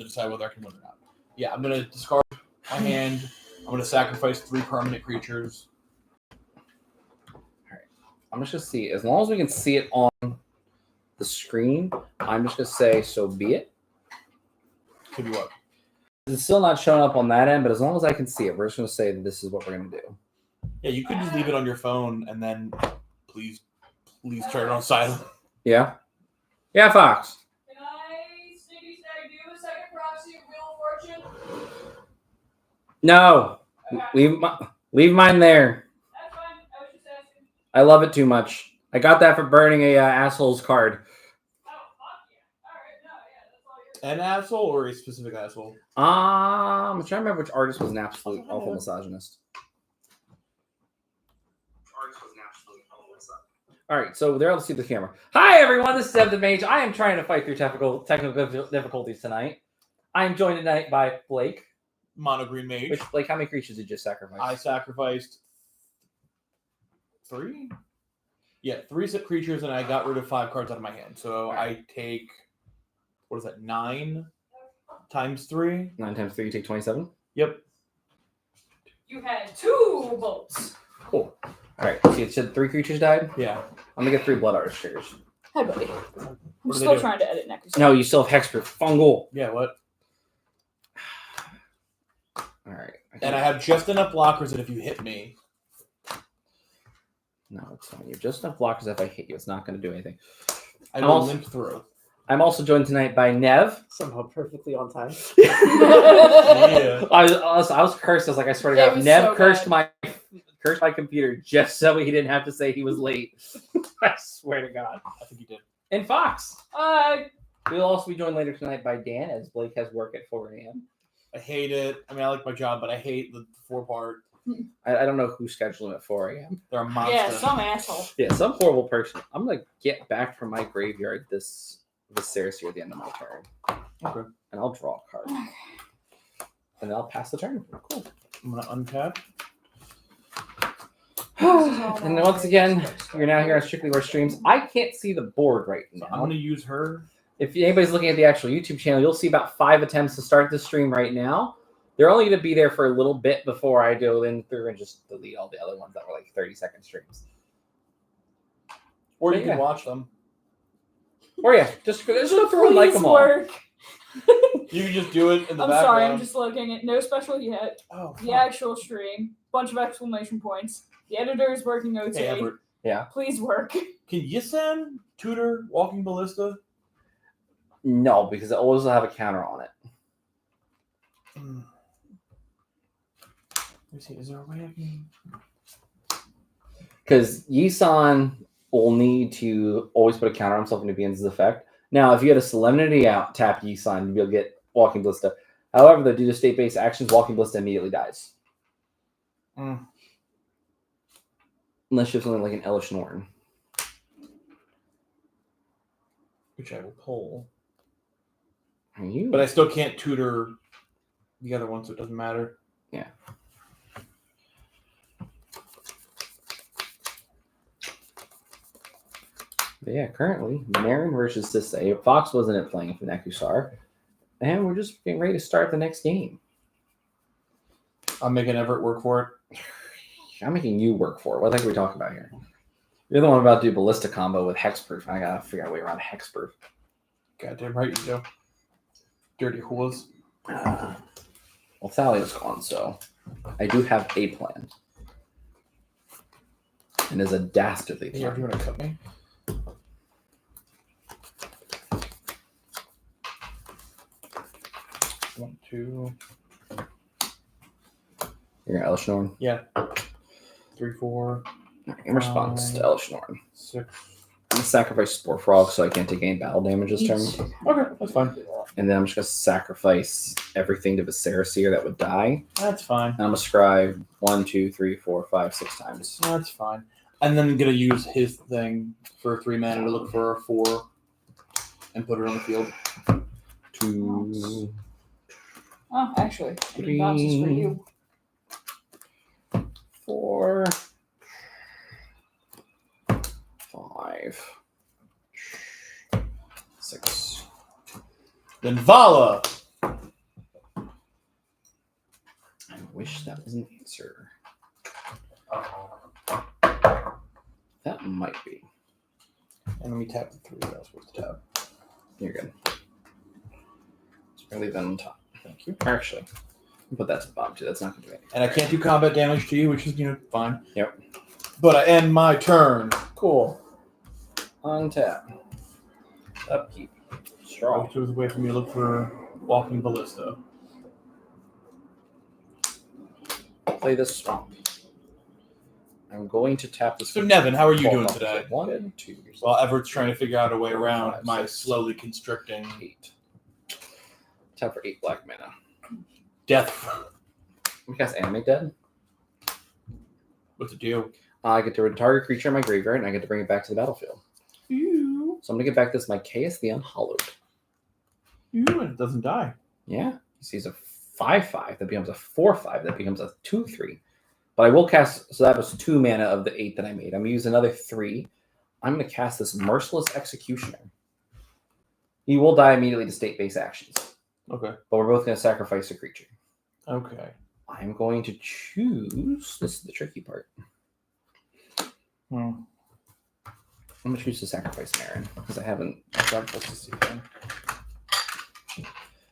to decide whether I can win or not. Yeah, I'm gonna discard my hand. I'm gonna sacrifice 3 permanent creatures. I'm just gonna see. As long as we can see it on the screen, I'm just gonna say so be it. To be what? It's still not showing up on that end, but as long as I can see it, we're just gonna say that this is what we're gonna do. Yeah, you could just leave it on your phone and then please turn it on silent. Yeah. Yeah, Fox. Can I sneaky snag do a second prophecy of Wheel of Fortune? No. Okay. Leave mine there. That's fine. I was just asking. I love it too much. I got that for burning a asshole's card. Oh, fuck yeah. Alright, no, yeah, that's all you're An asshole or a specific asshole? I'm trying to remember which artist was an absolute awful misogynist. All right, so they're able to see the camera. Hi, everyone. This is Ev the Mage. I am trying to fight through technical difficulties tonight. I am joined tonight by Blake. Mono green mage. Which, Blake, how many creatures did you sacrifice? I sacrificed 3? Yeah, 3 creatures, and I got rid of 5 cards out of my hand. So I take, what is that, 9 times 3? 9 times 3, you take 27? Yep. You had 2 bolts. Cool. All right, so you said 3 creatures died? Yeah. I'm going to get 3 Blood Artist triggers. Hi, buddy. I'm What do they still do? trying to edit next. No, you still have Hexproof. Fungal. Yeah, what? All right. And I have just enough blockers that if you hit me... No, it's fine. You have just enough blockers. If I hit you, it's not going to do anything. I will limp through. I'm also joined tonight by Nev. Somehow perfectly on time. Yeah. I was cursed. I was like, I swear to It God, was Nev so cursed my computer just so he didn't have to say he was late. I swear to God. I think you did. And Fox. Uh, We'll also be joined later tonight by Dan, as Blake has work at 4 a.m. I hate it. I mean, I like my job, but I hate the 4-part. I don't know who scheduled him at 4 a.m. They're a monster. yeah, some asshole. Yeah, some horrible person. I'm going to get back from my graveyard this Ceres here at the end of my turn. Okay. And I'll draw a card. And then I'll pass the turn. Cool. I'm going to untap. And then once again, you're now here on Strictly War Streams. I can't see the board right So now. I'm going to use her. If anybody's looking at the actual YouTube channel, you'll see about 5 attempts to start the stream right now. They're only going to be there for a little bit before I go in through and just delete all the other ones that were like 30-second streams. Or you Yeah. can watch them. Or yeah, just throw and like them all. Work. You can just do it in the I'm background. sorry, I'm just looking at no special yet. Oh, The actual stream, bunch of exclamation points. The editor is working OT. Hey, Everett. Yeah. Please work. Can you send Tutor Walking Ballista? No, because it always will have a counter on it. Let me see. Is there a way I can... Because Yisan will need to always put a counter on himself when he begins his effect. Now, if you had a Solemnity out, tap Yisan, you'll be able to get Walking Ballista. However, due to state-based actions, Walking Ballista immediately dies. Mm. Unless you have something like an Elish Norton. Which I will pull. Are you? But I still can't tutor the other one, so it doesn't matter. Yeah. But yeah, currently, Marin versus Sisay. Fox wasn't playing for Nekusar. And we're just getting ready to start the next game. I'm making Everett work for it. I'm making you work for it. What the heck are we talking about here? You're the one about to do Ballista combo with Hexproof. I gotta figure out a way around Hexproof. Goddamn right you do. Dirty whores. Well, Thalia's gone, so I do have a plan. And is a dastardly Hey, are you plan. gonna cut me? One, two, You're Elish Norton. yeah. 3, 4, In response to Elish Norton. 6. I'm gonna sacrifice Spore Frog so I can't take any battle damage this turn. Okay, that's fine. And then I'm just gonna sacrifice everything to Viscera Seer that would die. That's fine. And I'm gonna scribe 1, 2, 3, 4, 5, 6 times. That's fine. And then I'm gonna use his thing for 3 mana to look for a 4 and put it on the field. 2, Oh, actually, I need boxes for you. 4, 5, 6. Then Vala! wish that was an answer. That might be. And let me tap the 3 that I was supposed to tap. You're good. Just gonna leave that on top. Thank you. Actually, put that to the bottom too. That's not gonna do anything. And I can't do combat damage to you, which is, fine. Yep. But I end my turn. Cool. Untap. Upkeep. Straw. Which was a way for me to look for Walking Ballista. Play this swamp. I'm going to tap this. So, Nevin, how are you doing Hold on. today? 1, 2, While Everett's trying to figure out a way around 5, my 6, slowly constricting 8. Tap for 8 black mana. death. We cast Animate Dead. What to do? I get to target creature in my graveyard, and I get to bring it back to the battlefield. You. So I'm going to get back this Mycaius the Unhallowed. And it doesn't die. Yeah. He sees a 5/5 that becomes a 4/5 that becomes a 2/3. But I will cast, so that was 2 mana of the 8 that I made. I'm going to use another 3. I'm going to cast this Merciless Executioner. He will die immediately to state-based actions. Okay. But we're both going to sacrifice a creature. Okay. I'm going to choose, this is the tricky part. Hmm. I'm going to choose to sacrifice Marin, because I haven't sacrificed this yet.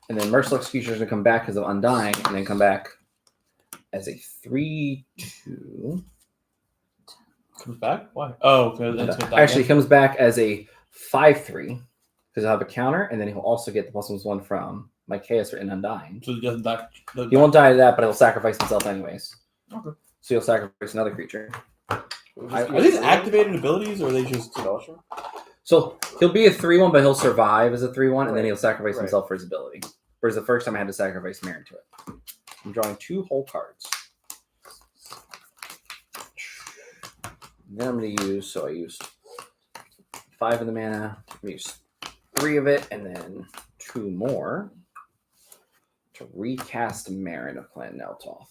And then Merciless Executioner is going to come back because of Undying, and then come back as a 3/2. Comes back? Why? Oh, because it's gonna die Actually, he again? comes back as a 5/3 because he'll have a counter, and then he'll also get the +1/+1 from Mycaius in Undying. So it doesn't die. He won't die to that, but he'll sacrifice himself anyways. Okay. So he'll sacrifice another creature. Are these activated abilities, or are they just? So he'll be a 3/1, but he'll survive as a 3/1, and then he'll sacrifice Right. himself for his ability. Whereas the first time I had to sacrifice Marin to it. I'm drawing 2 whole cards. Then I'm going to use, so I used 5 of the mana, I'm going to use 3 of it, and then 2 more to recast Marin of Clan Neltoth.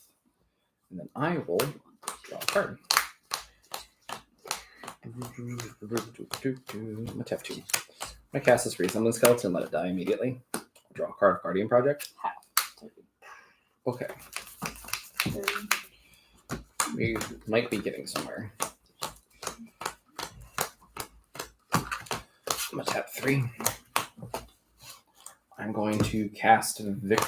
And then I will draw a card. I'm going to tap 2. I'm going to cast this Resummon Skeleton, let it die immediately. Draw a card of Guardian Project. Okay. We might be getting somewhere. I'm going to tap 3. I'm going to cast Vic.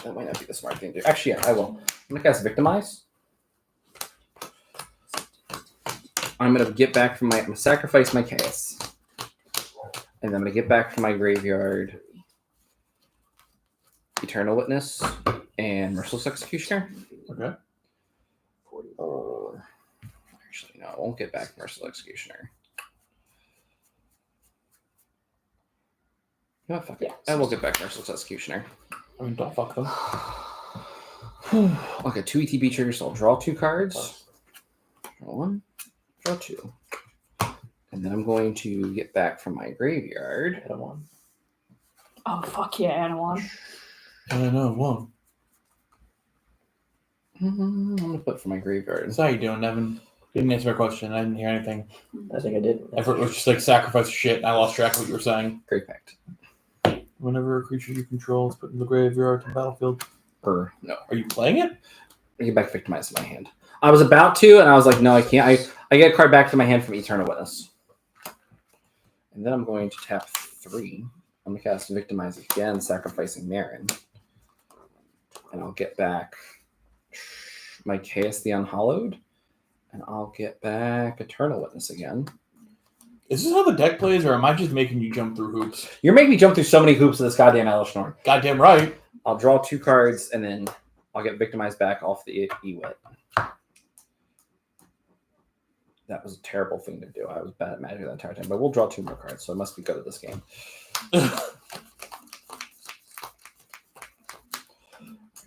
That might not be the smart thing to do. Actually, yeah, I will. I'm going to cast Victimize. I'm going to get back from I'm going to sacrifice my chaos. And then I'm going to get back from my graveyard Eternal Witness and Merciless Executioner. Okay. Actually, no, I won't get back Merciless Executioner. You know what, fuck it. I will get back Merciless Executioner. I mean, don't fuck them. Okay, 2 ETB triggers, so I'll draw 2 cards. Draw 1, draw 2. And then I'm going to get back from my graveyard. Hit 1. Oh, fuck yeah, Anawan. I know, 1. I'm going to put from my graveyard. So how you doing, Nevin? Didn't answer my question. I didn't hear anything. I think I did. Everett was just like sacrifice shit, and I lost track of what you were saying. Great Pact. Whenever a creature you control is put in the graveyard to the battlefield. No. Are you playing it? I get back Victimize in my hand. I was about to, and I was like, no, I can't. I get a card back to my hand from Eternal Witness. And then I'm going to tap 3. I'm going to cast Victimize again, sacrificing Marin. And I'll get back my Chaos the Unhallowed. And I'll get back Eternal Witness again. Is this how the deck plays, or am I just making you jump through hoops? You're making me jump through so many hoops of this goddamn Elesh Norn. Goddamn right. I'll draw 2 cards, and then I'll get Victimized back off the Ewit. That was a terrible thing to do. I was bad at Magic that entire time, but we'll draw 2 more cards, so I must be good at this game.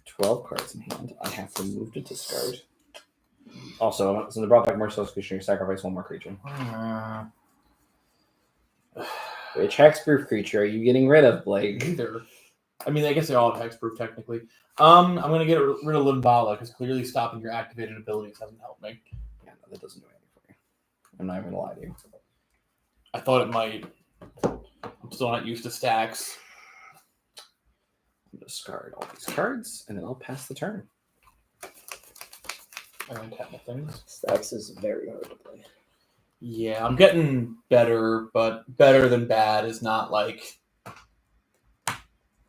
12 cards in hand. I have to move to discard. Also, since I brought back Merciless Executioner, sacrifice 1 more creature. Which hexproof creature are you getting rid of, Blake? Either. I mean, I guess they all have hexproof technically. I'm gonna get rid of Limbala because clearly stopping your activated abilities hasn't helped me. Yeah, no, that doesn't do anything for you. I'm not even gonna lie to you. I thought it might. I'm still not used to stacks. I'm discard all these cards, and then I'll pass the turn. I don't tap my things. Stacks is very hard to play. Yeah, I'm getting better, but better than bad is not like.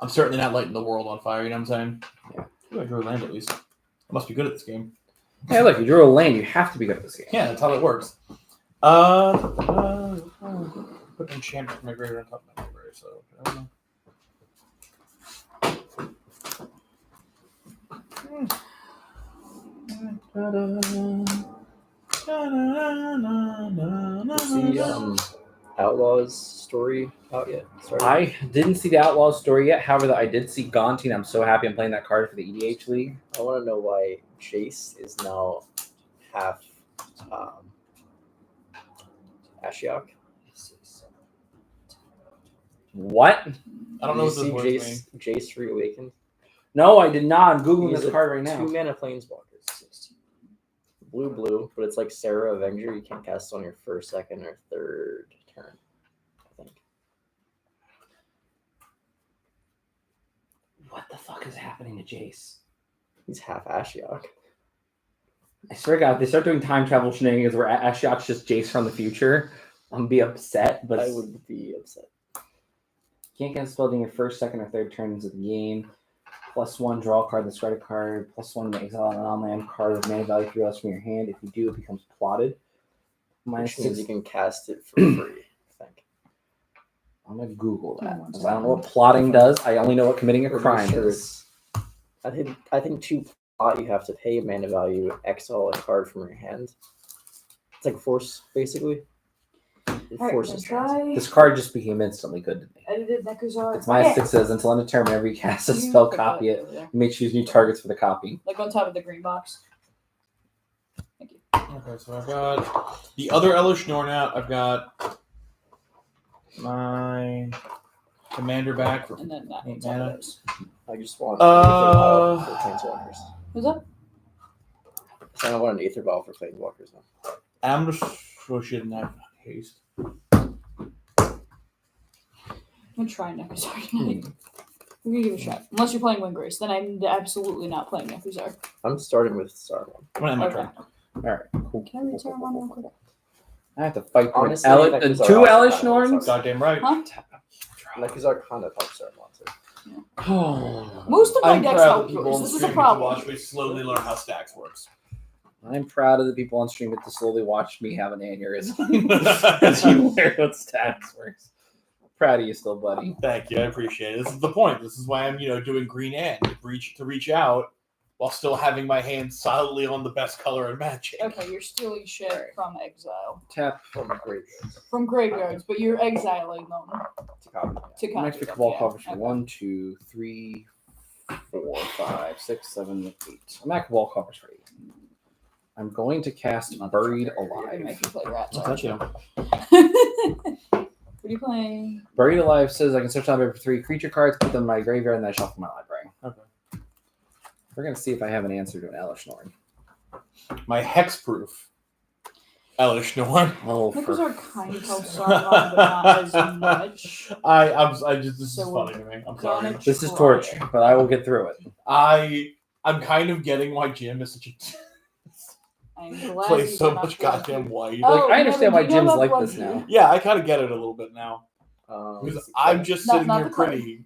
I'm certainly not lighting the world on fire. You know what I'm saying? Yeah. Ooh, I drew a land at least. I must be good at this game. Hey, look, you drew a lane. You have to be good at this game. Yeah, that's how it works. Put enchantment from my graveyard on top of my library, so I don't know. Is the Outlaws story out yet? Started? I didn't see the Outlaws story yet. However, I did see Gonti, and I'm so happy I'm playing that card for the EDH League. I want to know why Jace is now half Ashiok. What? I don't know what Did this you words see mean. Jace reawakened. No, I did not. I'm Googling He's this a card right now. 2-mana planeswalker. 16. Blue, but it's like Sarah Avenger. You can't cast it on your first, second, or third turn. I think. What the fuck is happening to Jace? He's half Ashiok. I swear to God, if they start doing time travel shenanigans where Ashiok's just Jace from the future, I'm gonna be upset. But I would be upset. can't cast a spell during your first, second, or third turns of the game. +1, draw a card, discard a card. +1, exile an on-land card with mana value 3 less from your hand. If you do, it becomes plotted. Which means -6. you can cast it for free. I think. I'm gonna Google that Oh, because I don't know what plotting does. I only know what committing a Pretty crime sure is. I think to plot you have to pay mana value, exile a card from your hand. It's like force, basically. It Alright, forces let's trans- try. This card just became instantly good to me. Edited Nekuzar. Its -6 says until undetermined, whenever you cast a spell, copy it. You may choose new targets for the copy. Like on top of the green box. Thank you. Okay, so I've got the other Elish Norn out. I've got my commander back for And then that. Ain't on top of mana. those. I just want Uh, Aether Vial for planeswalkers. Who's that? So I want an Aether Vial for planeswalkers now. I'm just oh shit, and have haste. I'm gonna try Nekuzar tonight. We're gonna give it a shot. Unless you're playing Windgrace, then I'm absolutely not playing Nekuzar. I'm starting with Saruman. I'm gonna end my Okay. turn. All right, cool. Can I read Saruman real quick? I have to fight through Honestly, two Nekuzar also Elish kinda Norns. helps Goddamn right. Huh? Nekuzar kind of helps Saruman too. Most of my I'm decks proud help of the people yours. on This the is a stream to problem. watch me slowly learn how stacks works. I'm proud of the people on stream that slowly watched me have an aneurysm as you learn what stats works. Proud of you still, buddy. Thank you, I appreciate it. This is the point. This is why I'm, doing green and to reach out while still having my hands solidly on the best color in Magic. Okay, you're stealing shit from exile. Tap. From graveyards From graveyards, but you're exiling them to copy. to I'm copy actually them, Cabal yeah. coverage for Okay. 1, 2, 3, 4, 5, 6, 7, 8. I'm at Cabal coverage for 8. I'm going to cast Buried You're gonna Alive. make you play rats. I'll touch you. What are you playing? Buried Alive says I can search library for 3 creature cards, put them in my graveyard, and then I shuffle my library. Okay. We're going to see if I have an answer to an Elish Norn. My hexproof Elish Norn. Oh, Nekuzar kind of helps Saruman, but not as much. This is So funny to me. I'm gonna sorry. This is torture, but I will get through it. I'm kind of getting why Jim is such a I'm glad plays you so got much off Blood goddamn Feud. white. Oh, I understand why Nevin, do you know Jim's about like Blood this Feud? now. Yeah, I kind of get it a little bit now. What's Because the I'm card? just Not- sitting not here the card. pretty,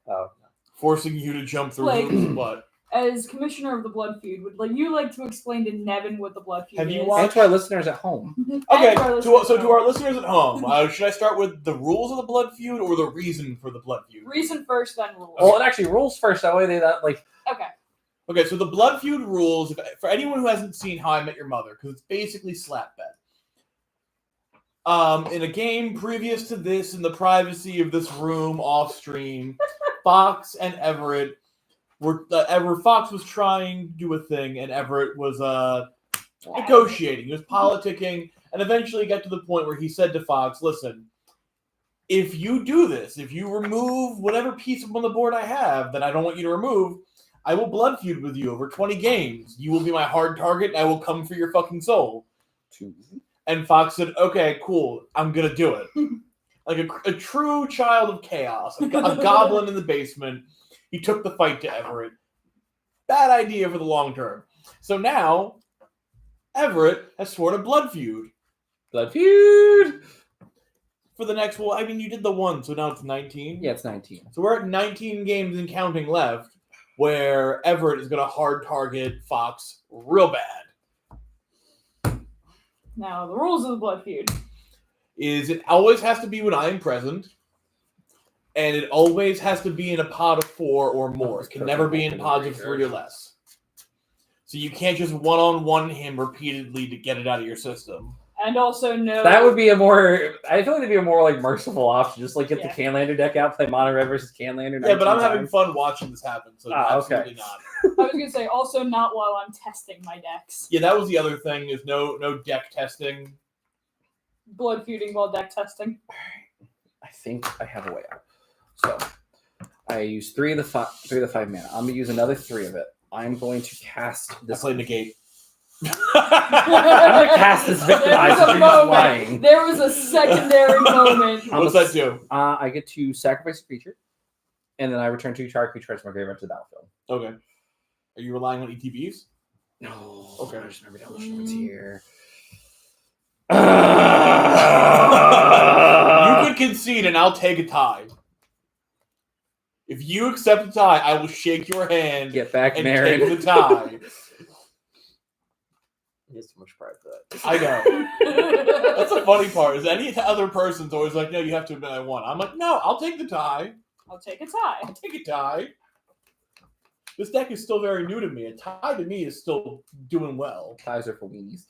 Oh, forcing you to jump through Like- hoops. What? As commissioner of the Blood Feud, would you like to explain to Nevin what the Blood Feud Have you is? watched- And to our listeners at home. Okay, And to our to listeners at our listeners at home, should I start with the rules of the Blood Feud or the reason for the Blood Feud? Reason first, then rules. Well, it actually rules first. That way they not like. Okay. Okay, so the Blood Feud rules, for anyone who hasn't seen How I Met Your Mother, because it's basically slap bet. In a game previous to this, in the privacy of this room off stream, Fox and Everett Fox was trying to do a thing, and Everett was negotiating. He was politicking, and eventually got to the point where he said to Fox, "Listen, if you do this, if you remove whatever piece on the board I have that I don't want you to remove, I will blood feud with you over 20 games. You will be my hard target, and I will come for your fucking soul." And Fox said, "Okay, cool. I'm going to do it." Like a true child of chaos, a goblin in the basement. He took the fight to Everett. Bad idea for the long term. So now, Everett has sworn a blood feud. Blood feud. For the next, well, I mean, you did the one, so now it's 19. Yeah, it's 19. So we're at 19 games and counting left, where Everett is going to hard target Fox real bad. Now, the rules of the blood feud. Is it always has to be when I am present, and it always has to be in a pod of 4 or more. It can never be in pods of 3 or less. So you can't just one-on-one him repeatedly to get it out of your system. And also no. That would be a more. I feel like it'd be a more like merciful option. Just like get Yeah. the Canlander deck out, play Mono Red versus Canlander. Yeah, but I'm 19 having times. fun watching this happen, so Ah, okay. absolutely not. I was gonna say also not while I'm testing my decks. Yeah, that was the other thing, is no deck testing. Blood feuding while deck testing. I think I have a way out. So I use 3 of the 5 mana. I'm gonna use another 3 of it. I'm going to cast I this. play negate. I'm gonna cast this There victimizer. was a You're just moment. lying. There was a secondary moment. What's that do? I get to sacrifice a creature, and then I return 2 target creature cards from my graveyard to the battlefield. Okay. Are you relying on ETBs? No. Okay. There's no redemption ones here. You could concede, and I'll take a tie. If you accept a tie, I will shake your hand Get back, and Marin. take the tie. He has too much pride for that. I know. That's the funny part. Is any other person's always like, no, you have to admit I won. I'm like, no, I'll take the tie. I'll take a tie. I'll take a tie. This deck is still very new to me. A tie to me is still doing well. Ties are for weenies.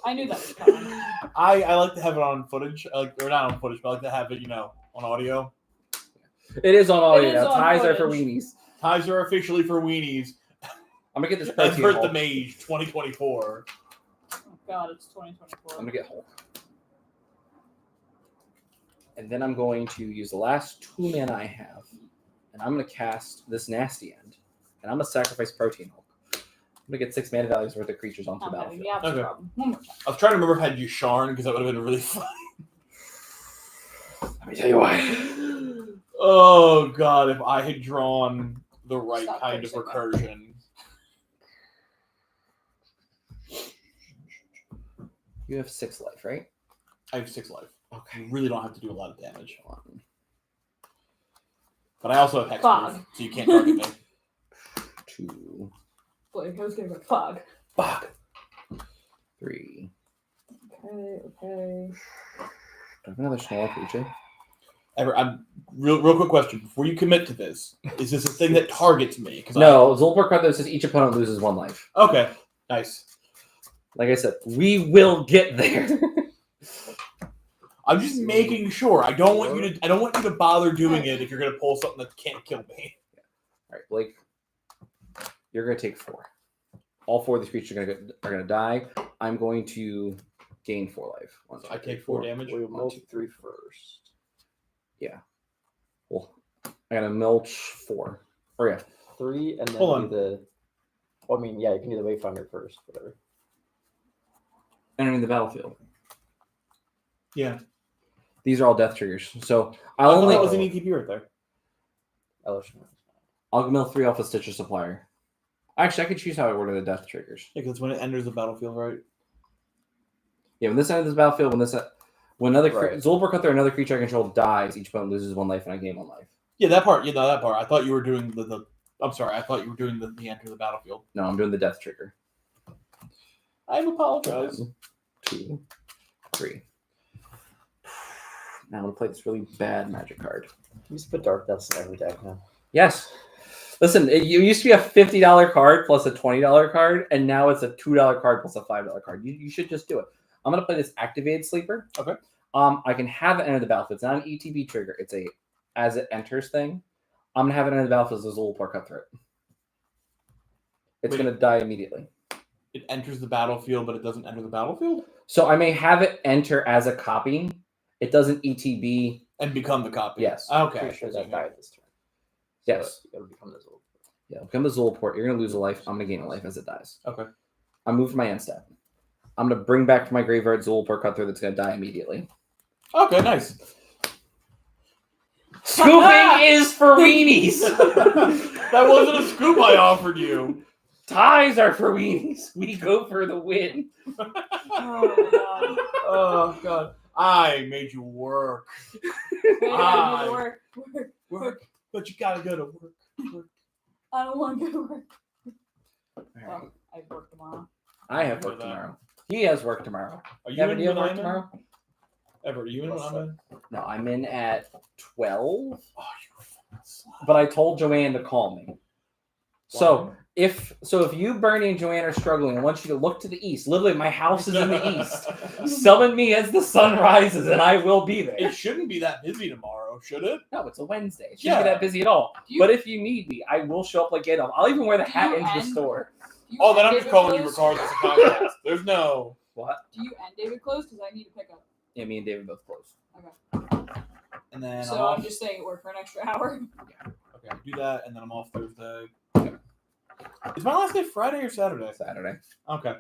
I knew that was coming. I like to have it on footage, or not on footage, but I like to have it, on audio. It is on audio It is now. on Ties are for footage. weenies. Ties are officially for weenies. I'm gonna get this And protein Hurt the Hulk. Mage 2024. Oh god, it's 2024. I'm gonna get Hulk. And then I'm going to use the last 2 mana I have. And I'm gonna cast this Nasty End. And I'm gonna sacrifice Protein Hulk. I'm gonna get 6 mana values worth of creatures onto the Not having battlefield. the absolute Okay. problem. One more time. I was trying to remember if I had used Sharn, because that would have been really fun. Let me tell you why. Oh god, if I had drawn the right Stop kind of cursing, recursion. You have 6 life, right? I have 6 life. Okay. You really don't have to do a lot of damage. But I also have Fog. hexproof, so you can't target me. 2. Blake, I was gonna go fog. Fuck. 3. Okay. Do I have another small creature? I'm real quick question before you commit to this. Is this a thing that targets me? No, Zolpar card that says each opponent loses 1 life. Okay, nice. Like I said, we will get there. I'm just making sure. I don't want you to bother doing it if you're gonna pull something that can't kill me. All right, Blake, you're gonna take 4. All 4 of these creatures are gonna die. I'm going to gain 4 life. One, So two, I three, take 4 damage. We will 1, milk 2, 3 first. Well, I gotta milch 4. Or yeah, 3 and then Hold on. do the. Well, I mean, yeah, you can do the Wayfinder first, whatever. entering the battlefield. Yeah. These are all death triggers. So I I'll thought only that was an ETP right there. Evolution. I'll mill 3 off a Stitcher Supplier. Actually, I could choose how I order the death triggers. Yeah, because when it enters the battlefield, right? Yeah, when this enters the battlefield, when another Right. Zolbar Cutter, another creature I control dies, each opponent loses 1 life and I gain 1 life. Yeah, that part. Yeah, no, that part. I thought you were doing the I'm sorry. I thought you were doing the enter the battlefield. No, I'm doing the death trigger. I apologize. 1, 2, 3. Now I'm gonna play this really bad magic card. You just put Dark Depths in every deck now. Yes. Listen, it used to be a $50 card plus a $20 card, and now it's a $2 card plus a $5 card. You should just do it. I'm gonna play this Activated Sleeper. Okay. I can have it enter the battlefield. It's not an ETB trigger. It's a as it enters thing. I'm gonna have it enter the battlefield as a Zolpar Cutthroat. It's Wait. gonna die immediately. It enters the battlefield, but it doesn't enter the battlefield So I may have it enter as a copy. It doesn't ETB. and become the copy. Yes. Okay. Pretty sure that died this turn. Yes. So you gotta become this old. Yeah, become the Zolport. You're gonna lose a life. I'm gonna gain a life as it dies. Okay. I moved my end step. I'm gonna bring back to my graveyard Zolpor Cutthroat that's gonna die immediately. Okay. Nice. Scooping is for weenies. That wasn't a scoop I offered you. Ties are for weenies. We go for the win. Oh god. I made you work. Work. Work. But you gotta go to work. I don't want to go to work. All right. Oh, I work tomorrow. I have work tomorrow. He has work tomorrow. Are you Evan, in do you have when work I'm in? tomorrow? Ever, are you in when I'm in? No, I'm in at 12. Oh, you fucking slut. But I told Joanne to call me. So if you, Bernie, and Joanne are struggling, I want you to look to the east. Literally, my house is in the east. Summon me as the sun rises, and I will be there. It shouldn't be that busy tomorrow, should it? No, it's a Wednesday. It shouldn't be Yeah. that busy at all. Do you- But if you need me, I will show up like Gandalf. I'll even wear the Do hat you into the end- store. Do you Oh, then end I'm just David calling you Close? regardless of context. There's no. What? Do you end David close? Because I need to pick up. Yeah, me and David both close. And then So I'm off. I'm just staying at work for an extra hour. Okay, do that, and then I'm off Thursday. Is my last day Friday or Saturday? Saturday. Okay,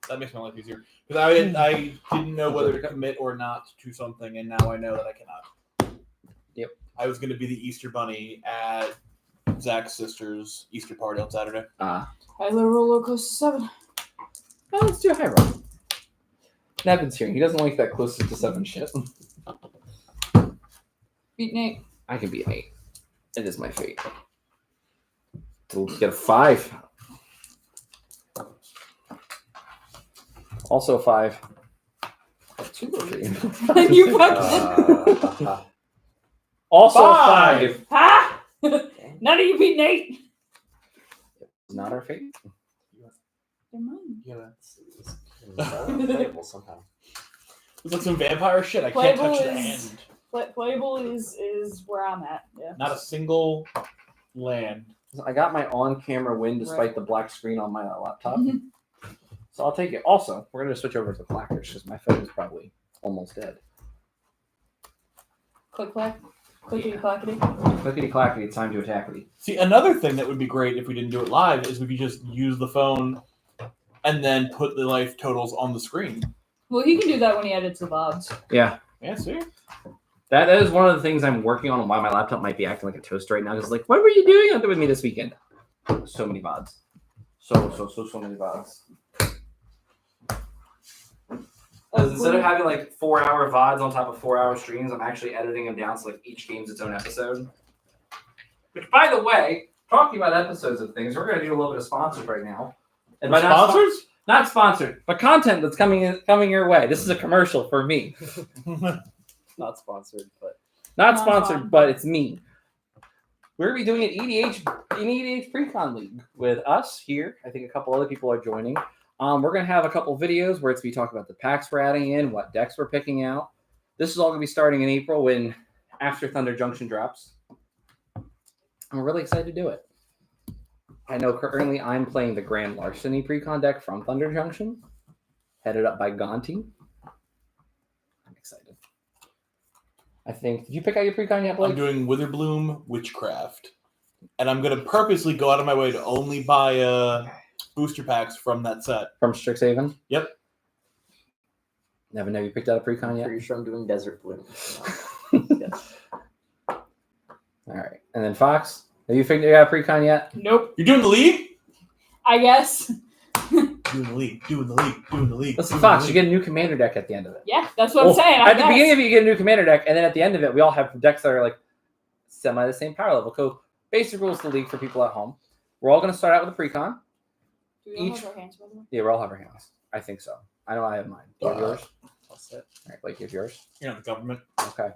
that makes my life easier because I didn't know whether to commit or not to something, and now I know that I cannot. Yep. I was going to be the Easter Bunny at Zach's sister's Easter party on Saturday. High roller coaster 7. well, let's do a high roll. Nevin's here. He doesn't like that closest to 7 shit. Beat Nate. I can be an 8. It is my fate. So let's get a 5. Also 5. 2 You fucking. Also 5. 5. Ha! None of you beat Nate. Not our fate. They're mine. Yeah, Playable somehow. it's like some vampire shit. I can't Playable touch the is- hand. Playable is where I'm at. Yeah. Not a single land. I got my on-camera win despite Right. the black screen on my laptop. Mhm. So I'll take it. Also, we're going to switch over to clackers because my phone is probably almost dead. Click clack. Clickety clackety. Clickety clackety, it's time to attackity. See, another thing that would be great if we didn't do it live is we could just use the phone and then put the life totals on the screen. Well, he can do that when he edits the VODs. Yeah. Yeah, see? That is one of the things I'm working on why my laptop might be acting like a toaster right now. Because like, what were you doing with me this weekend? So many VODs. So many VODs. Because instead of having like 4-hour VODs on top of 4-hour streams, I'm actually editing them down so like each game's its own episode. Which, by the way, talking about episodes of things, we're gonna do a little bit of sponsors right now. And by Sponsors? not sponsored, but content that's coming your way. This is a commercial for me. Not sponsored, but Not Not sponsored, fun. but it's me. We're gonna be doing an EDH Precon League with us here. I think a couple other people are joining. We're gonna have a couple videos where it's we talk about the packs we're adding in, what decks we're picking out. This is all gonna be starting in April when after Thunder Junction drops. I'm really excited to do it. I know currently I'm playing the Grand Larceny Precon deck from Thunder Junction, headed up by Gonti. I'm excited. I think. Did you pick out your Precon yet, Blake? I'm doing Witherbloom Witchcraft. And I'm going to purposely go out of my way to only buy booster packs from that set. From Strixhaven? Yep. Never know you picked out a Precon I'm yet? pretty sure I'm doing Desert Bloom. Yes. All right. And then Fox, have you figured out a Precon yet? Nope. You're doing the league? I guess. Doing the league. Listen, Fox, you get a new commander deck at the end of it. Yeah, that's what I'm saying. I At the guess. beginning of it, you get a new commander deck, and then at the end of it, we all have decks that are like semi the same power level. So basic rules of the league for people at home. We're all going to start out with a Precon. Do we all each- have our hands, by the way? Yeah, we all have our hands. I think so. I know I have mine. Do you have yours? That's it. All right, Blake, here's yours. You're not the government. Okay.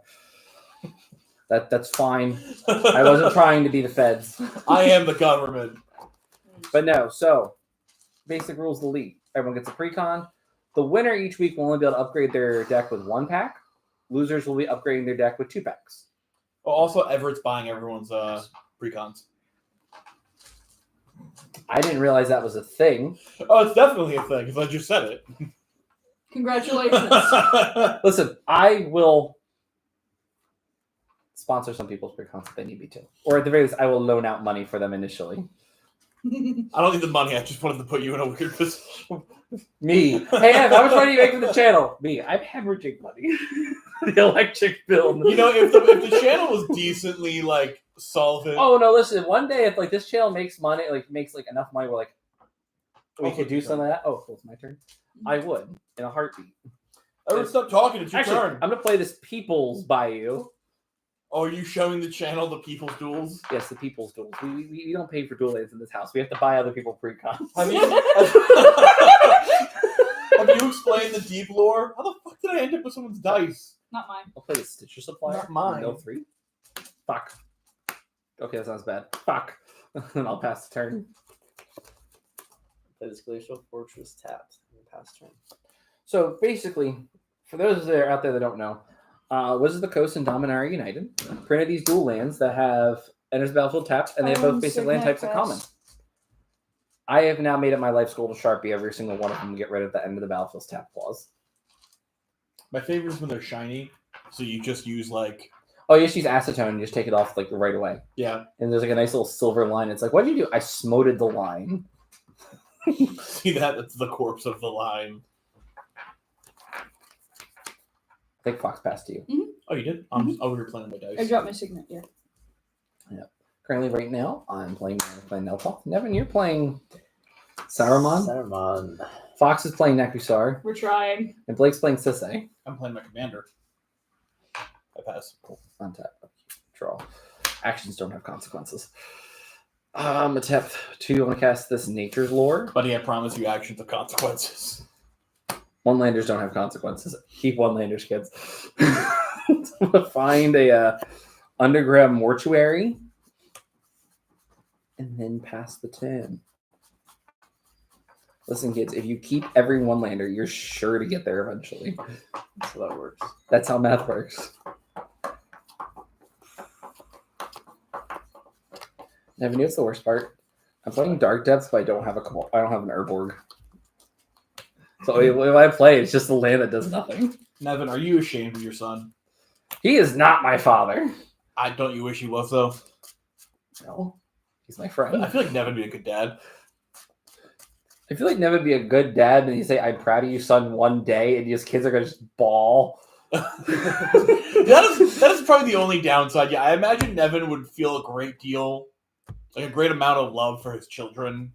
That's fine. I wasn't trying to be the feds. I am the government. But no, so basic rules of the league. Everyone gets a Precon. The winner each week will only be able to upgrade their deck with 1 pack. Losers will be upgrading their deck with 2 packs. Oh, also, Everett's buying everyone's precons. I didn't realize that was a thing. Oh, it's definitely a thing because I just said it. Congratulations. Listen, I will sponsor some people's Precons if they need me to. Or at the very least, I will loan out money for them initially. I don't need the money. I just wanted to put you in a weird position. Me. Hey, Ev, how much money do you make from the channel? Me. I'm hemorrhaging money. the electric bill. You know, if the channel was decently like solvent. Oh no! Listen, one day if like this channel makes money, like makes like enough money, we're like we could do some of that. Oh, cool, it's my turn. I would in a heartbeat. Ever stop talking? It's your Actually, turn. I'm gonna play this People's Bayou. Oh, are you showing the channel the People's Duels? Yes, the People's Duels. We don't pay for dual lands in this house. We have to buy other people pre-cons. Have you, have you explained the deep lore? How the fuck did I end up with someone's dice? Not mine. I'll play the Stitcher Supplier. Not mine. Go 3. Fuck. Okay, that sounds bad. Fuck. And I'll pass the turn. Play this Glacial Fortress tapped in the past turn. So basically, for those that are out there that don't know, Wizards of the Coast and Dominaria United printed these dual lands that have enters the battlefield tapped, and they have both basic land types in common. I have now made it my life's goal to Sharpie every single one of them and get rid of the end of the battlefield's tap clause. My favorite is when they're shiny, so you just use like Oh, you just use acetone and just take it off like right away. yeah. And there's like a nice little silver line. It's like, what did you do? I smoted the line. See that? That's the corpse of the line. I think Fox passed to you. Oh, you did? I'm just over here playing my dice. I dropped my signature. Currently, right now, I'm playing Neltoth. Nevin, you're playing Saruman. Saruman. Fox is playing Nekusar. We're trying. And Blake's playing Sisay. I'm playing my commander. I pass. Untap. Draw. Actions don't have consequences. Attempt 2. I want to cast this Nature's Lore. Buddy, I promise you actions of consequences. One-landers don't have consequences. Keep one-landers, kids. Find a underground mortuary. And then pass the turn. Listen, kids, if you keep every one-lander, you're sure to get there eventually. That's how that works. That's how math works. Nevin, what's the worst part? I'm playing Dark Depths, but I don't have an Urborg. So if I play, it's just a land that does nothing. Nevin, are you ashamed of your son? He is not my father. Don't you wish he was though? No, he's my friend. I feel like Nevin would be a good dad. I feel like Nevin would be a good dad, and you say, "I'm proud of you, son," one day, and his kids are gonna just bawl. that is probably the only downside. Yeah, I imagine Nevin would feel a great deal, like a great amount of love for his children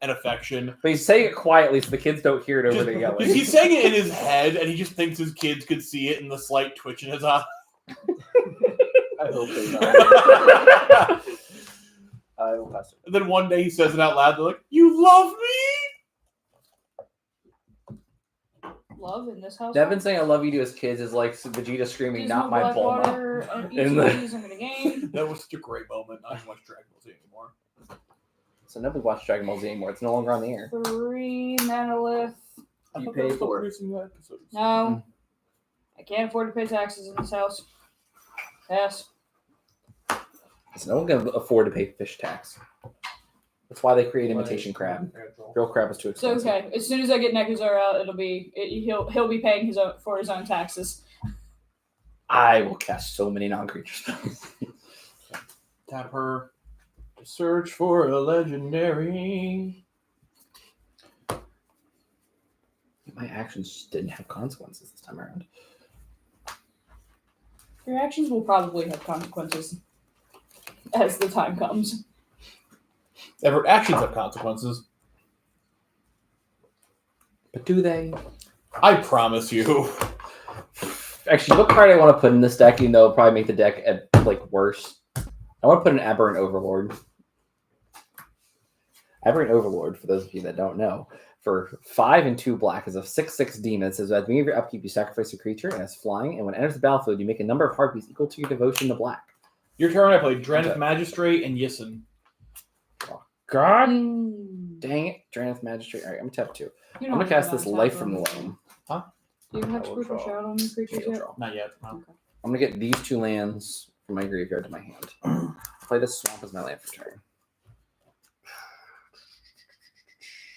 and affection. But he's saying it quietly, so the kids don't hear it over the yelling. He's saying it in his head, and he just thinks his kids could see it in the slight twitch in his eye. I hope they don't. I will pass it. And then one day he says it out loud. They're like, "You love me?" Love in this house. Nevin saying "I love you" to his kids is like Vegeta screaming, "Not my Bulma." Blackwater and In the- ETs, I'm gonna game. That was such a great moment. I don't watch Dragon Ball Z anymore. So nobody watches Dragon Ball Z anymore. It's no longer on the air. 3 Manolith. I You thought pay they were still for it. producing new episodes. No. I can't afford to pay taxes in this house. Pass. So no one can afford to pay fish tax. That's why they create imitation crab. Real crab is too So expensive. okay, as soon as I get Nekuzar out, he'll be paying for his own taxes. I will cast so many non-creature spells. Tap her to search for a legendary. My actions just didn't have consequences this time around. Your actions will probably have consequences as the time comes. Ever actions have consequences. But do they? I promise you. Actually, what card I want to put in this deck, even though it'll probably make the deck worse. I want to put an Aberrant Overlord. Aberrant Overlord, for those of you that don't know, for 5 and 2 black is a 6/6 demon. It says at the beginning of your upkeep, you sacrifice a creature and it's flying, and when it enters the battlefield, you make a number of heartbeats equal to your devotion to black. Your turn, I played Drenith Okay. Magistrate and Yissen. God Mm. dang it, Dranith Magistrate. All right, I'm gonna tap 2. You I'm don't gonna cast have this that Life on from the top. Loam. Do you have I will Spruce draw. Shout on your creatures Okay, yet? draw. Not yet. No. Okay. I'm gonna get these 2 lands from my graveyard to my hand. Play this Swamp as my land for turn.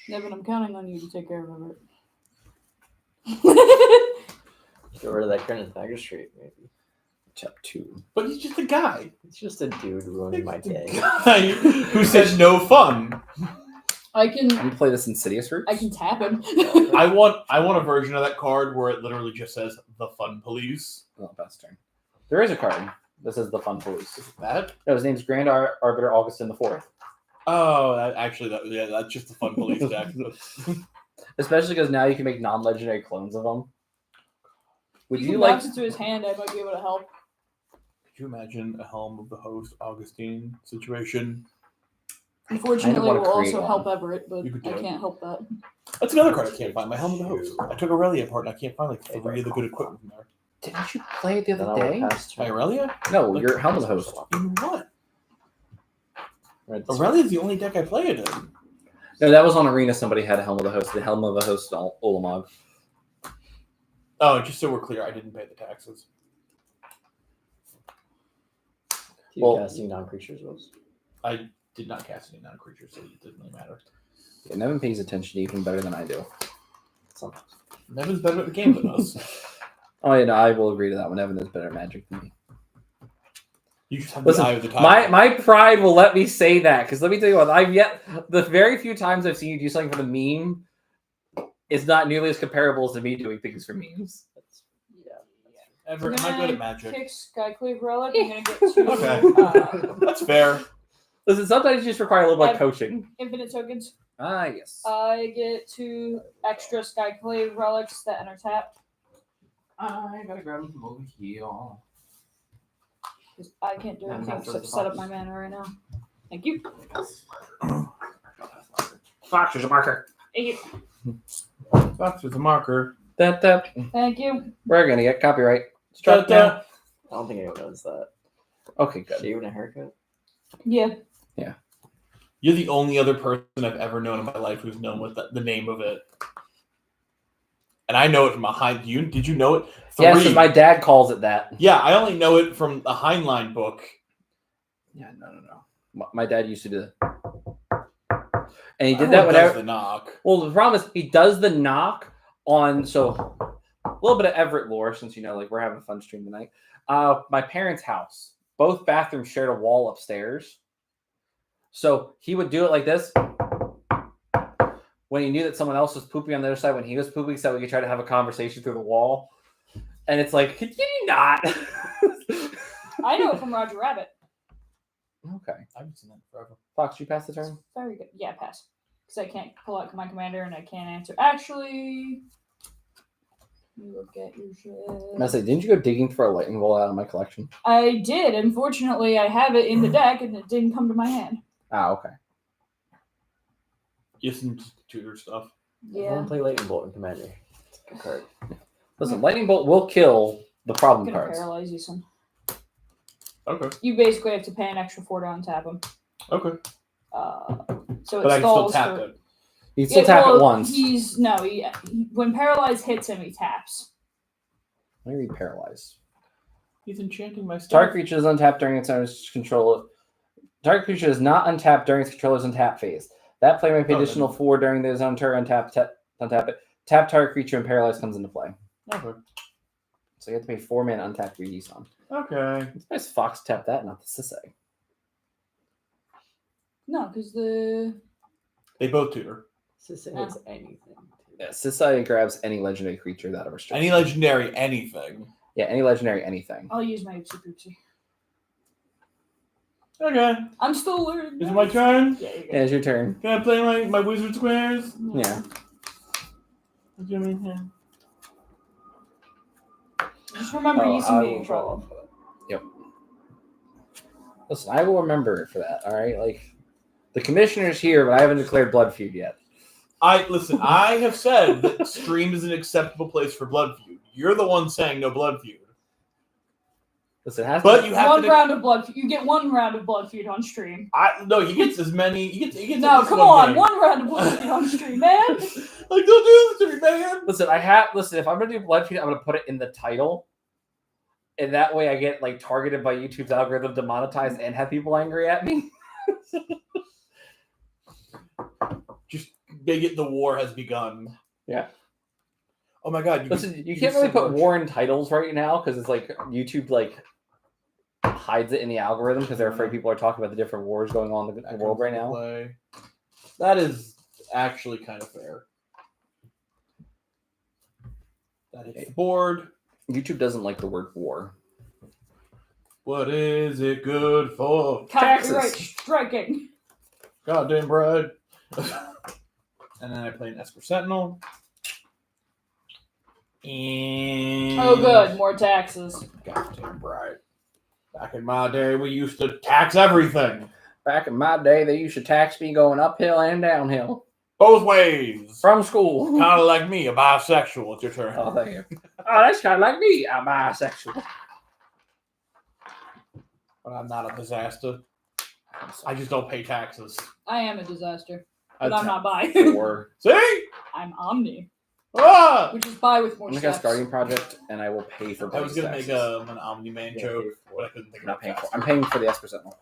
Nevin, I'm counting on you to take care of it. Get rid of that Granite Magistrate, maybe. Tap 2. But he's just a guy. It's just a dude ruining my day. Guy who said no fun. I can You play this Insidious route? tap him. I want a version of that card where it literally just says the Fun Police. Oh, best turn. There is a card. This is the Fun Police. That? No, his name's Grand Arbiter Augustin IV. Oh, that's just the Fun Police deck. Especially because now you can make non-legendary clones of them. Would you you can like? bounce it to his hand. I might be able to help. Could you imagine a Helm of the Host Augustine situation? Unfortunately, wanna it will create also one. help Everett, but You could do I it. can't help that. That's another card I can't find. My Helm of the Host. I took Aurelia apart and I can't find like 3 of the good equipment from there. Didn't you play it the Then other I will day? pass My turn. Aurelia? No, your Helm of the Host. In what? Red Aurelia's the only deck I play it in. No, that was on Arena. Somebody had a Helm of the Host. The Helm of the Host Olamog. Oh, just so we're clear, I didn't pay the taxes. You Well- casting non-creatures was. I did not cast any non-creatures, so it didn't really matter. Yeah, Nevin pays attention even better than I do. Sometimes. Nevin's better at the game than us. Oh yeah, no, I will agree to that one. Evan is better at Magic than me. You just have Listen, the eye of the tiger. My pride will let me say that because let me tell you what, the very few times I've seen you do something for the meme is not nearly as comparable to me doing things for memes. That's, yeah. Ever, I'm am I good gonna at Magic? Kick Skyclave Relic. I'm gonna get two Okay. That's fair. Listen, sometimes you just require a little bit of I've- coaching. infinite tokens. Ah, yes. I get 2 extra Skyclave Relics that enter tap. I gotta grab them from over here. 'Cause I can't do Yeah, anything that's except the set up box. my mana right now. Thank you. Fox, there's a marker. Thank you. That's just a marker. Thank you. We're gonna get copyright struck Da-da. now. I don't think anyone knows that. Okay, good. Shaving a haircut. Yeah. You're the only other person I've ever known in my life who's known what the name of it. And I know it from a Heinlein. Did you know it? Yes, 3. my dad calls it that. Yeah, I only know it from the Heinlein book. Yeah, no. My dad used to do that, and he did Everyone that does whenever. the knock. Well, the problem is he does the knock on. So a little bit of Everett lore, since like we're having a fun stream tonight. My parents' house, both bathrooms shared a wall upstairs, so he would do it like this. When he knew that someone else was pooping on the other side, when he was pooping, so we could try to have a conversation through the wall. And it's like, can you not? I know it from Roger Rabbit. Okay. I haven't seen that forever. Fox, you pass the turn? Very good. Yeah, pass. Because I can't pull out my commander and I can't answer. Actually, let me look at your shit. I say, didn't you go digging for a lightning bolt out of my collection? I did. Unfortunately, I have it in the deck and it didn't come to my hand. Ah, okay. Just some tutor stuff. I Yeah. don't play Lightning Bolt in Commander. It's a good card. Listen, lightning bolt will kill the I'm problem gonna cards. paralyze you some. Okay. You basically have to pay an extra 4 to untap them. Okay. So it But I can still stalls tap for. it. You can still tap it once. When paralyzed hits him, he taps. Let me read paralyzed. He's enchanting my stuff. Target creature is untapped during its owner's control. Target creature is not untapped during its controller's untap phase. That player may pay Oh, additional then- 4 during the zone turn. Untap it. Tap target creature and paralyzed comes into play. Okay. So you have to pay 4 mana untap your Yisan. Okay. It's nice Fox tap that, not the Sisei. No, because the They both tutor. Sisei hits anything. Yeah, Sisei grabs any legendary creature without a restriction. Any legendary anything. Yeah, any legendary anything. I'll use my Oopsie Poopsie. Okay. I'm still learning. Is it my turn? Yeah, you're good. Yeah, it's your turn. Can I play my wizard squares? Yeah. What do you mean here? Just remember Oh, using I me will in draw trouble. for that. Listen, I will remember for that, all right? Like, the commissioner's here, but I haven't declared Blood Feud yet. I have said that stream is an acceptable place for blood feud. You're the one saying no blood feud. Listen, it has But to, you have One to. round of blood. You get 1 round of blood feud on stream. No, he gets as many. He gets No, at least come one on, game. 1 round of blood feud on stream, man. Like, don't do this to me, man. listen, if I'm gonna do Blood Feud, I'm gonna put it in the title. And that way I get like targeted by YouTube's algorithm to monetize and have people angry at me. Just bigot. The war has begun. Yeah. Oh my god. Listen, you can't really put war in titles right now because it's like YouTube like hides it in the algorithm because they're afraid people are talking about the different wars going on in the world right now. That is actually kind of fair. That hits the board. YouTube doesn't like the word war. What is it good for? Copyright Taxes. striking. Goddamn bread. And then I play an Esper Sentinel. And Oh, good. More taxes. Goddamn right. Back in my day, we used to tax everything. Back in my day, they used to tax me going uphill and downhill Both ways. from school. Kind of like me, a bisexual. It's your turn. Oh, thank you. Oh, that's kind of like me. I'm bisexual. But I'm not a disaster. I just don't pay taxes. I am a disaster, but I I'm not bi. Or See? I'm omni, Ah! which is bi with more I'm gonna cast steps. Guardian Project, and I will pay for. I was going to make taxes. an Omni-Man Yeah, joke, pay for but I couldn't think I'm of not paying it. for. I'm paying for the Esper Sentinel.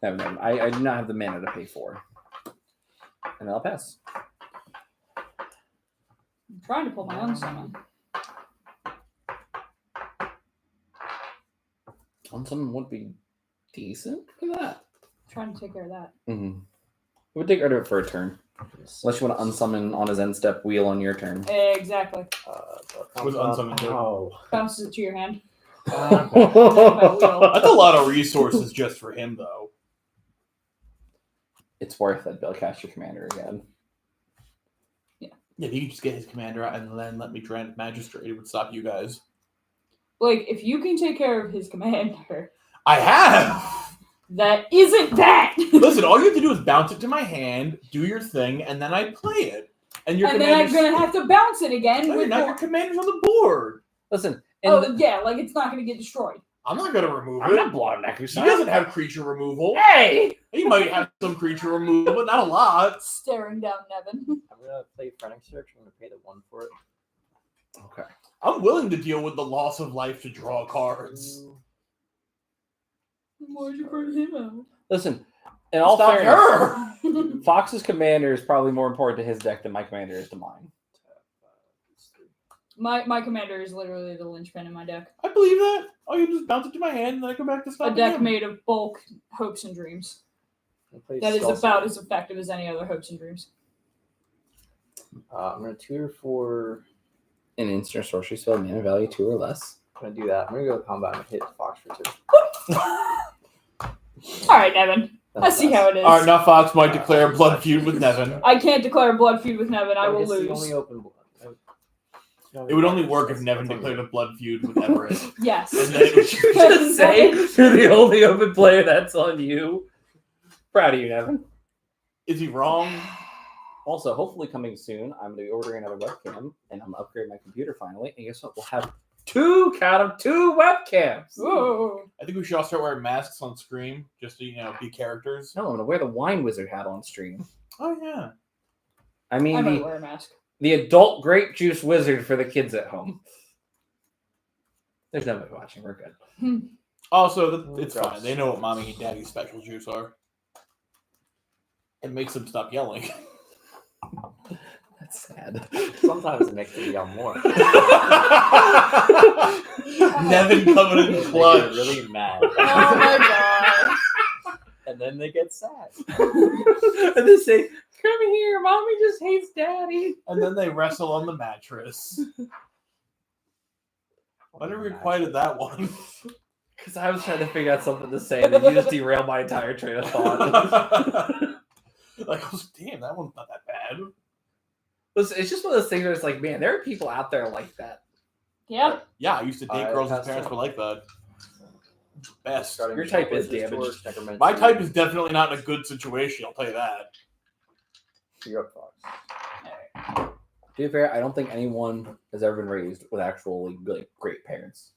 No, I do not have the mana to pay for. And I'll pass. I'm trying to pull my own summon. Someone would be decent for that. Trying to take care of that. Mm-hmm. It would take her to it for a turn. Unless you want to unsummon on his end step wheel on your turn. Exactly. Was unsummoned too. Oh. Bounces it to your hand. That's That's a lot of resources just for him, though. It's worth it. They'll cast your commander again. Yeah, if he could just get his commander out and then let me Grand Magistrate, it would stop you guys. Like, if you can take care of his commander, I have! that isn't that. Listen, all you have to do is bounce it to my hand, do your thing, and then I play it. And your And then I'm commander's- gonna have to bounce it again. No, with now more... your commander's on the board. Listen, Oh yeah, like it's not gonna get destroyed. I'm not going to remove I'm it. not blowing neck. He doesn't have creature removal. Hey! He might have some creature removal, but not a lot. Staring down Nevin. I'm gonna play Frantic Search. I'm gonna pay the 1 for it. Okay. I'm willing to deal with the loss of life to draw cards. Why'd you burn him out? Listen, in all Stop fairness, her! Fox's commander is probably more important to his deck than my commander is to mine. My commander is literally the linchpin in my deck. I believe that. Oh, you just bounce it to my hand, and then I go back to stop A deck him. made of bulk hopes and dreams. I'm gonna play That is Skull about Sword. as effective as any other hopes and dreams. I'm gonna tutor for. An instant sorcery spell, mana value 2 or less. I'm gonna do that. I'm gonna go combat and hit Fox for 2. All right, Nevin. I see how it is. All right, now Fox might declare a blood feud with Nevin. I can't declare a blood feud with Nevin. I will guess the lose. only open blood. It would only work if Nevin declared a blood feud with Everett. Yes. And then it would Just say you're the only open player that's on you. Proud of you, Nevin. Is he wrong? Also, hopefully coming soon, I'm going to be ordering another webcam, and I'm going to upgrade my computer finally. And guess what? We'll have two webcams. Ooh. I think we should all start wearing masks on Scream just to, be characters. No, I'm going to wear the Wine Wizard hat on stream. Oh, yeah. I I mean, might wear a mask. the adult grape juice wizard for the kids at home. There's nobody watching. We're good. Also, it's Gross. fine. They know what mommy and daddy's special juice are. It makes them stop yelling. That's sad. Sometimes it makes me yell more. Nevin coming in They clutch. get really mad. Oh my god. And then they get sad. And they say, "Come here, mommy just hates daddy." And then they wrestle on the mattress. Why did we quiet at that one? Because I was trying to figure out something to say, and then you just derailed my entire train of thought. Like, I was, damn, that one's not that bad. Listen, it's just one of those things where it's like, man, there are people out there like that. Yeah. Yeah, I used to date girls whose passed parents on. were like that. Best. Starting Your to type play is this damaged. torch, Necromancy. My type is definitely not in a good situation, I'll tell you that. You're up, Fox. To be fair, I don't think anyone has ever been raised with actually great parents.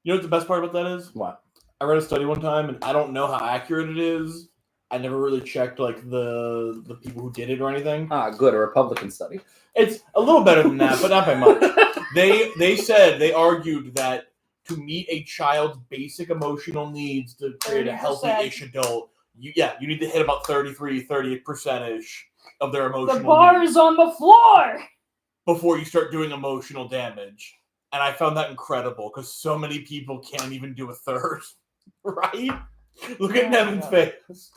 You know what the best part about that is? What? I read a study one time, and I don't know how accurate it is. I never really checked like the people who did it or anything. Ah, good. A Republican study. It's a little better than that, but not by much. They argued that to meet a child's basic emotional needs to create a 30%. healthy-ish adult, you need to hit about 38%-ish of their emotional The bar needs is on the floor. before you start doing emotional damage. And I found that incredible because so many people can't even do a third, right? Look at Yeah, Nevin's yeah. face.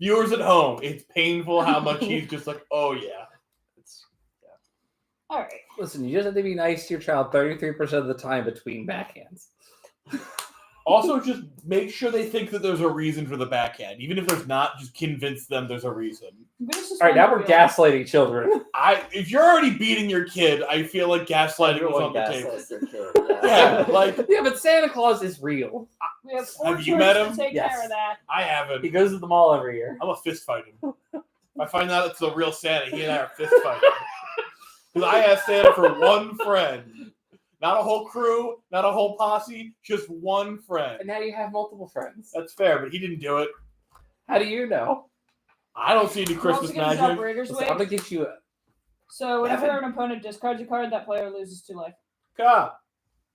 Viewers at home, it's painful how much he's just like, oh yeah. It's All right. Listen, you just have to be nice to your child 33% of the time between backhands. Also, just make sure they think that there's a reason for the backhand. Even if there's not, just convince them there's a reason. I'm gonna All right, suspend now the we're wheel. gaslighting children. If you're already beating your kid, I feel like gaslighting was on the table. gaslights their kid. Yeah, like Yeah, but Santa Claus is real. We have 4 Have you met choices to him? take Yes. care of that. I haven't. He goes to the mall every year. I'm a fist fight him. If I find out it's the real Santa, he and I are fist fighting. Because I asked Santa for one friend. Not a whole crew, not a whole posse, just one friend. And now you have multiple friends. That's fair, but he didn't do it. How do you know? I don't see any We're Christmas also gonna drop magic. Raiders Listen, I'm Wave. gonna get you a... So whenever Evan. an opponent discards a card, that player loses 2 life. God.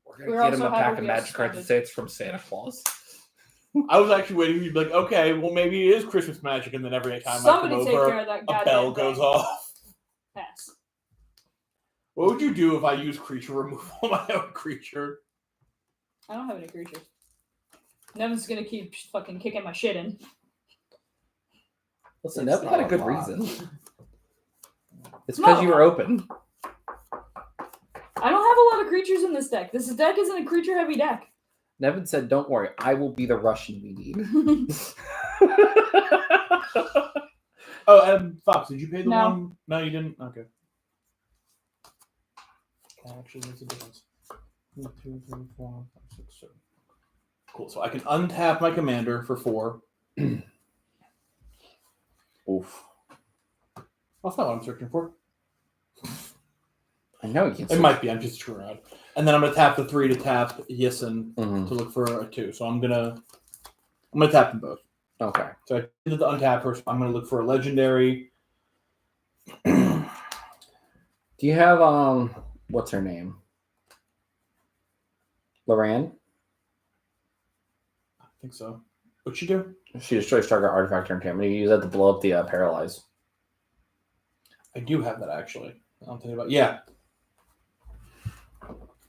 We're We're gonna get him also a pack having of the magic cards and suspended. say it's from Santa Claus. I was actually waiting for you to be like, okay, well maybe it is Christmas magic, and then every time Somebody I take come care over, of that a goddamn bell thing. goes off. Pass. What would you do if I use creature removal on my own creature? I don't have any creatures. Nevin's gonna keep fucking kicking my shit in. Listen, It's that had a not good a lot. reason. It's because No. you were open. I don't have a lot of creatures in this deck. This deck isn't a creature heavy deck. Nevin said, don't worry, I will be the Russian we need. Oh, Fox, did you pay the No. one? No, you didn't? Okay. That actually makes a difference. 1, 2, 3, 4, 5, 6, 7. Cool, so I can untap my commander for 4. Oof. That's not what I'm searching for. I know you can It might be, I'm just screwing around. And then I'm gonna tap the 3 to tap Yissen Mhm. to look for a 2. So I'm gonna tap them both. Okay. So I did the untap first. I'm gonna look for a legendary. Do you have, what's her name? Loran? I think so. What'd she do? She destroys target artifact turn 2. I'm going to use that to blow up the paralyze. I do have that actually. I'm thinking about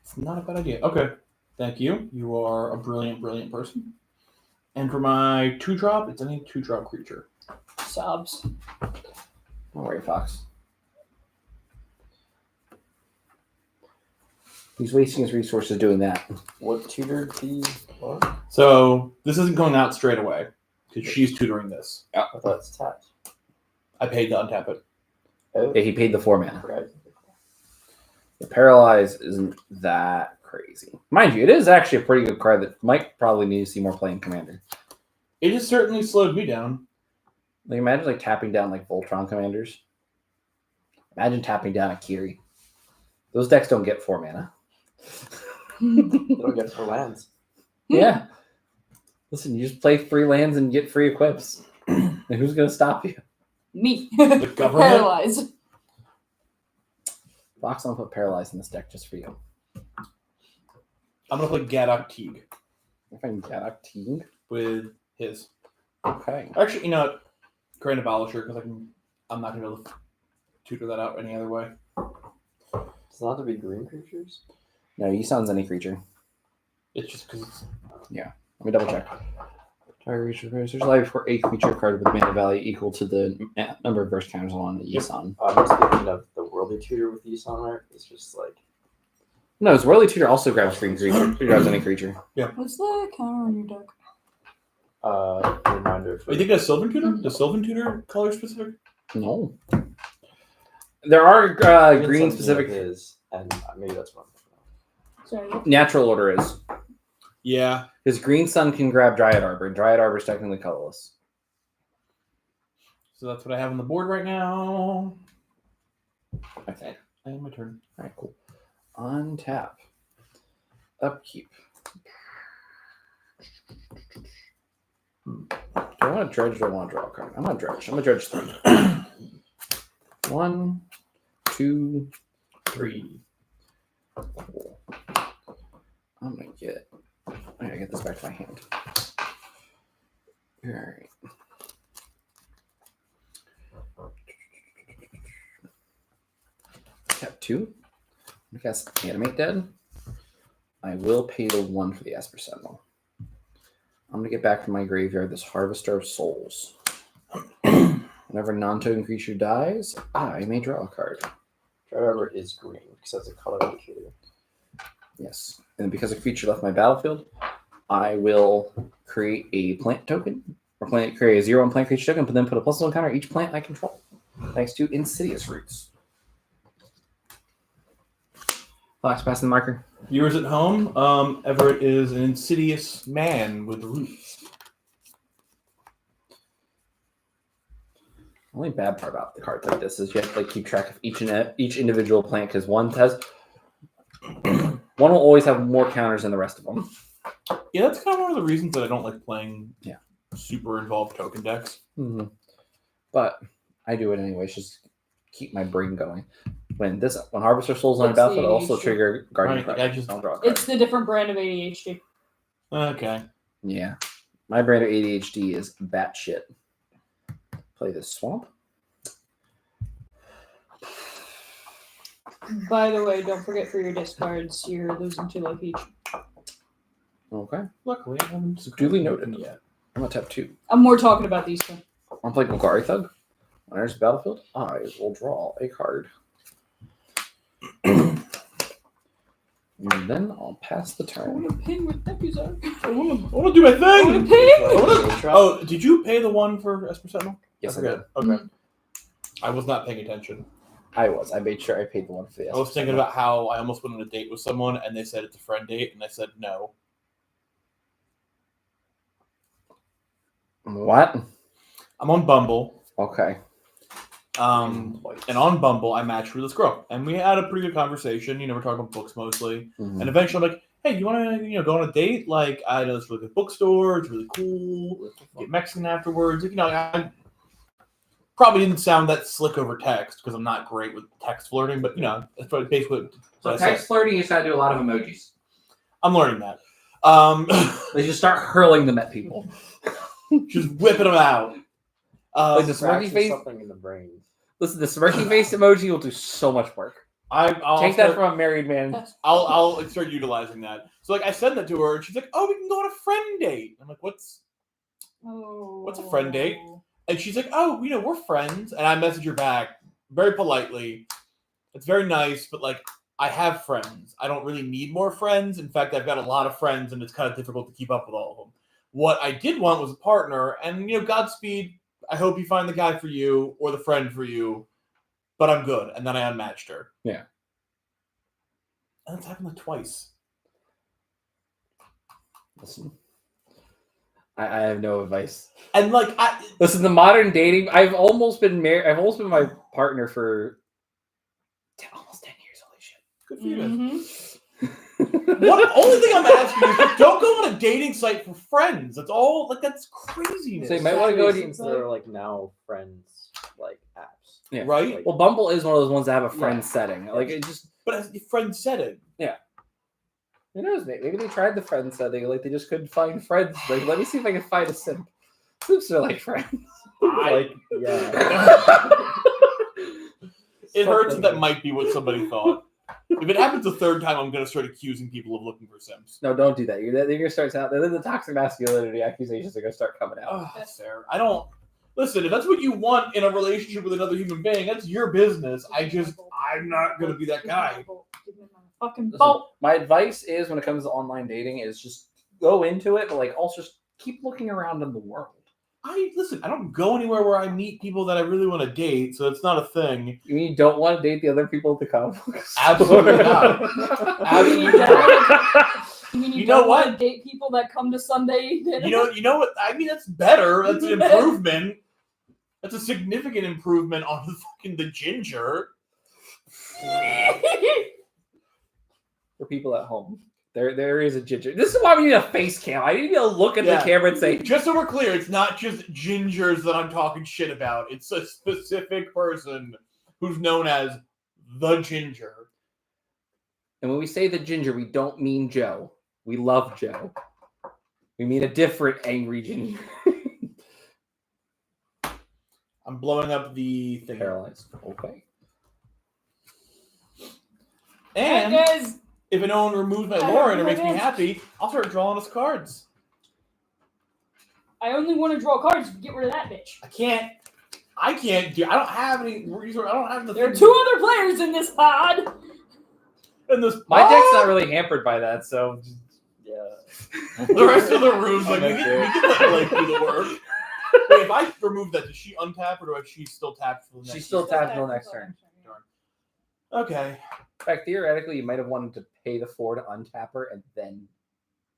It's not a bad idea. Okay. Thank you. You are a brilliant, brilliant person. And for my 2-drop, it's any 2-drop creature. Sobs. Don't worry, Fox. He's wasting his resources doing that. What tutored the what? So this isn't going out straight away because she's tutoring this. I thought it's tapped. I paid to untap it. Oh, Yeah, he paid the 4 mana. right. The paralyze isn't that crazy. Mind you, it is actually a pretty good card that might probably need to see more play in Commander. It has certainly slowed me down. Like, imagine like tapping down like Voltron commanders. Imagine tapping down a Kiri. Those decks don't get 4 mana. They don't get for lands. Yeah. Listen, you just play free lands and get free equips. And who's gonna stop you? Me. The government. Paralyzed. Fox, I'm gonna put paralyzed in this deck just for you. I'm gonna play Gadok Teague If I can get a team. with his. Okay. Actually, you know what? Grand Abolisher because I'm not gonna be able to tutor that out any other way. Does it not have to be green creatures? No, Yisan's any creature. It's just because Let me double check. Target creature there's life for a creature card with mana value equal to the number of burst counters on Yisan. I'm speaking of the worldly tutor with Yisan, right? It's just like No, his Whirly Tutor also grabs green creature. He grabs any creature. What's the counter on your deck? reminder. For you think a Sylvan Tutor? Does Sylvan Tutor color specific? No. There are Even green something specific. of his, and maybe that's what I'm thinking Sorry. Natural order is. Yeah. His green sun can grab Dryad Arbor. Dryad Arbor is technically colorless. So that's what I have on the board right now. Okay. And my turn. All right, cool. Untap. Upkeep. Do I want to dredge or do I want to draw a card? I'm going to dredge. I'm going to dredge 3. 1, 2, 3. Cool. I'm going to get... I gotta get this back to my hand. All right. Tap 2. I'm gonna cast Animate Dead. I will pay the 1 for the Esper Sentinel. I'm gonna get back from my graveyard this Harvester of Souls. Whenever a non-token creature dies, I may draw a card. Dry Everett is green because that's a color indicator. Yes. And because a creature left my battlefield, I will create a plant token. Or create a 0-1 plant creature token, but then put a +1 counter on each plant I control. Thanks to Insidious Roots. Flash passing the marker. Viewers at home, Everett is an insidious man with roots. The only bad part about the cards like this is you have to like keep track of each individual plant because one will always have more counters than the rest of them. Yeah, that's kind of one of the reasons that I don't like playing Yeah. super involved token decks. Mm-hmm. But I do it anyways, just keep my brain going. When Harvester Souls on the What's battlefield, the also ADHD? trigger Guardian Right, Project. I'll draw a card. It's the different brand of ADHD. Okay. Yeah. My brand of ADHD is batshit. Play this swamp. By the way, don't forget for your discards, you're losing 2 life each. Okay. Luckily, I haven't Duly noted. yet. I'm gonna tap 2. I'm more talking about these two. I'm playing Golgari Thug. When there's battlefield, I will draw a card. And then I'll pass the I turn. want to pin with Nepuzar. I want to do my I want thing! to pin! Oh, did you pay the one for Esper Sentinel? Yes, I forgot. did. Okay. I was not paying attention. I was. I made sure I paid the one for the I was thinking about how I almost went on a date with someone and they said it's a friend date, and I said no. What? I'm on Bumble. Okay. And on Bumble, I matched with this girl, and we had a pretty good conversation. We're talking about books mostly, Mhm. and eventually I'm like, "Hey, you want to, go on a date? Like, I know this really good bookstore. It's really cool. Get Mexican afterwards. I probably didn't sound that slick over text because I'm not great with text flirting, but that's probably basically what I said. flirting, you just gotta do a lot of emojis. I'm learning that. They just start hurling them at people. Just whipping them out. Like the smirky Practice face. something in the brain. Listen, the smirky face emoji will do so much work. I'll Take start, that from a married man. I'll start utilizing that. So I said that to her, and she's like, "Oh, we can go on a friend date." I'm like, "What's a friend date?" And she's like, "Oh, we're friends." And I message her back very politely. It's very nice, but I have friends. I don't really need more friends. In fact, I've got a lot of friends, and it's kind of difficult to keep up with all of them. What I did want was a partner, and Godspeed. I hope you find the guy for you or the friend for you, but I'm good. And then I unmatched her. Yeah. And that's happened twice. Listen, I have no advice. And Listen, the modern dating. I've almost been married. I've almost been my partner for almost 10 years. Holy shit! good for you. Man. Mm-hmm. What only thing I'm asking is don't go on a dating site for friends. That's all. That's craziness. So you might want to go to since there are now friends apps. Yeah. Right? Well, Bumble is one of those ones that have a friend setting. Like it just. But as the friend said it. Who knows? Maybe they tried the friend setting. Like they just couldn't find friends. Like let me see if I can find a simp. Simps are like friends. Yeah. It hurts that might be what somebody thought. If it happens a third time, I'm going to start accusing people of looking for simps. No, don't do that. They're gonna start out. Then the toxic masculinity accusations are gonna start coming out. Oh, that's fair. I don't listen. If that's what you want in a relationship with another human being, that's your business. I'm not going to be that guy. Give me my fucking Listen, bolt. my advice is when it comes to online dating is just go into it, but also just keep looking around in the world. I don't go anywhere where I meet people that I really want to date, so it's not a thing. You mean you don't want to date the other people at the complex? Absolutely not. Absolutely not. You mean You don't know want what? to date people that come to Sunday dinner? You know what? I mean, that's better. That's an improvement. That's a significant improvement on the ginger. For people at home, there is a ginger. This is why we need a face cam. I need to be able to look at the camera and say, Just so we're clear, it's not just gingers that I'm talking shit about. It's a specific person who's known as the ginger. and when we say the ginger, we don't mean Joe. We love Joe. We mean a different angry ginger. I'm blowing up the thing. Paralyzed. Okay. And guys, if no one removes my I Lauren or have makes me it. happy, I'll start drawing us cards. I only want to draw cards. Get rid of that bitch. I can't do. I don't have any resource. I don't have the. There are 2 other players in this pod. In this. My deck's not really hampered by that, so Yeah. The rest of the rooms, like we Okay. can let Blake do the work. Wait, if I remove that, does she untap or do she still tap for the next? she's still tapped until next turn. Okay. In fact, theoretically, you might have wanted to pay the 4 to untap her and then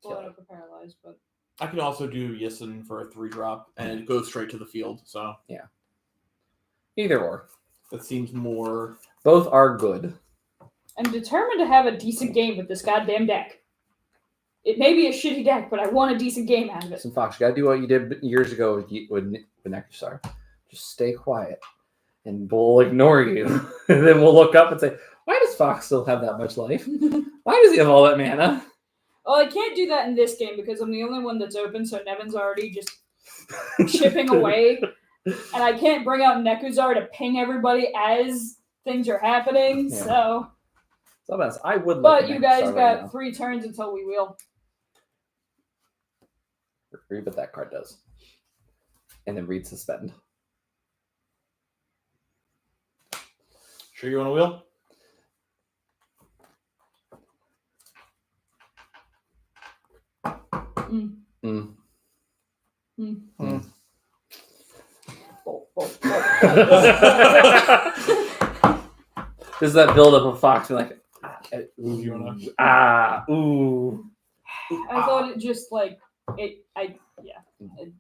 kill Blood her. up or paralyzed, but I can also do Yissen for a 3-drop, and it goes straight to the field. So Either or. that seems more. Both are good. I'm determined to have a decent game with this goddamn deck. It may be a shitty deck, but I want a decent game out of it. Listen, Fox, you gotta do what you did years ago with Necrosar. Just stay quiet, and we'll ignore you. And then we'll look up and say, "Why does Fox still have that much life? Why does he have all that mana?" Well, I can't do that in this game because I'm the only one that's open, so Nevin's already just chipping away. And I can't bring out Nekuzar to ping everybody as things are happening, Yeah. so... So that's I would. But like you Necrosar guys right got now. 3 turns until we wheel. Read what that card does, and then read suspend. Sure, you want to wheel? Mm. Mm. Mm. Mm. Bolt, bolt, bolt. There's that buildup of Fox being like, You wanna- ooh. I thought it just like I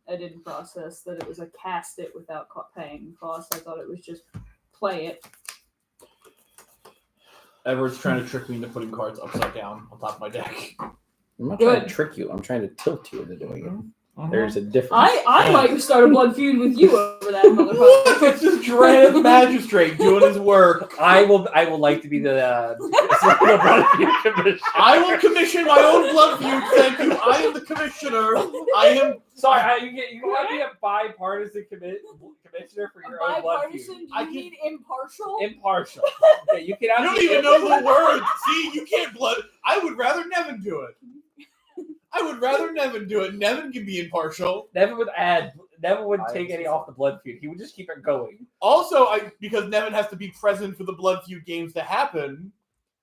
didn't process that it was a cast it without paying cost. I thought it was just play it. Everett's trying to trick me into putting cards upside down on top of my deck. I'm not trying Good. to trick you. I'm trying to tilt you into doing it. There's a difference. I might start a blood feud with you over that motherfucker. It's just Dran the Magistrate doing his work. I will like to be the blood feud commissioner. I will commission my own blood feud. Thank you. I am the commissioner. I am. Sorry, you want to be a bipartisan commissioner for your own blood feud. Bipartisan? Do I you can- mean impartial? Impartial. Okay, you can You don't even know the word. See, you can't blood. I would rather Nevin do it. I would rather Nevin do it. Nevin can be impartial. Nevin would I take am any so off the blood feud. He would just keep it going. Also, because Nevin has to be present for the blood feud games to happen,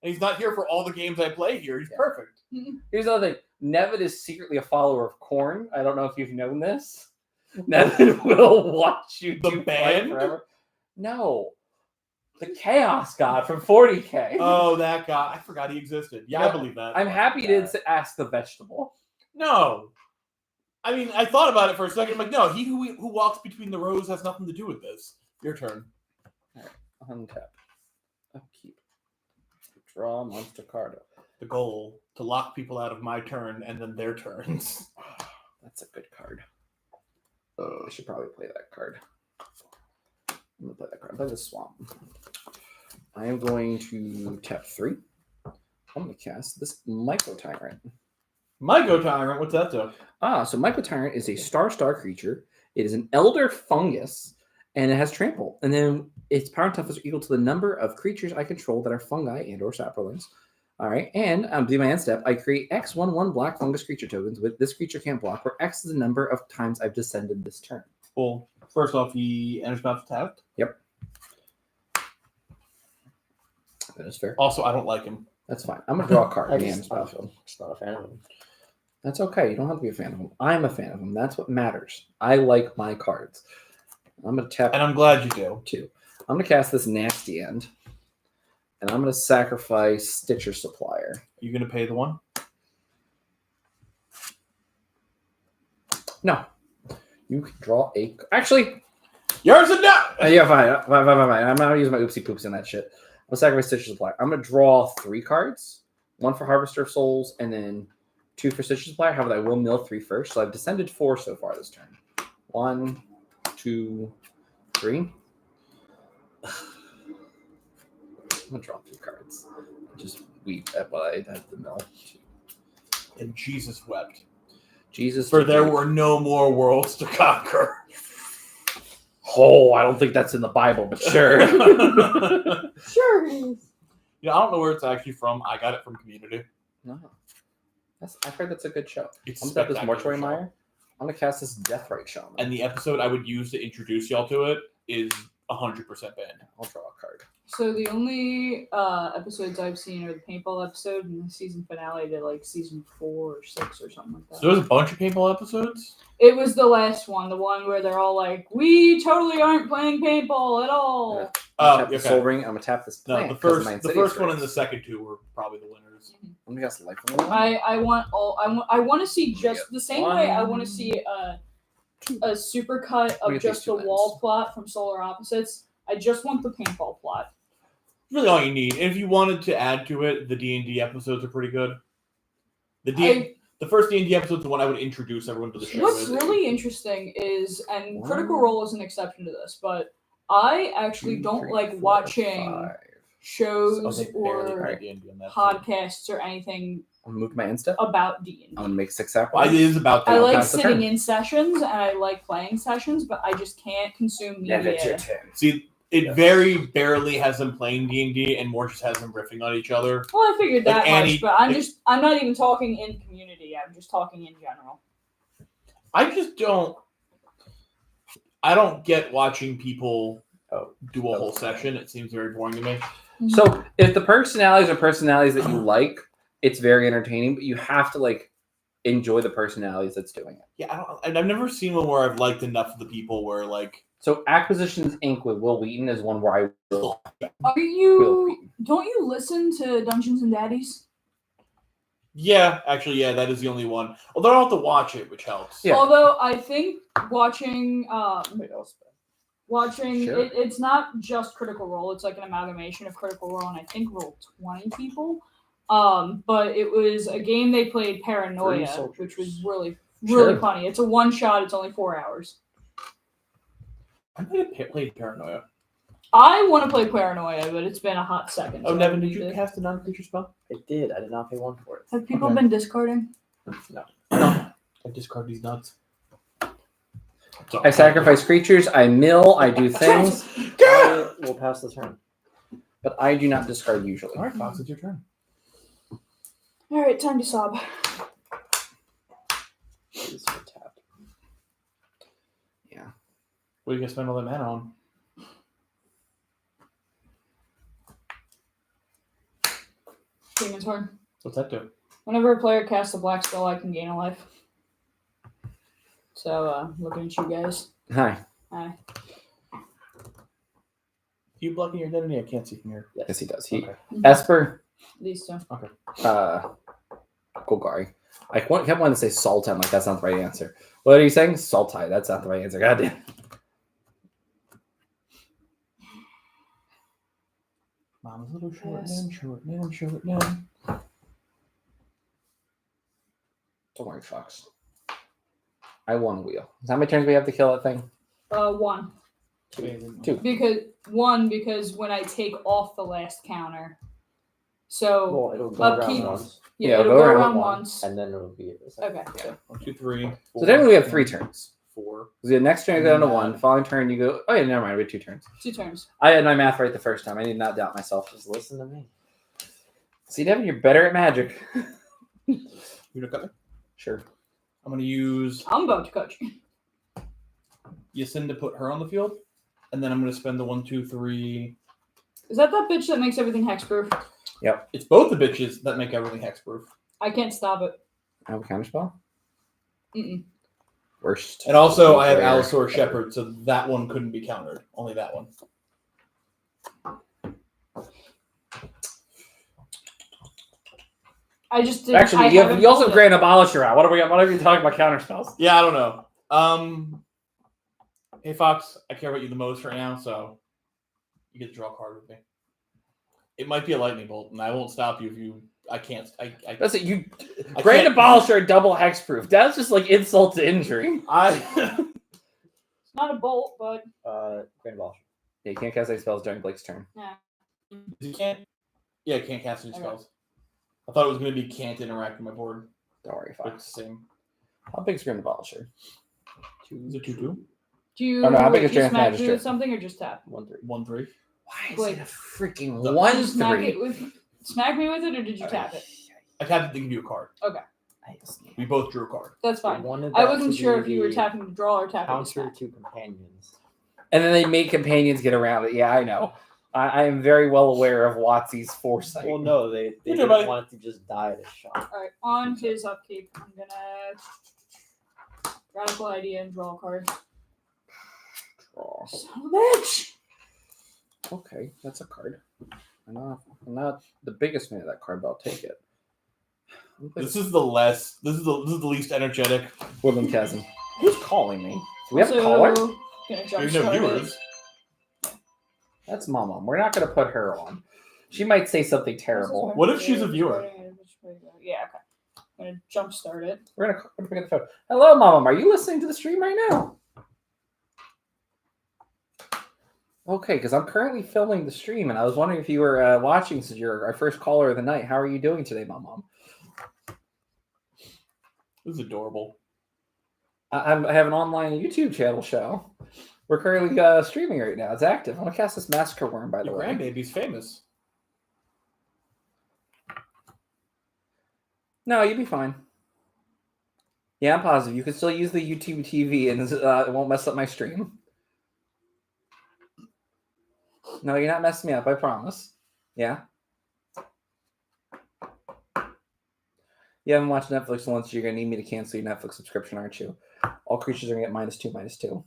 and he's not here for all the games I play here. He's Yeah. perfect. Here's the other thing. Nevin is secretly a follower of Korn. I don't know if you've known this. Nevin will watch you The do fight band? forever. No. The Chaos God from 40K. Oh, that guy. I forgot he existed. Yeah, I Yeah. believe that. I'm happy you didn't ask the vegetable. No. I mean, I thought about it for a second. I'm like, no, he who walks between the rows has nothing to do with this. Your turn. Untap. Upkeep. Draw monster card. The goal to lock people out of my turn and then their turns. That's a good card. I should probably play that card. I'm gonna play that card. Play the swamp. I am going to tap 3. I'm gonna cast this Micro Tyrant. Myco Tyrant, what's that do? So Micro Tyrant is a star creature. It is an elder fungus, and it has trample. And then its power and toughness are equal to the number of creatures I control that are fungi and/or saplings. All right, and do my end step. I create X1/1 black fungus creature tokens. With this creature can't block, where X is the number of times I've descended this turn. Well, first off, he enters battlefield tapped. That is fair. Also, I don't like him. That's fine. I'm gonna draw a card. I in the just- end battlefield. Just not a fan of him. That's okay. You don't have to be a fan of him. I'm a fan of him. That's what matters. I like my cards. I'm gonna tap And I'm glad you do. 2. I'm gonna cast this Nasty End, and I'm gonna sacrifice Stitcher Supplier. Are you going to pay the one? No, you can draw a. Actually, Yours and no! yeah, fine. I'm not gonna use my oopsie poops in that shit. I'm gonna sacrifice Stitcher Supplier. I'm gonna draw 3 cards. 1 for Harvester of Souls, and then 2 for Stitcher Supplier. However, I will mill 3 first. So I've descended 4 so far this turn. 1, 2, 3. I'm gonna draw 3 cards. Just weep at what I had to mill. And Jesus wept. Jesus. For there were no more worlds to conquer. Oh, I don't think that's in the Bible, but sure. Sure it is. I don't know where it's actually from. I got it from Community. No. I've heard that's a good show. It's I'm about this spectacular Mortuary show. Mire. I'm gonna cast this Deathrite Shaman. And the episode I would use to introduce y'all to it is 100% banned. I'll draw a card. So the only episodes I've seen are the paintball episode and the season finale to like season 4 or 6 or something like that. So there's a bunch of paintball episodes. It was the last one, the one where they're all like, "We totally aren't playing paintball at all." Yeah. Oh, Tap the okay. Soul Ring. I'm gonna tap this No, plant. the 'cause of first, my the Insidious first one and Strikes. the second two were probably the winners. I'm gonna cast Life. I want to see just the same way I want to see a supercut We of get just these the two wall ends. plot from Solar Opposites. I just want the paintball plot. Really, all you need. And if you wanted to add to it, the D&D episodes are pretty good. The first D&D episode is the one I would introduce everyone to the show. What's with. really interesting is, and Critical 1, Role is an exception to this, but I actually 2, don't 3, like 4, watching 5. shows Oh, they barely or play D&D on that. podcasts or anything I'm gonna move my insta. about D&D. I'm gonna make 6 apples. Well, it is about I that. like pass the sitting turn. in sessions and I like playing sessions, but I just can't consume media. turn. See, it Yes. very barely has them playing D&D and more just has them riffing on each other. Well, I figured Like that Annie- much, but I'm not even talking in community. I'm just talking in general. I just don't. I don't get watching people do a whole session. It seems very boring to me. So if the personalities are personalities that you like, it's very entertaining. But you have to like enjoy the personalities that's doing it. Yeah, and I've never seen one where I've liked enough of the people where like. So Acquisitions Inc. with Will Wheaton is one where I will. Are Will you? Wheaton. Don't you listen to Dungeons and Daddies? Yeah, actually, yeah, that is the only one. Although I don't have to watch it, which helps. Yeah. Although I think watching Sure. it's not just Critical Role. It's like an amalgamation of Critical Role and I think Roll 20 people. But it was a game they played, Paranoia, Soldiers. which was really Sure. funny. It's a one shot. It's only 4 hours. I might have played Paranoia. I want to play Paranoia, but it's been a hot second. Oh, so I Nevin, did need you to- cast a non-creature spell? I did. I did not pay 1 for it. Have people Okay. been discarding? I discard these nuts. I sacrifice creatures. I mill. I do things, We'll pass the turn. but I do not discard usually. All right, Fox, it's your turn. All right, time to sob. Please for tap. What are you gonna spend all that mana on? Demon's Horn. What's that do? Whenever a player casts a black spell, I can gain a life. So, looking at you guys. Hi. Hi. You blocking your identity? I can't see from here. Yes, he does. He Okay. Esper. These two. Golgari. I kept wanting to say Sultan, like that's not the right answer. What are you saying? Sultai. That's not the right answer. God damn. Mama's little short Yes. man, short man, short man. Don't worry, Fox. I won a wheel. How many turns we have to kill that thing? 1. Two. Because when I take off the last counter. So, Well, it'll go Upkeep. around once, Yeah, it'll go go around around one, once. and then it'll be a second. Okay. Yeah. 1, 2, 3. So technically we have 3 turns. 4. So the next turn you go down to Yeah. 1. Following turn you go. Oh yeah, never mind. We have 2 turns. 2 turns. I had my math right the first time. I did not doubt myself. Just listen to me. See, Devin, you're better at magic. You look at me. Sure. I'm gonna use I'm about to cut you. Yasin to put her on the field, and then I'm gonna spend the 1, 2, 3. Is that bitch that makes everything hexproof? It's both the bitches that make everything hexproof. I can't stop it. I have a counterspell. Mm-mm. Worst. And also, I have player Allosaur ever. Shepherd, so that one couldn't be countered. Only that one. I just did. Actually, you also have Grand Abolisher out. What are you talking about counterspells? Yeah, I don't know. Hey Fox, I care about you the most right now, so you get to draw a card with me. It might be a lightning bolt, and I won't stop you if you. I can't. That's it. You I Grand can't- Abolisher double hexproof. That's just like insult to injury. It's not a bolt, but Grand Abolisher. Yeah, you can't cast any spells during Blake's turn. You can't. Yeah, I can't cast any Okay. spells. I thought it was going to be can't interact with my board. Don't worry, But Fox. it's the same. How big's Grand Abolisher? Is it 2/2? do you, Oh, no, how big is do you Giant smack me Magistrate? with something or just tap? 1/3. 1/3. Why is Like, it a freaking the- 1-3? Smack me with it, or did you tap it? I tapped it to give you a card. We both drew a card. That's fine. Wanted I that wasn't to sure be if you were the tapping to draw or tapping to counter snap. to companions. And then they made companions get around it. Yeah, I know. I am very well aware of Watsy's foresight. Well, no, they Good didn't job, buddy. want it to just die at a shot. Alright, on his upkeep, I'm gonna radical idea and draw a card. Draw. Son of a bitch! Okay, that's a card. I'm not the biggest fan of that card, but I'll take it. This is the least energetic. Woodland Chasm. Who's calling me? Do we have a So, caller? Gonna There's jump no start it. viewers. That's Mama. We're not going to put her on. She might say something terrible. What if she's a viewer? Yeah, okay. I'm gonna jump start it. We're going to pick up the phone. Hello, Mama. Are you listening to the stream right now? Okay, because I'm currently filming the stream, and I was wondering if you were watching since you're our first caller of the night. How are you doing today, Mom? This is adorable. I have an online YouTube channel show. We're currently streaming right now. It's active. I'm going to cast this Massacre Worm, by the Your way. grandbaby's famous. No, you'll be fine. Yeah, I'm positive. You can still use the YouTube TV, and it won't mess up my stream. No, you're not messing me up. I promise. Yeah. You haven't watched Netflix once. You're gonna need me to cancel your Netflix subscription, aren't you? All creatures are gonna get -2, -2.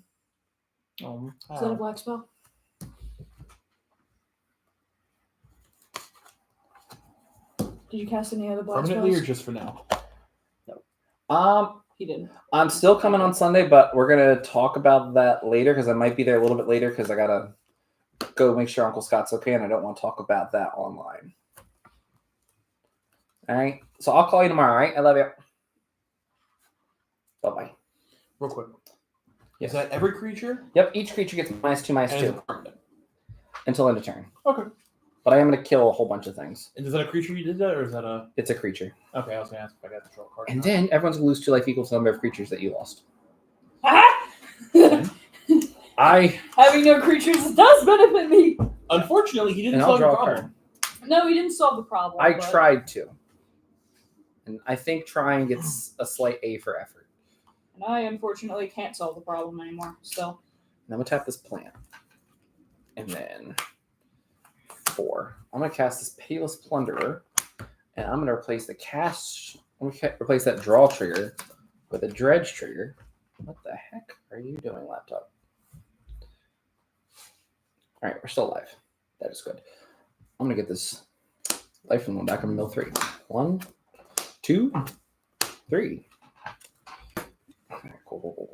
Is that a black spell? Did you cast any other black Permanently or spells? just for now? He didn't. I'm still coming on Sunday, but we're gonna talk about that later because I might be there a little bit later because I gotta go make sure Uncle Scott's okay, and I don't want to talk about that online. All right, so I'll call you tomorrow. All right, I love you. Bye bye. Real quick. Yes. Is that every creature? Yep, each creature gets -2, And is -2 it permanent? until end of turn. Okay. But I am gonna kill a whole bunch of things. And is that a creature you did that, or is that a? It's a creature, Okay, I was gonna ask if I got to draw a card. and then everyone's gonna lose 2 life equals the number of creatures that you lost. I Having no creatures does benefit me. Unfortunately, he didn't and I'll solve your draw a problem. card. No, he didn't solve the problem. I but- tried to, and I think trying gets a slight A for effort. And I unfortunately can't solve the problem anymore. So And I'm gonna tap this plant, and then 4. I'm gonna cast this Pitiless Plunderer, and I'm gonna replace the cast. I'm gonna replace that draw trigger with a dredge trigger. What the heck are you doing, laptop? All right, we're still alive. That is good. I'm gonna get this life from one back on mill 3. 1, 2, 3. Okay, cool.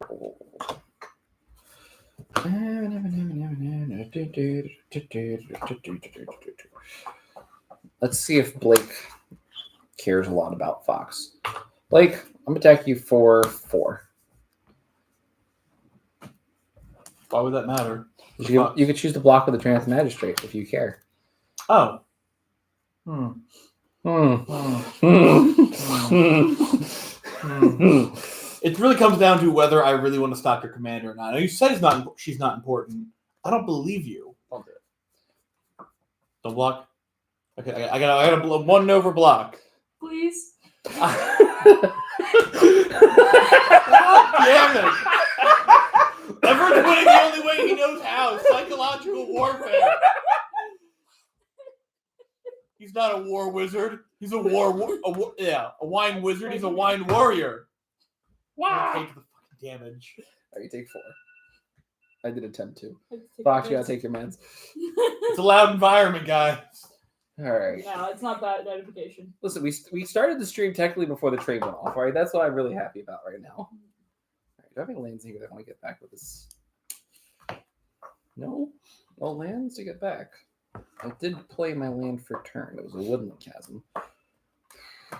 Let's see if Blake cares a lot about Fox. Blake, I'm gonna attack you for 4. Why would that matter? You could choose to block with the Trance Magistrate if you care. Oh. It really comes down to whether I really want to stop your commander or not. Now, you said she's not important. I don't believe you. Don't do it. Don't block. Okay, I gotta 1 over block. please. God damn it! Everyone's winning the only way he knows how. Psychological warfare. He's not a war wizard. He's a a wine wizard. He's a wine warrior. Wow. Take the fucking damage. All right, you take 4. I did attempt to. Let's take Fox, a you gotta risk. take your mans. It's a loud environment, guys. All right. No, it's not that notification. Listen, we started the stream technically before the trade went off, right? That's what I'm really happy about right now. All right, do I have any lands here that I want to get back with this? No lands to get back. I did play my land for turn. It was a Woodland Chasm. I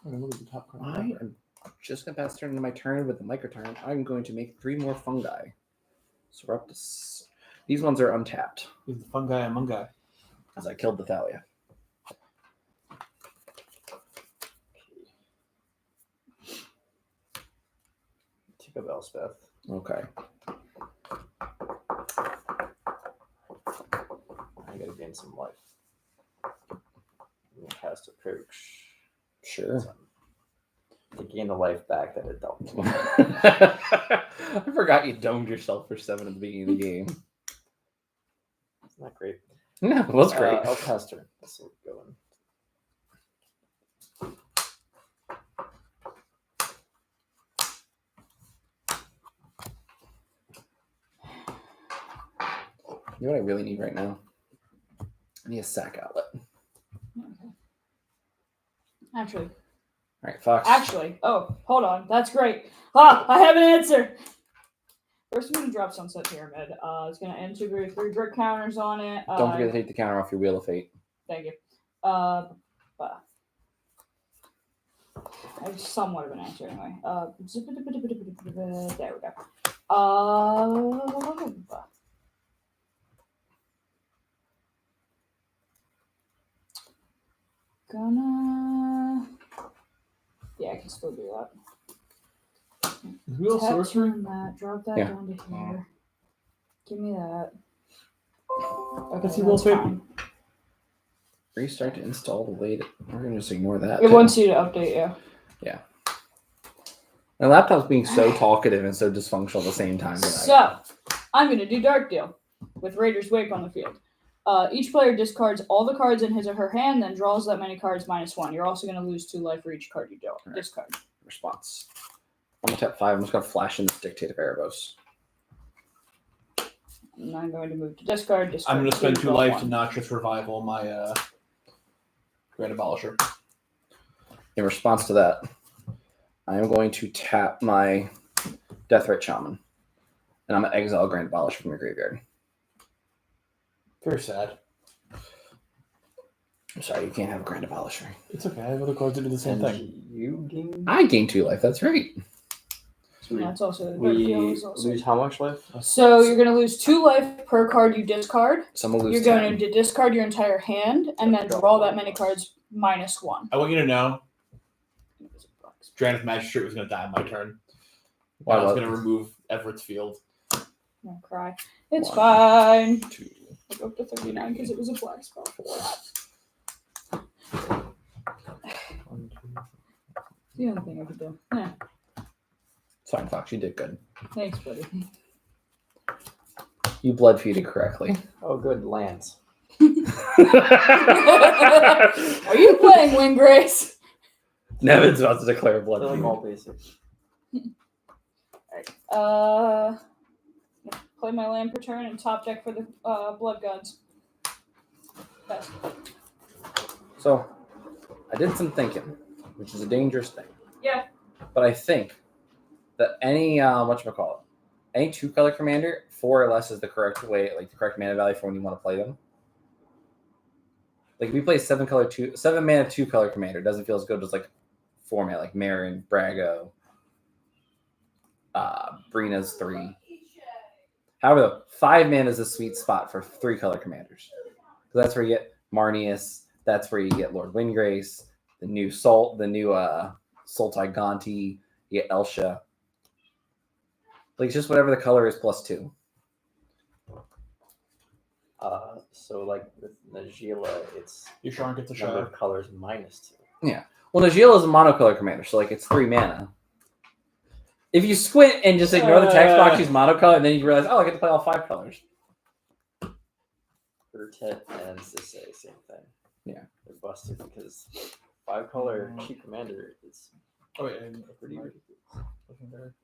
am just gonna pass turn into my turn with the micro turn. I'm going to make 3 more fungi. So we're up to these ones are untapped He's the fun guy among guy. as I killed the Thalia. Take up Elspeth. Okay. I gotta gain some life. I'm gonna cast Approach. Sure. Thinking gain the life back that it dealt. I forgot you domed yourself for 7 at the beginning of the game. Isn't that great? No, it was great. I'll pass turn. This will go in. You know what I really need right now? I need a sack outlet. Actually, All right, Fox. oh, hold on. That's great. I have an answer. First, I'm going to drop Sunset Pyramid. It's going to integrate 3 drip counters on it. Don't forget to take the counter off your Wheel of Fate. Thank you. I have somewhat of an answer anyway. There we go. Yeah, I can still do that. Wheel Tap sorcery? turn that, drop that Yeah. down to here. Give me that. Okay, Let's see, that's Will, fine. Restart to install the late. We're gonna just ignore that. It too. wants you to update, yeah. My laptop's being so talkative and so dysfunctional at the same time tonight. So, I'm going to do Dark Deal with Raiders Wake on the field. Each player discards all the cards in his or her hand, then draws that many cards -1. You're also going to lose 2 life for each card you Right. discard. Response. I'm gonna tap 5. I'm just gonna flash in this Dictate of Erebos. And I'm going to move to discard. I'm going to spend 2 draw life 1. to Noxious Revival my Grand Abolisher. In response to that, I am going to tap my Deathrite Shaman. And I'm gonna exile Grand Abolisher from your graveyard. Very sad. I'm sorry, you can't have a Grand Abolisher. It's okay. I have other cards that do the same thing. You gain. I gain 2 life, that's right. And that's also Dark We Deal is also. lose how much life? So you're going to lose 2 life per card you discard. So I'm gonna lose You're 10. going to discard your entire hand and then draw that many cards -1. I want you to know Drannith Magistrate was going to die on my turn. Why I was was going to remove Everett's Field. I'm gonna cry. It's 1, fine. 2. I go up to 39 because it was a black spell. The only thing I could do. Yeah. It's fine, Fox. You did good. Thanks, buddy. You blood feeded correctly. Oh, good. Lands. Are you playing Windgrace? Nevin's about to declare blood They're like feud. all basics. Play my land per turn and top deck for the Blood Gods. Best. So, I did some thinking, which is a dangerous thing. Yeah. But I think that any whatchamacallit, any 2-color commander, 4 or less is the correct way, like the correct mana value for when you want to play them. Like if we play 7 mana 2-color commander, it doesn't feel as good as like 4 mana, like Marin, Brago, Brina's 3. However, 5 mana is a sweet spot for 3-color commanders. So that's where you get Marnius. That's where you get Lord Windgrace, the new Sultai Gonti. You get Elsha. Like it's just whatever the color is +2. So like with Najila, it's Your Sharn gets a number shot. of colors -2. Well, Najila is a monocolor commander, so like it's 3 mana. If you squint and just ignore the text box, use monocolor, and then you realize, oh, I get to play all 5 colors. Urtet and Sisay, same thing. Yeah. They're busted because 5-color cheap commander is Oh, wait. I'm pretty ridiculous. looking there.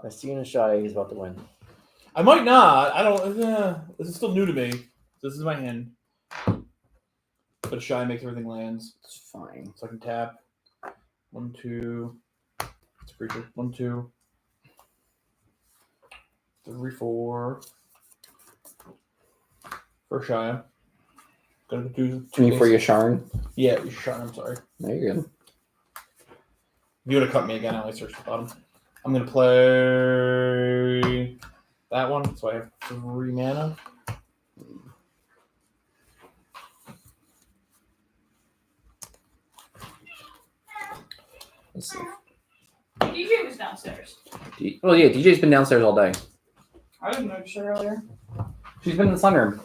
I see Nashai, he's about to win. I might not. I don't. This is still new to me. This is my hand. But Shy makes everything lands. It's fine. So I can tap. 1, 2. It's a creature. 1, 2. 3, 4. For Shy. Gonna do 2 Me for things. Yasharn. Yeah, Shy. I'm sorry. No, you're good. If you would have cut me again, I only searched the bottom. I'm gonna play that one, so I have 3 mana. Let's see. DJ was downstairs. Well, yeah, DJ's been downstairs all day. I didn't notice her earlier. She's been in the sunroom.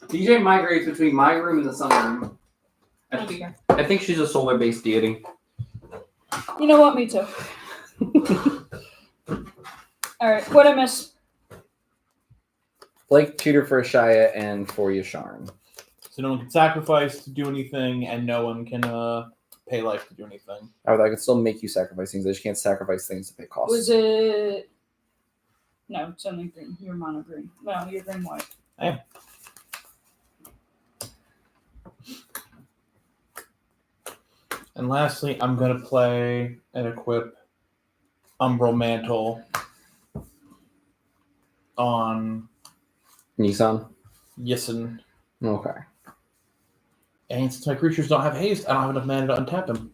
DJ migrates between my room and the sunroom. I think she's a solar-based deity. You know what? Me too. All right, what I miss? Blake tutor for Ashaya and for Yasharn. So no one can sacrifice to do anything, and no one can pay life to do anything. I could still make you sacrifice things. I just can't sacrifice things to pay costs. Was it? No, it's only green. You're mono green. No, you're green white. And lastly, I'm gonna play and equip Umbral Mantle on Nissan? Yissen. Okay. And since my creatures don't have haste, I don't have enough mana to untap them.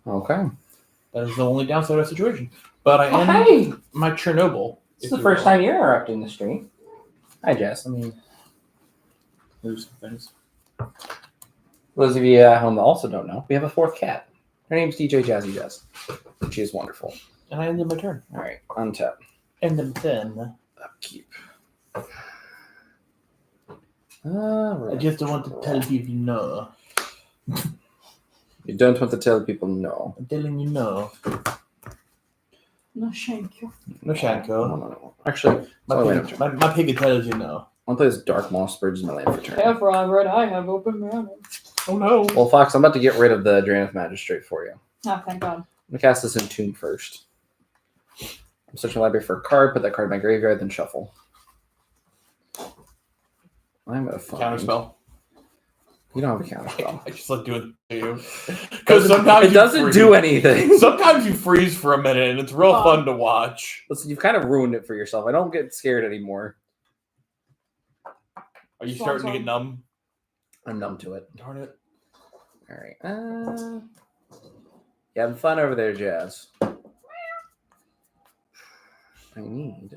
Okay. That is the only downside of the situation. But I am hey! my Chernobyl. This is the first time you're interrupting the stream. Hi, Jess. There's some things. Those of you at home that also don't know, we have a fourth cat. Her name's DJ Jazzy Jazz. She is wonderful. And I ended my turn. All right, untap. And then Upkeep. I just don't want to tell people no. You don't want to tell people no. I'm telling you no. No, thank you. No Shanko. No. Actually, My pig tells you no. I'll play this Dark Moss Bridge as my land for turn. After I read, I have open mana. Oh no. Well, Fox, I'm about to get rid of the Drannith Magistrate for you. Oh, thank God. I'm going to cast this Entomb first. I'm searching the library for a card, put that card in my graveyard, then shuffle. I'm going to find... Counterspell. You don't have a counterspell. I just like doing it to you. Because sometimes It doesn't do anything. Sometimes you freeze for a minute and it's real fun to watch. Listen, you've kind of ruined it for yourself. I don't get scared anymore. Are you starting to get numb? I'm numb to it. Darn it. All right. You having fun over there, Jazz? I need...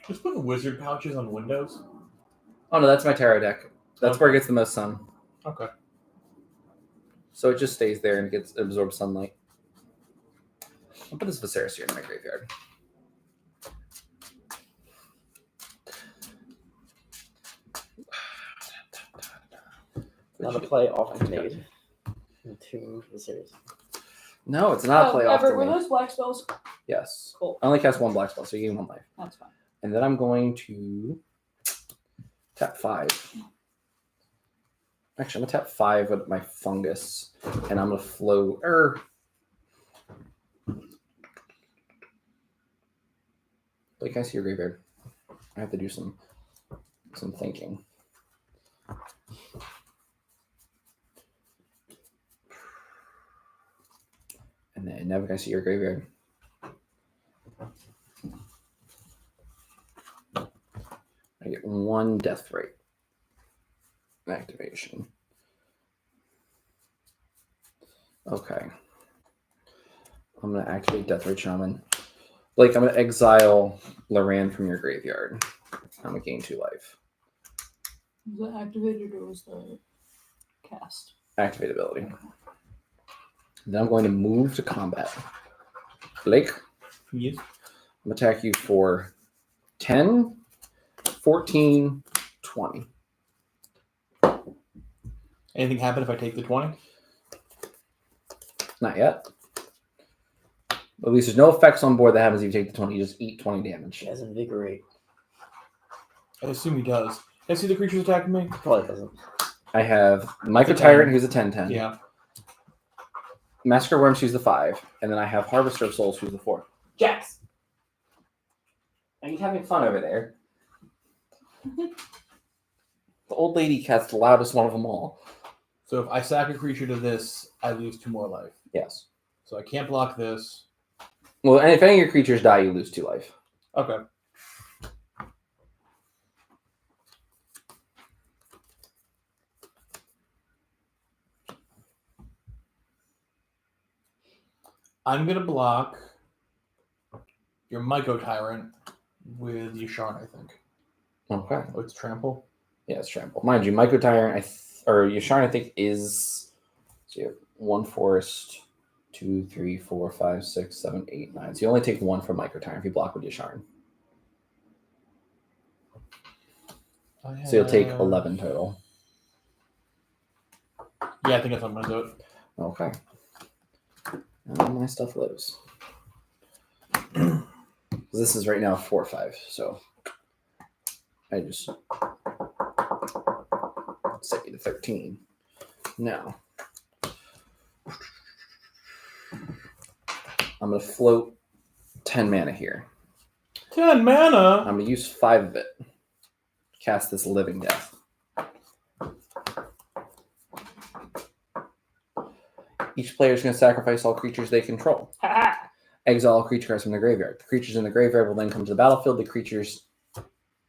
Just put wizard pouches on windows. Oh, no, that's my tarot deck. That's where it gets the most sun. Okay. So it just stays there and gets absorbs sunlight. I'll put this Viserys here in my graveyard. Not a play often made. Entomb the series. No, it's not a play off. Everett, were those black spells? Yes. Cool. I only cast one black spell, so you gain 1 life. That's fine. And then I'm going to tap 5. Actually, I'm going to tap 5 with my fungus. And I'm going to flow... Like, I see your graveyard. I have to do some thinking. And then never can I see your graveyard. I get 1 death rate activation. Okay. I'm going to activate Death Rate Shaman. Blake, I'm going to exile Loran from your graveyard. I'm going to gain 2 life. Was that activated or was the cast? Activate ability. Then I'm going to move to combat. Blake, Yes. I'm going to attack you for 10, 14, 20. Anything happen if I take the 20? Not yet. At least there's no effects on board that happens if you take the 20. You just eat 20 damage. She has invigorate. I assume he does. Can I see the creatures attacking me? Probably doesn't. I have Micro It's a 10. Tyrant, who's a 10/10. Yeah. Massacre Worms, who's the 5. And then I have Harvester of Souls, who's the 4. Jax! Are you having fun over there? The old lady cat's the loudest one of them all. So if I sack a creature to this, I lose 2 more life. Yes. So I can't block this. Well, and if any of your creatures die, you lose 2 life. Okay. I'm going to block your Myco Tyrant with Yasharn, I think. Okay. Oh, it's Trample? Yeah, it's Trample. Mind you, Micro Tyrant, or Yasharn, I think, is So you have 1 forest, 2, 3, 4, 5, 6, 7, 8, 9. So you only take 1 from Microtime if you block with Yasharn. So you'll take 11 total. Yeah, I think that's how I'm gonna do it. Okay. And all my stuff lives. This is right now 4-5, so I just set you to 13. Now I'm gonna float 10 mana here. 10 mana. I'm gonna use 5 of it. Cast this Living Death. Each player is going to sacrifice all creatures they control. Ha Exile all creature cards from the graveyard. The creatures in the graveyard will then come to the battlefield. The creatures.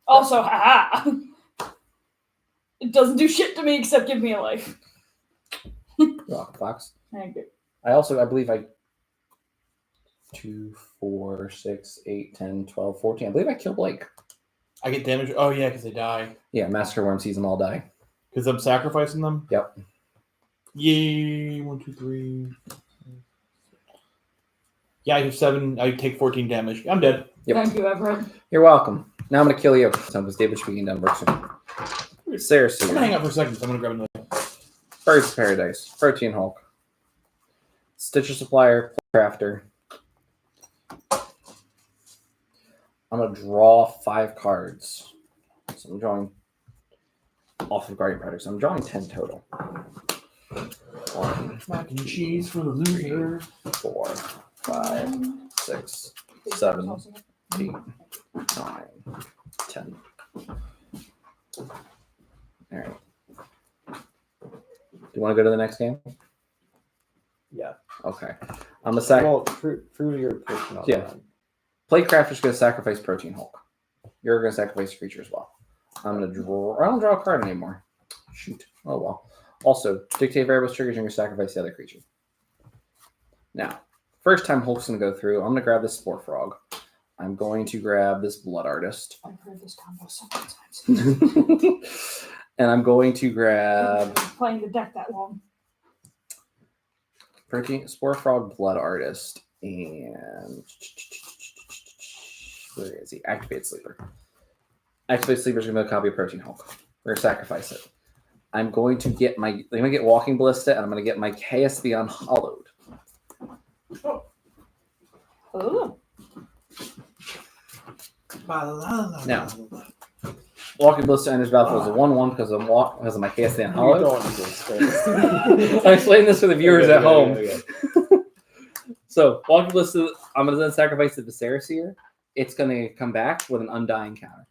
Also, haha. It doesn't do shit to me except give me a life. Rock Fox. Thank you. I believe 2, 4, 6, 8, 10, 12, 14. I believe I kill Blake. I get damage. Oh, yeah, because they die. Yeah, Master Worm sees them all die. Because I'm sacrificing them? Yep. Yay. 1, 2, 3. Yeah, I have 7. I take 14 damage. I'm dead. Yep. Thank you, Everett. You're welcome. Now I'm going to kill you because David speaking done work soon. I'm going to Seriously. hang out for a second, so I'm going to grab another. Birds of Paradise. Protein Hulk. Stitcher Supplier. Crafter. I'm going to draw 5 cards. So I'm drawing off of Guardian Predator. So I'm drawing 10 total. 1, Mac and cheese for the loser. 4, 5, 6, 7, 8, 9, 10. All right. Do you want to go to the next game? Yeah. Okay. I'm going to Well, prove your position on Yeah. that. Playcrafter's going to sacrifice Protein Hulk. You're going to sacrifice a creature as well. I'm going to draw. I don't draw a card anymore. Shoot. Oh, well. Also, Dictate Variables triggers, you're going to sacrifice the other creature. Now, first time Hulk's going to go through, I'm going to grab this Spore Frog. I'm going to grab this Blood Artist. I've heard this combo so many times. And I'm going to grab Playing the deck that long. Protein Spore Frog, Blood Artist, and where is he? Activate Sleeper. Activate Sleeper is going to be a copy of Protein Hulk. We're going to sacrifice it. I'm going to get Walking Ballista, and I'm going to get my Chaos the Unhallowed. Oh. Now, Walking Ballista enters battlefield as a 1/1 because of my Chaos the You Unhallowed. don't need to explain this. I'm explaining this for the viewers at home. Okay. So, Walking Ballista, I'm going to then sacrifice the Viserys here. It's going to come back with an Undying counter.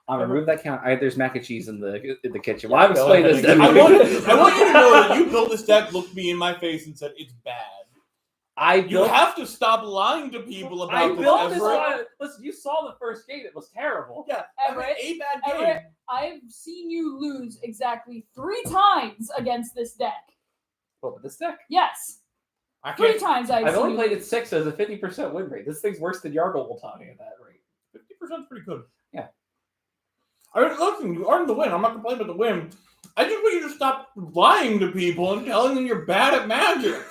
I'll remove that counter. There's mac and cheese in the kitchen. Well, I've explained this. I want you to know that you built this deck, looked me in my face, and said, it's bad. You have to stop lying to people about this, Everett. Listen, you saw the first game. It was terrible. Yeah, Everett, a bad game. Everett, I've seen you lose exactly 3 times against this deck. What with this deck? Yes. I 3 can't. times I've I've seen only you played lose. it 6 as a 50% win rate. This thing's worse than Yargle will tell me at that rate. 50% is pretty good. Yeah. Listen, you earned the win. I'm not complaining about the win. I just want you to stop lying to people and telling them you're bad at Magic.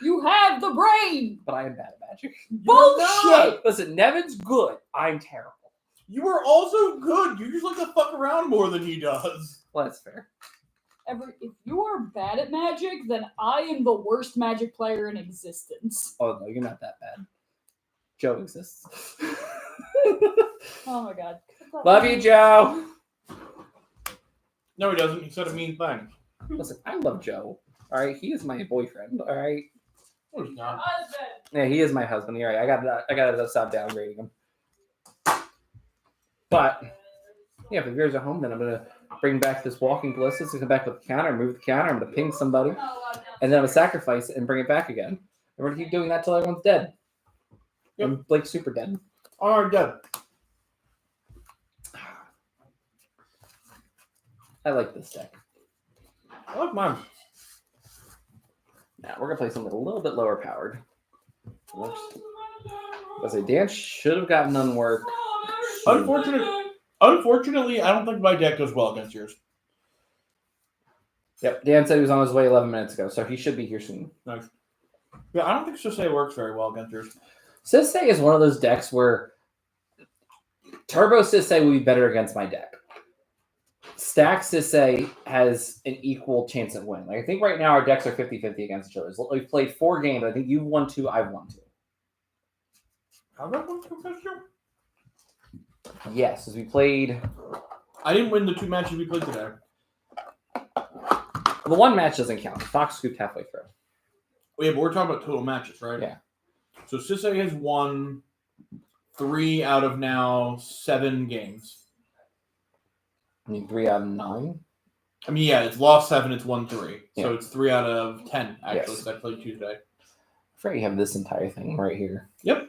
You have the brain. But I am bad at Magic. Bullshit. Listen, Nevin's good. I'm terrible. You are also good. You just like to fuck around more than he does. Well, that's fair. Everett, if you are bad at Magic, then I am the worst Magic player in existence. Oh, no, you're not that bad. Joe exists. Oh my god. Love you, Joe. No, he doesn't. He said a mean thing. Listen, I love Joe. All right, he is my boyfriend. All right. No, he's not. Husband. Yeah, he is my husband. All right, I gotta stop downgrading him. But yeah, if the viewers are home, then I'm gonna bring back this Walking Ballista. So come back with the counter, move the counter. I'm gonna ping somebody, and then I'm gonna sacrifice it and bring it back again. And we're gonna keep doing that till everyone's dead. Yep. And Blake's super dead. All right, dead. I like this deck. I like mine. Now we're gonna play something a little bit lower powered. Whoops. I say Dan should have gotten unwork. Unfortunately, I don't think my deck does well against yours. Yep. Dan said he was on his way 11 minutes ago, so he should be here soon. Nice. Yeah, I don't think Sisei works very well against yours. Sisei is one of those decks where Turbo Sisei will be better against my deck. Stack Sisei has an equal chance at winning. Like, I think right now our decks are 50-50 against each other. We've played 4 games. I think you've won 2, I've won 2. How did I win 2 against you? Yes, as we played. I didn't win the 2 matches we played today. The one match doesn't count. Fox scooped halfway through. Oh, yeah, but we're talking about total matches, right? Yeah. So Sisei has won 3 out of now 7 games. I mean, 3 out of 9. I mean, yeah, it's lost 7, it's won 3. Yeah. So it's 3 out of 10, actually, Yes. because I played Tuesday. I forget you have this entire thing right here. Yep.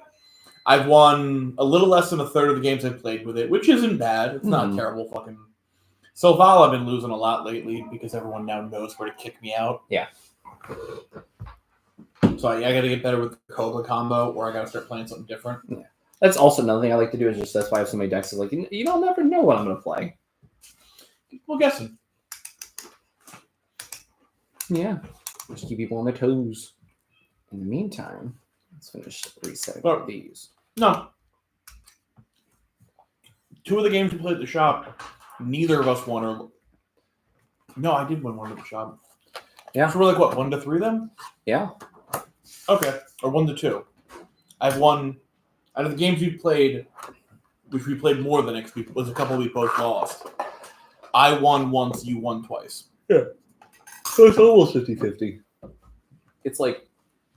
I've won a little less than a third of the games I've played with it, which isn't bad. It's not Mhm. terrible fucking... So Val, I've been losing a lot lately because everyone now knows where to kick me out. Yeah. So I got to get better with the Cobra combo, or I got to start playing something different. That's also another thing I like to do is just that's why I have so many decks. Is like you don't never know what I'm going to play. Well, guessing. Yeah. Just keep people on their toes. In the meantime, let's finish resetting Well- these. No. 2 of the games we played at the shop, neither of us won. Or no, I did win one at the shop. Yeah. So we're like, what, 1-3 then? Yeah. Okay. Or 1-2. I've won, out of the games we played, which we played more than next week, was a couple we both lost. I won once, you won twice. So it's almost 50-50. It's like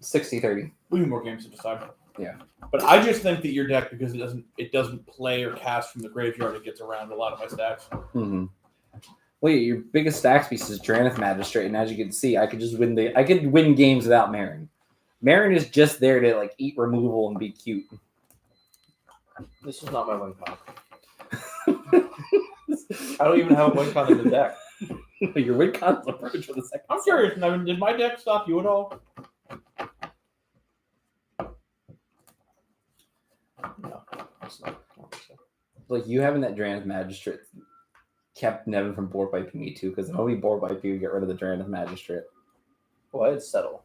60-30. We need more games to decide. Yeah. But I just think that your deck, because it doesn't play or cast from the graveyard, it gets around a lot of my stacks. Mm-hmm. Well, yeah, your biggest stack piece is Drannith Magistrate, and as you can see, I could win games without Marin. Marin is just there to like eat removal and be cute. This is not my win con. I don't even have a win con in the deck. Your win con's approach for the second. I'm curious, Nevin, did my deck stop you at all? No, it's not. I don't think so. Like you having that Drannith Magistrate kept Nevin from board wiping me too, because when we board wipe you, get rid of the Drannith Magistrate. Well, I'd settle.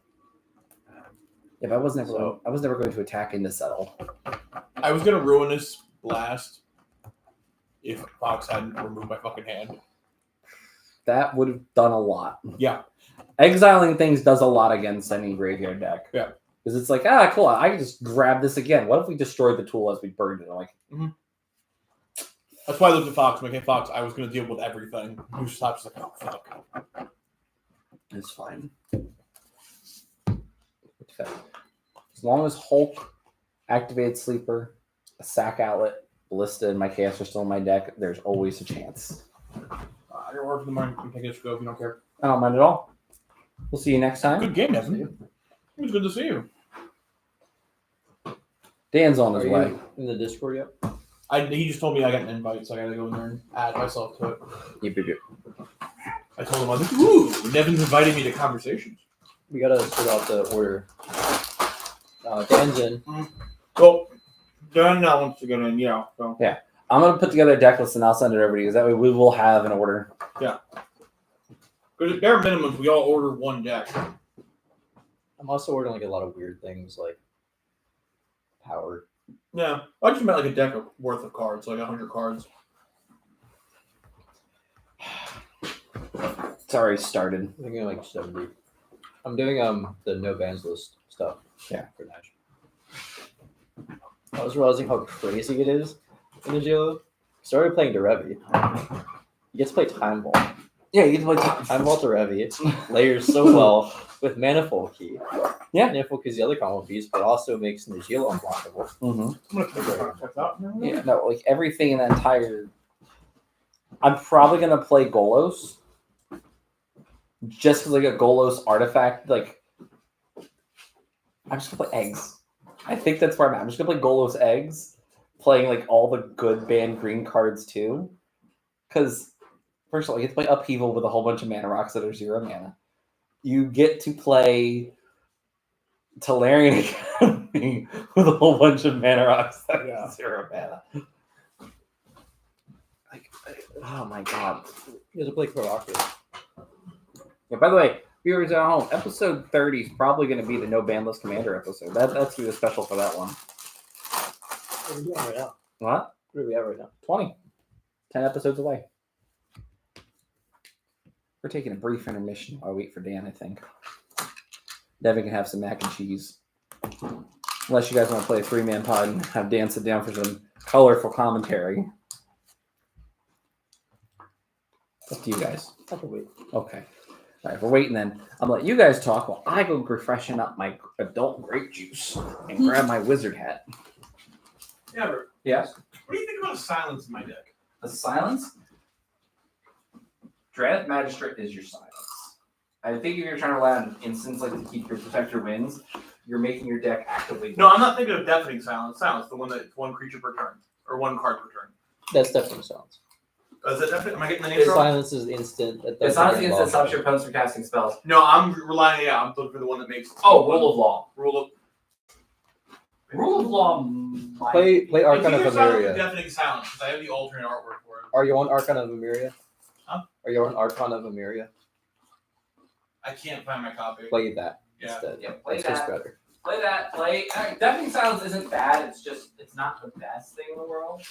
If I was never going to attack into settle. I was gonna ruin this blast if Fox hadn't removed my fucking hand. That would have done a lot. Yeah. Exiling things does a lot against any graveyard deck. Yeah. Because it's like, cool, I can just grab this again. What if we destroyed the tool as we burned it? I'm like, That's why I looked at Fox. I'm like, hey, Fox, I was gonna deal with everything. Who stops? Like, oh fuck. it's fine. As long as Hulk, Activated Sleeper, a Sack Outlet, Ballista, and my Chaos are still in my deck, there's always a chance. I got work in the morning. You can take this go if you don't care. I don't mind at all. We'll see you next time. Good game, Nevin. It was good to see you. Dan's on his Are way. you in the Discord yet? He just told me I got an invite, so I gotta go in there and add myself to it. Yep. I told him, I was like, ooh, Nevin's inviting me to conversations. We gotta sort out the order. Dan's in. Well, Dan now wants to get in, yeah. So. I'm going to put together a deck list and I'll send it over to you, because that way we will have an order. Because at bare minimum, we all order one deck. I'm also ordering like a lot of weird things like power. Yeah. I just meant like a deck worth of cards, like 100 cards. It's already started. I'm thinking like 70. I'm doing the no bans list stuff. Yeah. For Nash. I was realizing how crazy it is in the JLO. Started playing Derevi. You get to play Time Vault. Yeah, you can play Time Vault Derevi layers so well with Manifold Key. Yeah. Manifold Key is the other combo piece, but also makes Nagila unblockable. Mm-hmm. I'm going to check that out. Yeah, no, like everything in that entire. I'm probably going to play Golos. Just because like a Golos artifact, like. I'm just going to play eggs. I think that's where I'm at. I'm just going to play Golos eggs, playing like all the good banned green cards too. Because, first of all, you get to play Upheaval with a whole bunch of mana rocks that are 0 mana. You get to play Tolarian Academy with a whole bunch of mana rocks that are 0 mana. Like, oh my god. You have to play Koraku. Yeah, by the way, viewers at home, episode 30 is probably going to be the No Bandless Commander episode. That's going to be the special for that one. What are we doing right now? What? What are we at right now? 20. 10 episodes away. We're taking a brief intermission while we wait for Dan, I think. Devin can have some mac and cheese. Unless you guys want to play a 3-man pod and have Dan sit down for some colorful commentary. Up to you guys. I can wait. Okay. All right, we're waiting then. I'm going to let you guys talk while I go refreshing up my adult grape juice and grab my wizard hat. Yeah, Bert, Yes? what do you think about a silence in my deck? The silence? Dread Magistrate is your silence. I think if you're trying to rely on instants like to keep your protector wins, you're making your deck actively. No, I'm not thinking of deafening silence. Silence, the one that's one creature per turn or one card per turn. That's definitely silence. Is that deafening? Am I getting the name The wrong? silence is instant. It's honestly instant stops your opponents from casting spells. No, I'm relying. Yeah, I'm looking for the one that makes. Oh, Rule of Law. Rule of. Rule of Law. Play Archon It's of either silence or Emeria. deafening silence because I have the alternate artwork for it. Are you on Archon of Emeria? Huh? Are you on Archon of Emeria? I can't find my copy. Play that Yeah. instead. Yeah, play That's just that. better. Play that. Play. Deafening silence isn't bad. It's just it's not the best thing in the world.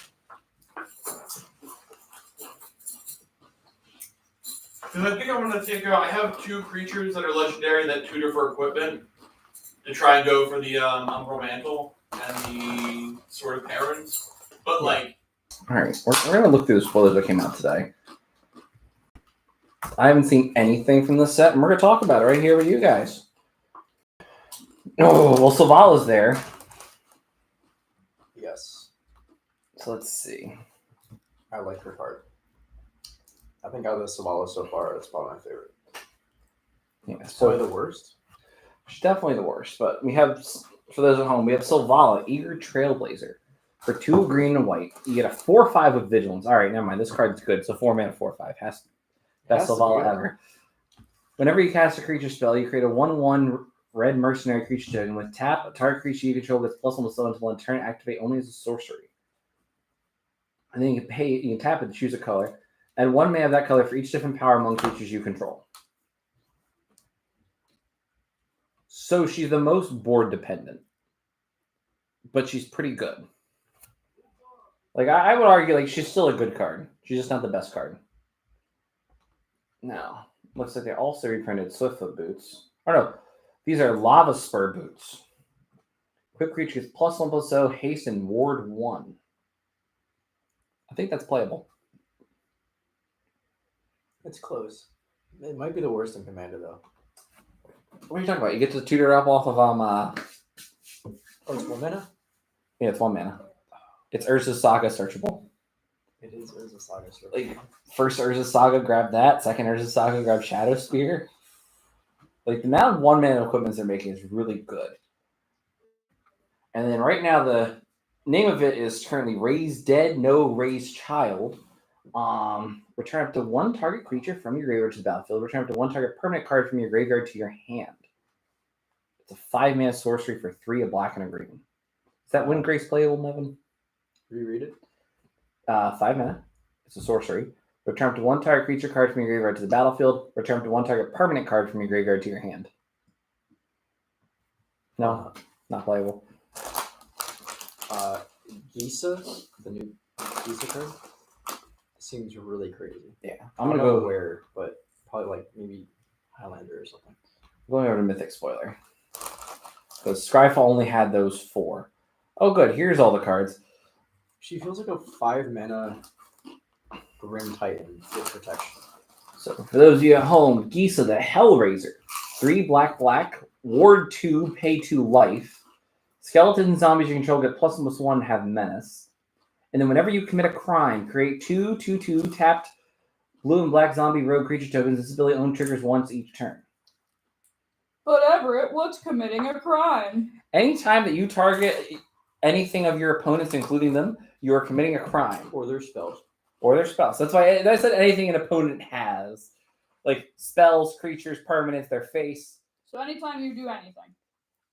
Because I think I want to take out. I have 2 creatures that are legendary that tutor for equipment to try and go for the Umbral Mantle and the Sword of Parents. But like, All right, we're gonna look through the spoilers that came out today. I haven't seen anything from this set, and we're gonna talk about it right here with you guys. Oh, well, Savala's there, Yes. so let's see. I like her card. I think out of the Savala so far, it's probably my favorite. Yeah, Probably so the worst. she's definitely the worst. But we have, for those at home, we have Silvala, Eager Trailblazer. For 2 green and white, you get a 4/5 with Vigilance. All right, never mind. This card's good. So 4 mana, 4/5. Best Has to be Silvala good. ever. Whenever you cast a creature spell, you create a 1/1 red mercenary creature token with tap. A target creature you control gets +1/+1 until end turn. Activate only as a sorcery. And then you can tap it to choose a color. Add 1 mana of that color for each different power among creatures you control. So she's the most board dependent, but she's pretty good. Like I would argue, like she's still a good card. She's just not the best card. Now, looks like they also reprinted Swiftfoot boots. Oh no, these are Lava Spur boots. Quick creature gets +1/+0, haste, and ward 1. I think that's playable. It's close. It might be the worst in Commander though. What are you talking about? You get to tutor up off of Oh, it's 1 mana? yeah, it's 1 mana. It's Urza's Saga searchable. It is a Saga Sword. Like first Urza's Saga, grab that. Second Urza's Saga, grab Shadow Spear. Like the amount of 1 mana equipments they're making is really good. And then right now the name of it is currently Raise Dead, No Raise Child. Return up to 1 target creature from your graveyard to the battlefield. Return up to 1 target permanent card from your graveyard to your hand. It's a 5 mana sorcery for 3, a black and a green. Is that Wind Grace playable, Nevin? Reread it. 5 mana. It's a sorcery. Return up to 1 target creature card from your graveyard to the battlefield. Return up to 1 target permanent card from your graveyard to your hand. No, not playable. Gisa, the new Gisa card, seems really crazy. Yeah, I'm I'm gonna gonna go go. where, but probably like maybe Highlander or something. Going over to Mythic Spoiler. Because Scryfall only had those 4. Oh, good. Here's all the cards. She feels like a 5 mana Grim Titan with protection. So, for those of you at home, Gisa the Hellraiser. 3 black, ward 2, pay 2 life. Skeletons and zombies you control get +1/+1, have menace. And then whenever you commit a crime, create 2/2/2 tapped blue and black zombie rogue creature tokens. This ability only triggers once each turn. But Everett, what's committing a crime? Anytime that you target anything of your opponents, including them, you are committing a crime. Or their spells. Or their spells. That's why I said anything an opponent has. Like spells, creatures, permanents, their face. So anytime you do anything.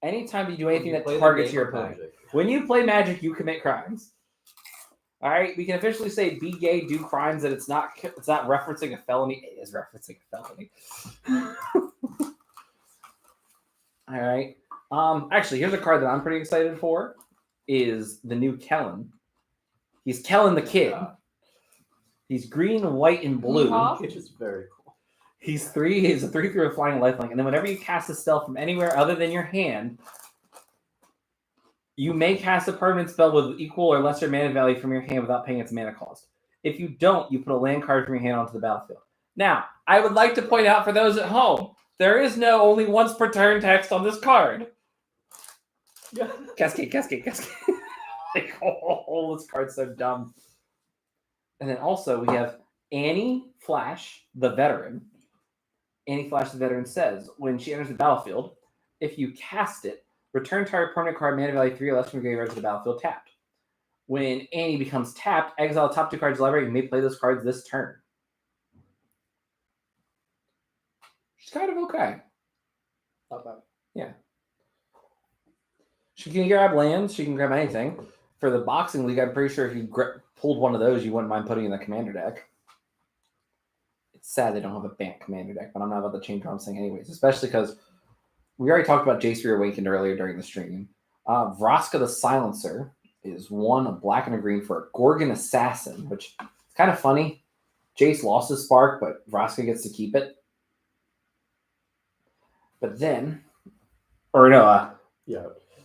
Anytime you do anything You that play the targets game your of opponent. Magic. When you play Magic, you commit crimes. All right, we can officially say be gay, do crimes, and it's not referencing a felony. It is referencing a felony. All right. Actually, here's a card that I'm pretty excited for. Is the new Kellen. He's Kellen the Kid. He's green, white, and blue. Yeehaw. Which is very cool. He's a 3/3 with flying lifelink, and then whenever you cast a spell from anywhere other than your hand, you may cast a permanent spell with equal or lesser mana value from your hand without paying its mana cost. If you don't, you put a land card from your hand onto the battlefield. Now, I would like to point out for those at home, there is no only once per turn text on this card. Cascade. Like, oh, this card's so dumb. And then also we have Annie Flash, the veteran. Annie Flash, the veteran says, when she enters the battlefield, if you cast it, return target permanent card mana value 3 or less from your graveyard to the battlefield tapped. When Annie becomes tapped, exile the top 2 cards of the library. You may play those cards this turn. She's kind of okay. Not bad. Yeah. She can grab lands. She can grab anything. For the boxing league, I'm pretty sure if you pulled one of those, you wouldn't mind putting in the commander deck. It's sad they don't have a Bant commander deck, but I'm not about to change what I'm saying anyways, especially because we already talked about Jace Reawakened earlier during the stream. Vraska the Silencer is 1, a black and a green for a Gorgon Assassin, which is kind of funny. Jace lost his spark, but Vraska gets to keep it. But then, Yeah,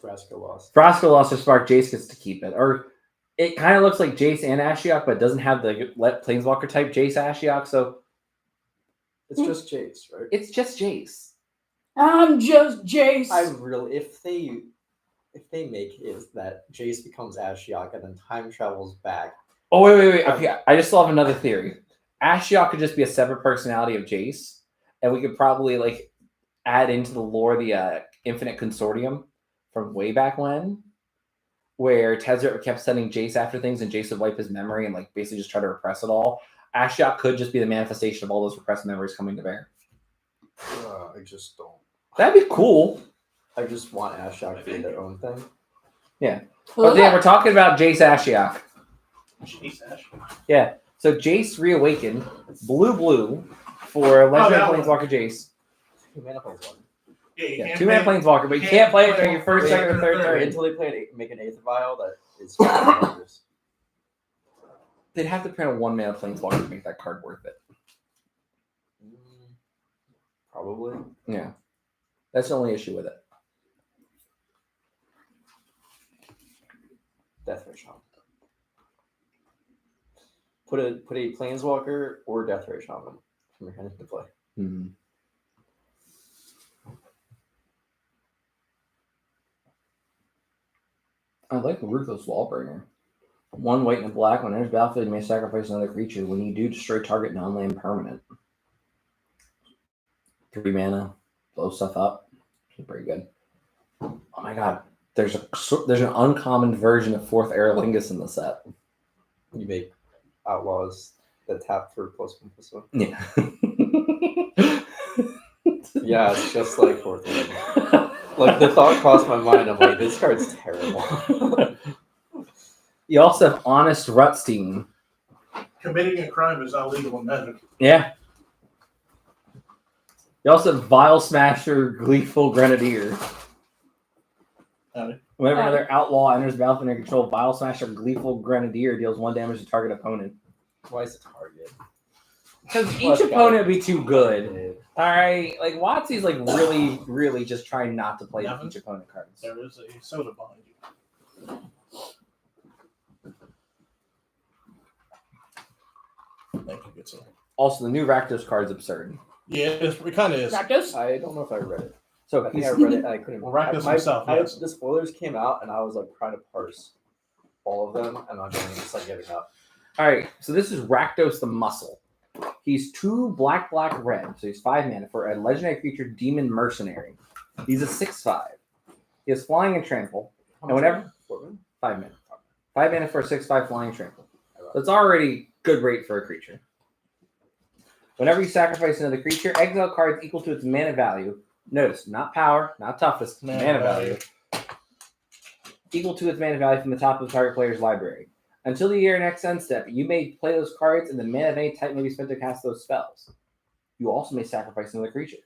Vraska lost. Vraska lost her spark, Jace gets to keep it. Or it kind of looks like Jace and Ashiok, but it doesn't have the Planeswalker type Jace Ashiok, so It's just Jace, right? it's just Jace. I'm just Jace. I really, if they make it that Jace becomes Ashiok and then time travels back. Oh, wait. Okay, I just thought of another theory. Ashiok could just be a separate personality of Jace, and we could probably add into the lore the Infinite Consortium from way back when, where Tezzeret kept sending Jace after things and Jace would wipe his memory and basically just try to repress it all. Ashiok could just be the manifestation of all those repressed memories coming to bear. I just don't. That'd be cool. I just want Ashiok to be their own thing. But yeah, we're talking about Jace Ashiok. Jeez, Ash. Yeah. So Jace Reawakened, blue for Legendary that one. Planeswalker Jace. 2 mana Planeswalker. Yeah, you Yeah, can't 2 mana play- Planeswalker, but you can't play it during your first, second, or third Wait, turn. until they make an 8th vial that is 5 colors. They'd have to print a 1 mana Planeswalker to make that card worth it. Probably. Yeah. That's the only issue with it. Deathray Shaman. Put a Planeswalker or Deathray Shaman from your hand into play. Hmm. I like Ruthless Wallbringer. 1 white and a black. When it enters battlefield, you may sacrifice another creature. When you do, destroy target non-land permanent. 3 mana, blow stuff up. Pretty good. Oh my god, there's an uncommon version of 4th Aerolingus in the set. You make outlaws that tap for +1/+1. Yeah. Yeah, it's just like 4th. Like the thought crossed my mind. I'm like, this card's terrible. You also have Honest Rutstein. Committing a crime is not legal in Magic. Yeah. You also have Vile Smasher, Gleeful Grenadier. Howdy. Whenever Howdy. another outlaw enters battlefield under control, Vile Smasher, Gleeful Grenadier deals 1 damage to target opponent. Why is it target? Because Well, each it's opponent gotta would be too good. It- Alright, WotC's really, really just trying not to play Nevin? each opponent cards. There is a soda behind you. Thank you, good sir. Also, the new Rakdos card's absurd. Yeah, it kind of is. Rakdos? I don't know if I read it. So I think he's- I read it. I couldn't. Well, Rakdos I- himself, yes. The spoilers came out, and I was trying to parse all of them, and I'm just giving up. Alright, so this is Rakdos the Muscle. He's 2 black, red, so he's 5 mana for a legendary creature, Demon Mercenary. He's a 6/5. He has flying and trample. And whenever 5 mana. 5 mana for a 6/5 flying trample. That's already good rate for a creature. Whenever you sacrifice another creature, exile cards equal to its mana value. Notice, not power, not toughness, mana value. Equal to its mana value from the top of the target player's library. Until your next end step, you may play those cards, and the mana of any type may be spent to cast those spells. You also may sacrifice another creature.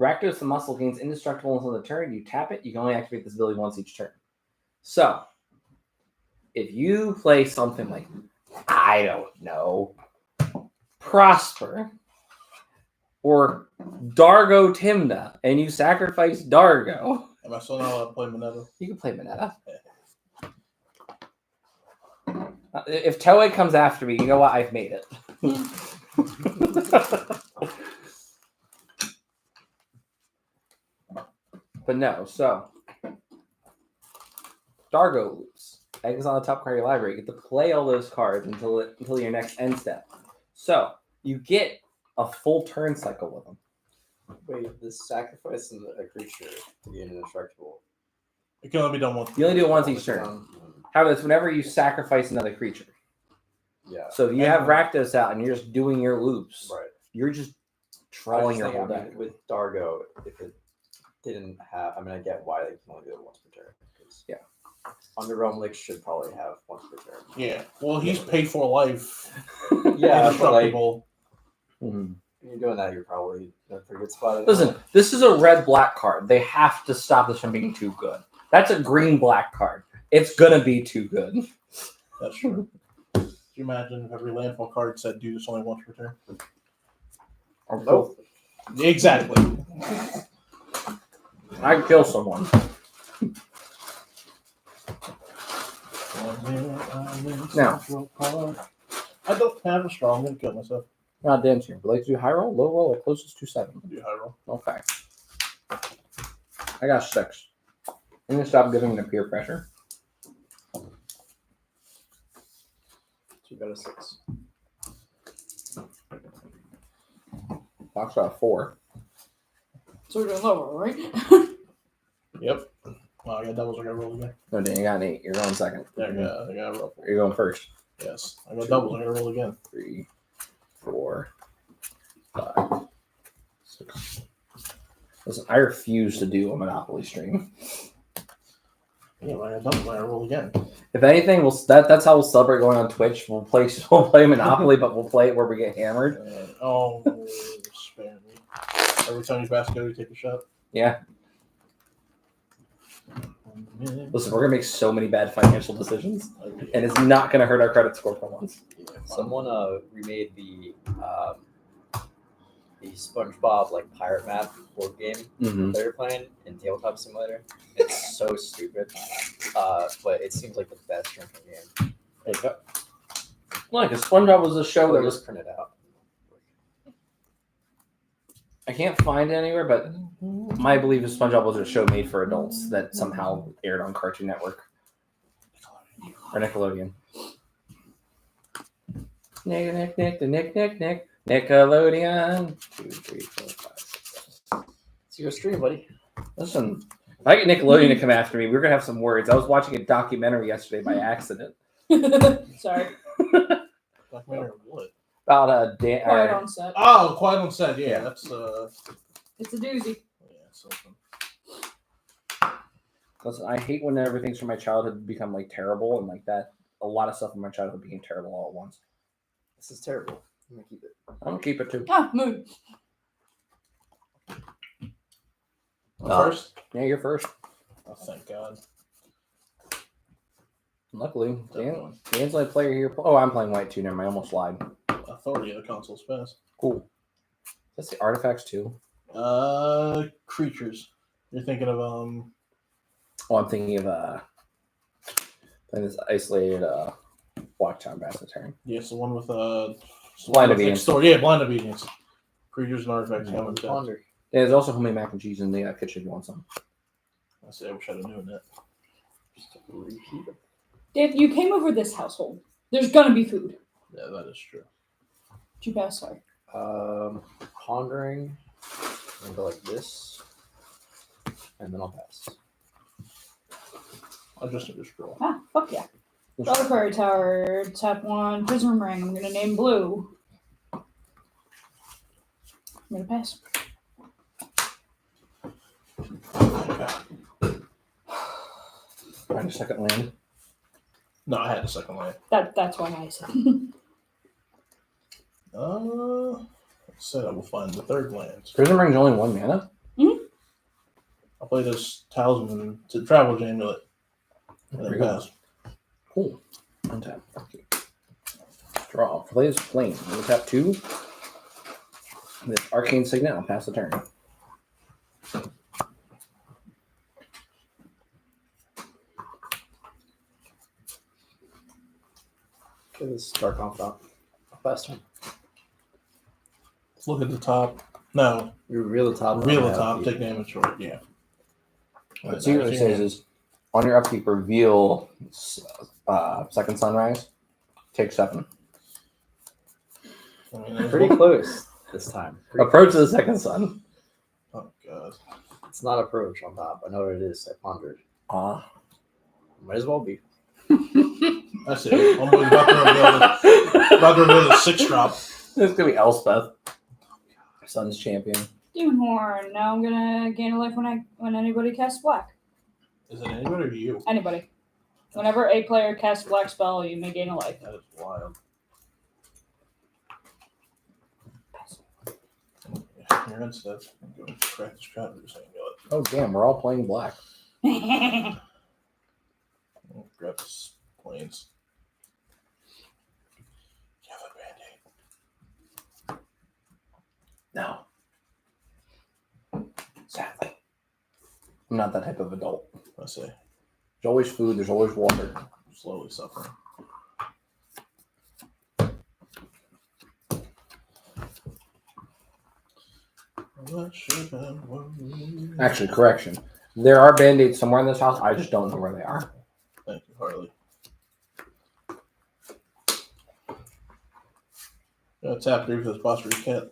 Rakdos the Muscle gains indestructible until the turn. You tap it. You can only activate this ability once each turn. So, if you play something like, I don't know, Prosper or Dargo Timna, and you sacrifice Dargo, Am I still not allowed to play Moneta? you can play Moneta. If Toei comes after me, you know what? I've made it. But no, so Dargo loops. Exile the top card of your library. You get to play all those cards until your next end step. So you get a full turn cycle with them. Wait, the sacrifice in a creature to gain an indestructible. It can only be done once. You only do it once each turn. However, it's whenever you sacrifice another creature. Yeah. So if you have Rakdos out and you're just doing your loops, Right. you're just trolling your whole I mean, deck. with Dargo, if it didn't have, I mean, I get why they can only do it once per turn. Yeah. Underrealm Lich should probably have once per turn. Yeah. Well, he's paid for life. Yeah, but like Indestructible. Mhm. when you're doing that, you're probably in a pretty good spot. Listen, this is a red-black card. They have to stop this from being too good. That's a green-black card. It's gonna be too good. That's true. Could you imagine if every landfall card said do this only once per turn? Nope. Exactly. I kill someone. Now. I don't have a strong. I'm going to kill myself. Not dancing. Would you like to do high roll, low roll, or closest to 7? Do high roll. Okay. I got 6. I'm gonna stop giving them peer pressure. So you got a 6. Fox got a 4. So we're doing lower, right? Yep. Well, I got doubles. I got to roll again. No, Dan, you got an 8. You're going second. Yeah, I got to roll. You're going first. Yes. I got doubles. I got to roll again. 3, 4, 5, 6. Listen, I refuse to do a Monopoly stream. Yeah, I got doubles. I got to roll again. If anything, that's how we'll celebrate going on Twitch. We'll play Monopoly, but we'll play it where we get hammered. Oh, spare me. Every time you pass go, you take a shot. Yeah. Listen, we're gonna make so many bad financial decisions, and it's not gonna hurt our credit score for once. Someone remade the SpongeBob like pirate map board game Mm-hmm. that you're playing in Tabletop Simulator. It's so stupid, but it seems like the best drinking game. Like, SpongeBob was a show that It was. was printed out. I can't find it anywhere, but my belief is SpongeBob was a show made for adults that somehow aired on Cartoon Network or Nickelodeon. Nick, Nickelodeon. 2, 3, 4, 5, 6, 7. It's your stream, buddy. Listen, if I get Nickelodeon to come after me, we're gonna have some words. I was watching a documentary yesterday by accident Sorry. Documentary of what? about Dan. Quiet on set. Oh, Quiet on Set. Yeah, Yeah. that's It's a doozy. yeah, something. Listen, I hate when everything's from my childhood become like terrible and like that. A lot of stuff from my childhood became terrible all at once. This is terrible. I'm gonna keep it. I'm gonna keep it too. Ah, moon. First. Yeah, you're first. Oh, thank God. Luckily, Dan's the only player here. Oh, I'm playing white too. Never mind. I almost lied. Authority of the console's best. Cool. That's the artifacts too. Creatures. You're thinking of Oh, I'm thinking of playing this isolated Blacktown Bassetarian. yes, the one with Blind Obedience. Story. Yeah, Blind Obedience. Creatures and artifacts coming down. Ponder. Yeah, there's also homemade mac and cheese in the kitchen if you want some. I say I wish I'd have known that. Just to repeat it. Dave, you came over this household. There's gonna be food. Yeah, that is true. Too bad, sorry. Pondering. I'm gonna go like this, and then I'll pass. I just need to scroll. Ah, fuck yeah. Reliquary Tower, tap 1, Prism Ring. I'm gonna name blue. I'm gonna pass. Find a second land. No, I had the second land. That's why I said. Said I will find the third land. Prison Ring's only 1 mana? I'll play this talisman to travel amulet. And There then you go. pass. Cool. Untap. Okay. Draw. Play this plane. We'll tap 2. This arcane signet. I'll pass the turn. Okay, this is Dark Confidant. Last time. Look at the top. No, You reveal the top. reveal the top. Take damage for it. Yeah. What it says is on your upkeep, reveal Second Sunrise. Take 7. I mean, there's Pretty one- close this time. Pretty Approach close. the second sun. Oh god. It's not approach on top. I know what it is. I pondered. Ah. Might as well be. That's it. I'm about to reveal the 6-drop. It's gonna be Elspeth. Sun's champion. Demon Horn. Now I'm gonna gain a life when anybody casts black. Is it anybody or you? Anybody. Whenever a player casts a black spell, you may gain a life. That is wild. You're instead. I'm going to crack the strategy so you Oh damn, we're all playing black. know it. Grab this planes. You have a band-aid. No. Sadly. I'm not that type of adult. I say, There's always food, there's always water. I'm slowly suffering. Actually, correction. There are band-aids somewhere in this house. I just don't know where they are. Thank you, Harley. Tap 3 for this boss recat.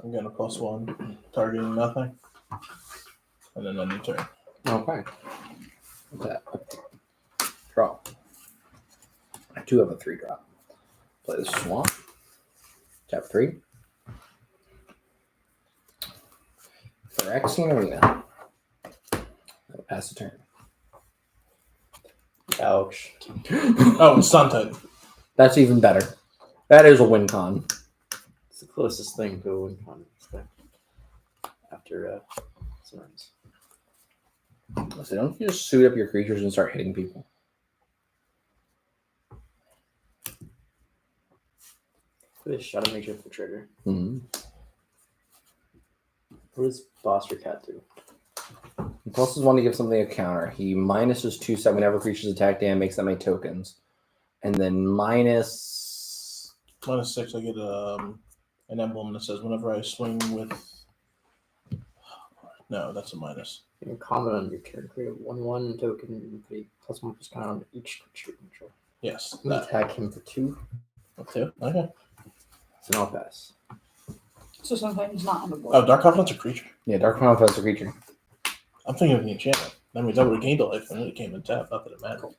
I'm getting a +1, targeting nothing. And then end your turn. Okay. That. Draw. I do have a 3-drop. Play the swamp. Tap 3. For Phyrexian Arena. I'll pass the turn. Ouch. Oh, it's Sun type. That's even better. That is a win con. It's the closest thing to a win con after Sunrise. Listen, don't you just suit up your creatures and start hitting people? Put a Shadow Mage with the trigger. Mm-hmm. What does Boss or Cat do? He plus one to give something a counter. He minuses 2/7 whenever creatures attack damage, makes that many tokens. And then minus -6, I get an emblem that says whenever I swing with. No, that's a minus. You can comment on your turn. Create a 1/1 token and put a +1/+1 counter on each creature you control. Yes. You That. attack him for 2. Okay. Okay. So now pass. So something's not on the board. Oh, Dark Confidant's a creature. yeah, Dark Confidant's a creature. I'm thinking of the enchantment. That means I would have gained a life and it came in tap. Not that it mattered.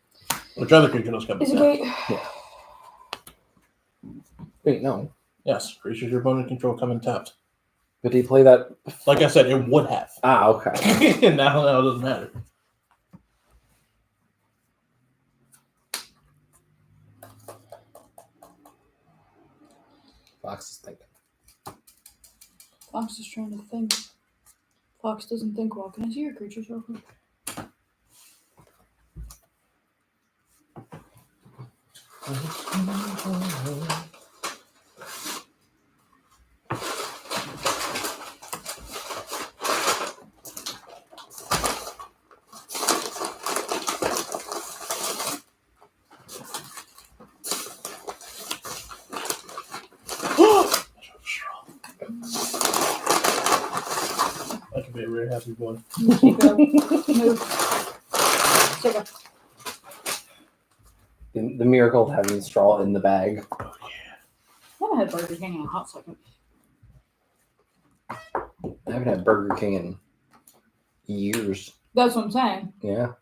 Which other creature does come in Is it tap? gate? Wait, no. Yes, creatures your opponent control come in tapped. But did he play that? Like I said, it would have. Ah, okay. now it doesn't matter. Fox is thinking. Fox is trying to think. Fox doesn't think well. Can I see your creatures real quick? I could be a very happy boy. Move. Sugar. The miracle of having straw in the bag. Oh, yeah. I haven't had Burger King in a hot second. I haven't had Burger King in years. That's what I'm saying. Yeah.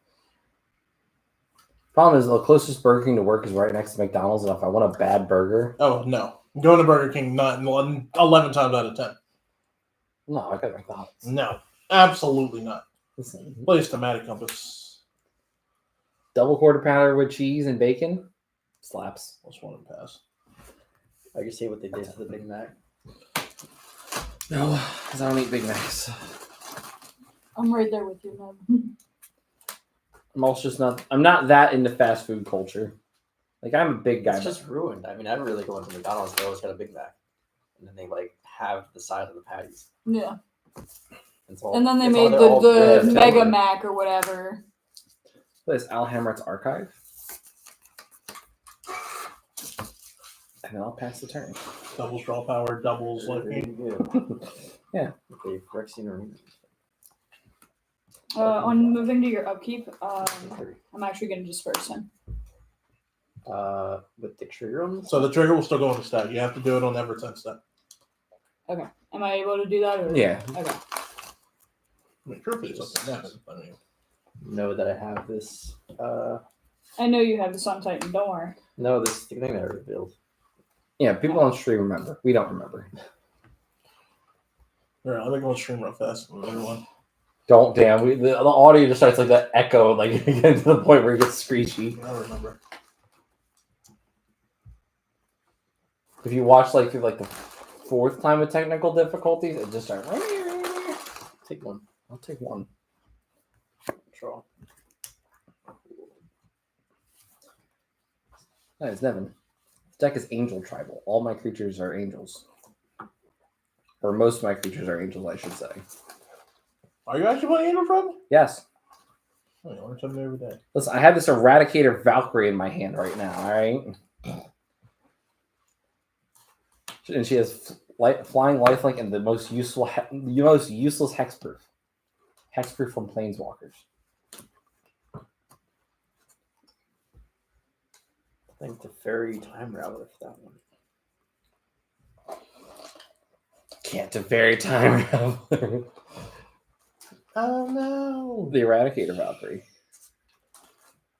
Problem is, the closest Burger King to work is right next to McDonald's, and if I want a bad burger, Oh, no. I'm going to Burger King not 11 times out of 10. no, I got McDonald's. No. Absolutely not. Listen, Play a schematic compass. double quarter pounder with cheese and bacon slaps. Let's one and pass. I can see what they did to the Big Mac. No, because I don't eat Big Macs. I'm right there with you, man. I'm also just not. I'm not that into fast food culture. Like I'm a big guy. It's just ruined. I mean, I really go into McDonald's. They always got a Big Mac, and then they like have the side of the patties. Yeah. It's all, And then they it's all- made they're all the red Mega flavor. Mac or whatever. This Al Hammert's archive. And then I'll pass the turn. Doubles draw power, doubles life gain. Yeah. Okay, Phyrexian Arena. On moving to your upkeep, I'm actually going to disperse him. With the trigger on. So the trigger will still go on the stack. You have to do it on Everett's end step. Am I able to do that? Or? Yeah. Okay. I mean, sure, if it's something next. I mean, Know that I have this. I know you have the Sun Titan. Don't worry. No, this thing that I revealed. Yeah, people on stream remember. We don't remember. all right, let me go on stream real fast. Everyone. Don't damn. The audio just starts like that echo, like you get to the point where it gets screechy. I remember. If you watch like through like the fourth time with technical difficulties, it just starts. Take one. I'll take one. Draw. Nice, Nevin. This deck is angel tribal. All my creatures are angels. Or most of my creatures are angels, I should say. Are you actually playing Angel Trouble? Yes. Oh, you learn something every day. Listen, I have this Eradicator Valkyrie in my hand right now, alright? And she has flying lifelink and the most useless hexproof. Hexproof from Planeswalkers. I think the fairy time rattler for that one. Can't Teferi time. Oh no! The Eradicator Valkyrie.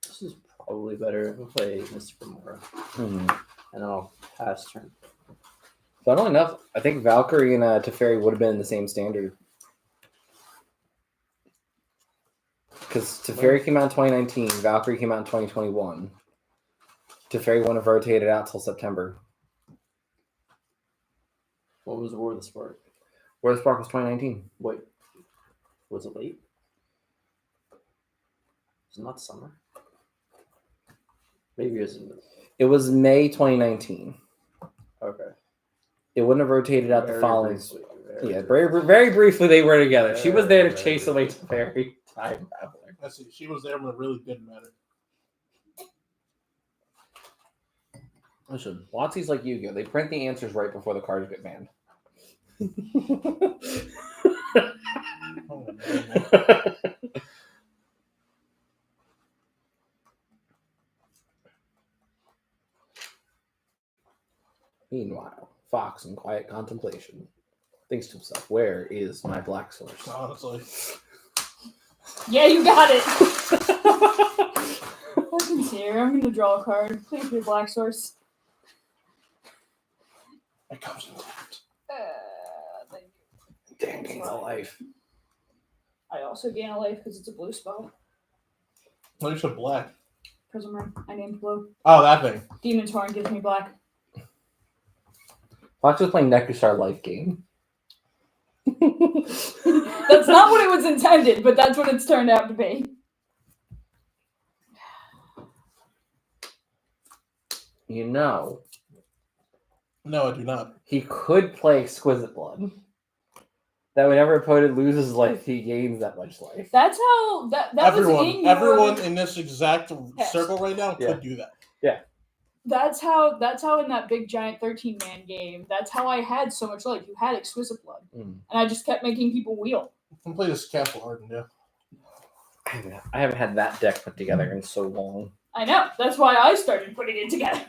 This is probably better if we play Mr. Gamora. Hmm. And then I'll pass turn. Funnily enough, I think Valkyrie and Teferi would have been in the same standard. Because Teferi came out in 2019, Valkyrie came out in 2021. Teferi wouldn't have rotated out till September. What was War of the Spark? Where the Spark was 2019. Wait. Was it late? It's not summer. Maybe it isn't. It was May 2019. Okay. It wouldn't have rotated out the Very following. briefly, Yeah, briefly. very briefly they were together. She was there to Very chase away briefly. Teferi. Time traveler. I see. She was there when it really didn't matter. Listen, WotC's like Yu-Gi-Oh! They print the answers right before the cards get banned. Oh, man. Meanwhile, Fox in quiet contemplation thinks to himself, "Where is my black source?" Honestly. Yeah, you got it. Fucking here. I'm going to draw a card. Please be Black Source. It comes intact. Thank you. Damn, gains a life. I also gain a life because it's a blue spell. No, you said black. Prism Ring. I named blue. Oh, that thing. Demon's Horn gives me black. Fox was playing Nekusar life game. That's not what it was intended, but that's what it's turned out to be. You know, No, I do not. he could play Exquisite Blood. That whenever an opponent loses life, he gains that much life. That's how that was in your, Everyone in this exact Yes. circle right now Yeah. could do that. That's how in that big giant 13-man game, that's how I had so much life. You had Exquisite Blood. Mm. And I just kept making people wheel. Can play this Castle Harden, yeah. I haven't had that deck put together in so long. I know. That's why I started putting it together.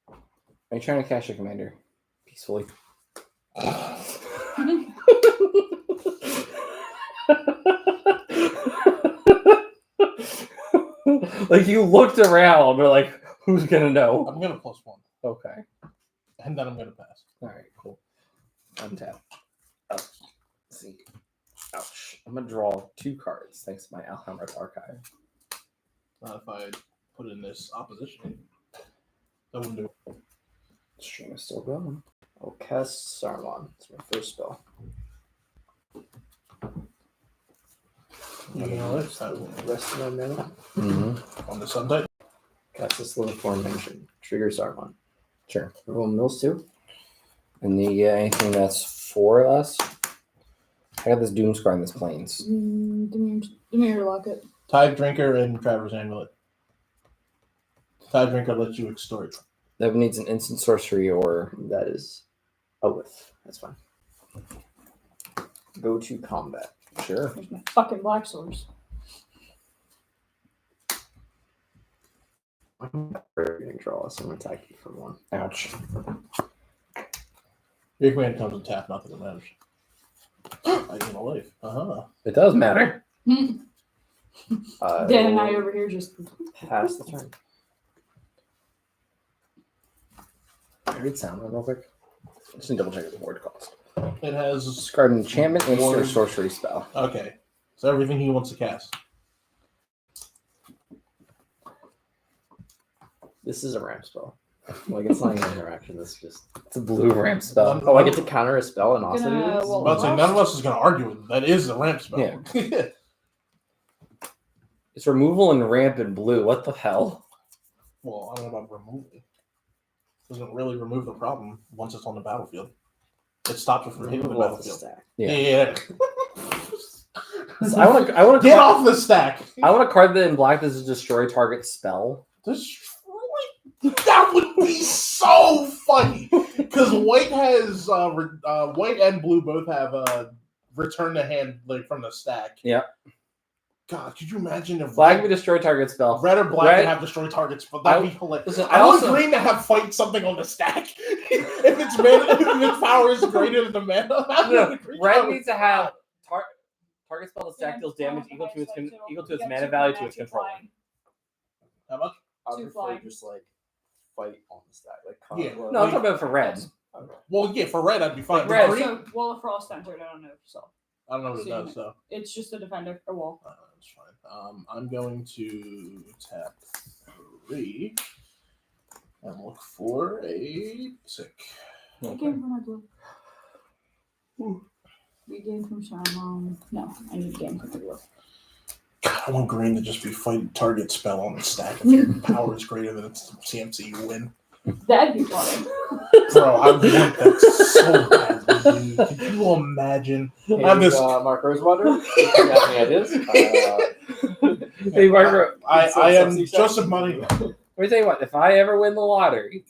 Are you trying to cash your commander peacefully? Like you looked around, or like, who's gonna know? I'm gonna +1. Okay. And then I'm gonna pass. All right. Cool. Untap. Up. see. Ouch. I'm gonna draw 2 cards thanks to my Alhambra Archive. Not if I put in this opposition. That wouldn't do it. Stream is still going. I'll cast Saruman. It's my first spell. You know, that's that one. Rest of my mana. Mm-hmm. On the Sunday. Cast this little formation. Trigger Saruman. Sure. Roll Mills too. And then you get anything that's 4 or less. I got this Doomscar in this Plains. Dimir Locket. Tide Drinker and Traverse Amulet. Tide Drinker lets you extort. That needs an instant sorcery or That is a whiff. That's fine. Go to combat. sure. There's my fucking black swords. I'm going to draw, so I'm going to attack you for 1. Ouch. Your command comes and tap, not that it matters. I gain a life. It does matter. Dan and I over here just. pass the turn. I read sound real quick. Just need to double check the word cost. It has. Discard an enchantment, instant or sorcery spell. Okay. So everything he wants to cast. This is a ramp spell. Like, it's not even an interaction. This is just. It's a blue ramp spell. Oh, I get to counter a spell and also do Gonna- this? well, I'd say none of us is going to argue with it. That is a ramp spell. Yeah. It's removal and ramp in blue. What the hell? Well, I don't know about removal. It doesn't really remove the problem once it's on the battlefield. It stops it from hitting the Removal off the battlefield. stack. Yeah. Yeah. So I want to Get off the stack. I want a card that in black that is a destroy target spell. Destroy. That would be so funny because white has white and blue both have return to hand like from the stack. Yeah. God, could you imagine if Black would destroy target spell. red or black Red- could have destroy targets? But that'd be hilarious. Listen, I I want also green to have fight something on the stack. If its mana, if its power is greater than the mana, no, red would- needs to have target spell to stack deals damage equal to its mana value to its controller. How much? I Two prefer flying. just like fight on the stack. Like, Yeah. No, I'm talking about for red. Okay. Well, yeah, for red, I'd be fine. Like red. For green, So, Wall of Frost entered. I don't know if you saw. I don't know what it See, does. So It's just a defender or wall. that's fine. I'm going to tap 3 and look for a sick. I came from my blue. We game from Saruman. No, I need game from the blue. God, I want green to just be fight target spell on the stack. If your power is greater than its CMC, you win. That'd be funny. Bro, I want that so badly, dude. Could you imagine? Hey, I'm just- Mark Rosewater. If you have any ideas? Hey, Margaret, I am Sexy Joseph Money. let me tell you what. If I ever win the lottery,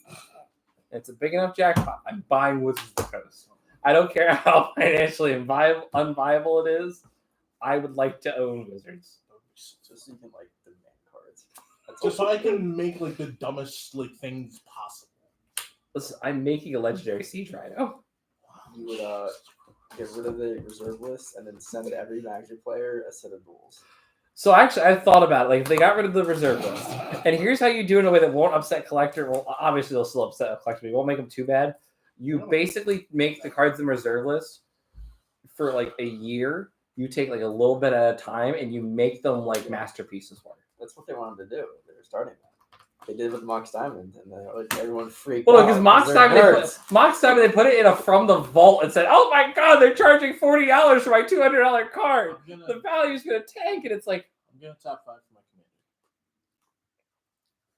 it's a big enough jackpot. I'm buying Wizards of the Coast. I don't care how financially unviable it is. I would like to own Wizards. Just so you can like demand cards. That's Just so all. I can make like the dumbest like things possible. Listen, I'm making a legendary Siege Rhino. You would get rid of the reserve list and then send every Magic player a set of duels. So actually, I've thought about it. Like, if they got rid of the reserve list, and here's how you do it in a way that won't upset collector. Well, obviously they'll still upset a collector, but it won't make them too bad. You basically make the cards in the reserve list for like a year. You take like a little bit at a time, and you make them like masterpieces for it. That's what they wanted to do. They were starting that. They did it with Mox Diamond, and then like everyone freaked Well, out. because Mox they're Diamond, nerds. they put it in a from the vault and said, "Oh my God, they're charging $40 for my $200 card. I'm The value's gonna tank." And it's like, gonna tap 5 for my commander.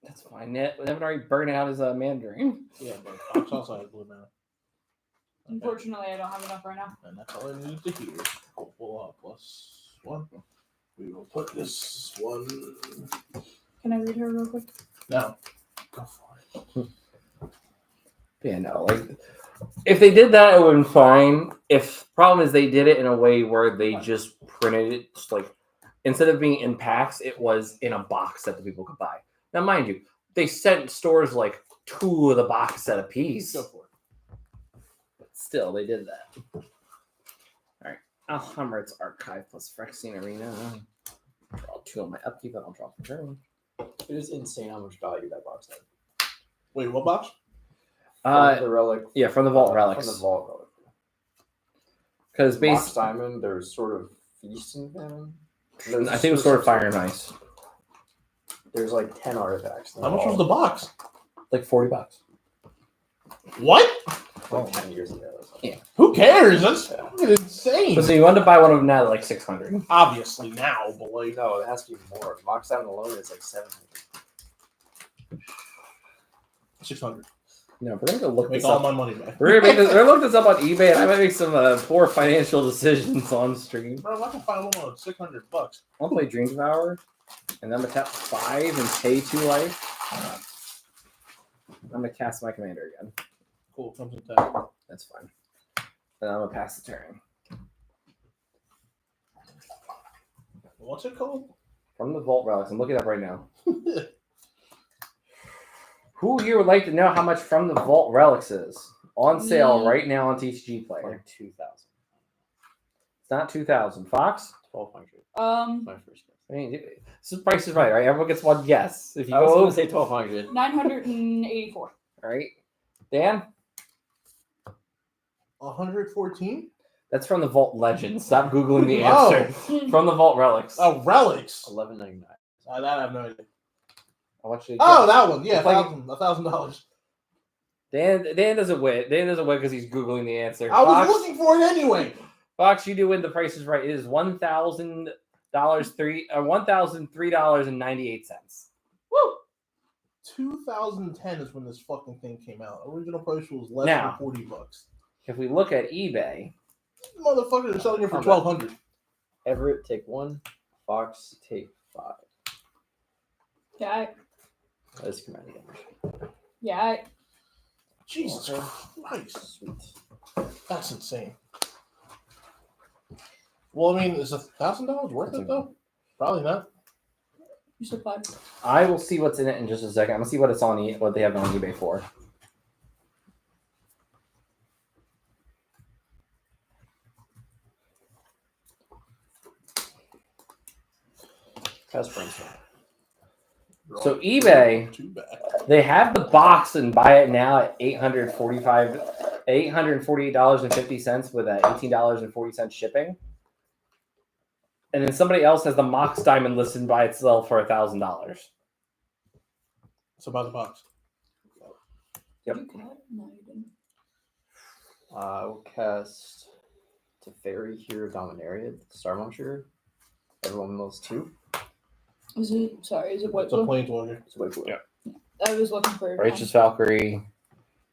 that's fine. Never already burned out his Mandarin. Yeah, but Fox also has blue mana. Okay. Unfortunately, I don't have enough right now. And that's all I needed to hear. Hopeful +1. We will put this one. Can I read her real quick? No. Go for it. Yeah, no, like if they did that, it would have been fine. If problem is they did it in a way where they just printed it, just like instead of being in packs, it was in a box that the people could buy. Now, mind you, they sent stores like 2 of the box set a piece. Go for it. But still, they did that. All right, Alhammer's Archive plus Phyrexian Arena. Draw 2 on my upkeep, and I'll draw for turn. It is insane how much value that box had. Wait, what box? From the relic. Yeah, from the Vault Relics. From the Vault Relic. Because Mox Diamond, there's sort of Feast and Famine. There's I think it was sort of Fire and Ice, There's like 10 artifacts. How much was the box? like $40. What? Like 10 years ago. Who cares? That's fucking insane. So you wanted to buy one of them now at like 600. Obviously now, but like, No, it has to be more. Mox Diamond alone is like 700. 600. No, we're gonna go look Make this all up. my money back. We're gonna look this up on eBay, and I might make some poor financial decisions on stream. Bro, I can find one on $600. I'll play Dream Devour, and I'm gonna tap 5 and pay 2 life. I'm gonna cast my commander again. Cool, comes in tap. That's fine. And I'm gonna pass the turn. What's it called? From the Vault Relics, I'm looking it up right now. Who here would like to know how much From the Vault Relics is? On sale Me. right now on TCG Player. Like 2,000. It's not 2,000. Fox? 1,200. My first guess. I mean, this is Price is Right, right? Everyone gets one guess. If you I was go going over, to say 1,200. 984. all right, Dan, 114? that's from the Vault Legends. Stop googling the Oh. answer. From the Vault Relics. Oh, relics. 11.99. That I have no idea. I want you to Oh, that one. Yeah, It's like- $1,000. Dan doesn't win. Dan doesn't win because he's googling the answer. I was Fox, looking for it anyway. Fox, you do win. The Price is Right. It is $1,003.98. Woo! 2010 is when this fucking thing came out. Original price was less Now. than $40. If we look at eBay, Motherfuckers are selling it for How about- $1,200. Everett, take 1. Fox, take 5. Yeah, That's commander damage. yeah. Jesus Okay. Christ. Sweet. That's insane. Well, I mean, is $1,000 worth it though? Probably not. You said 5. I will see what's in it in just a second. I'm gonna see what it's on what they have it on eBay for. Pass brainstorm. So eBay, Too bad. they have the box and buy it now at $848.50 with $18.40 shipping. And then somebody else has the Mox Diamond listed by itself for $1,000. It's about the box. Yep. You got it? No, you didn't. I will cast Teferi, Hero Dominaria, Star Muncher. Everyone knows 2. Is it? Sorry, is it white It's a blue? planeswalker. It's way blue. Yeah. I was looking for. Righteous Valkyrie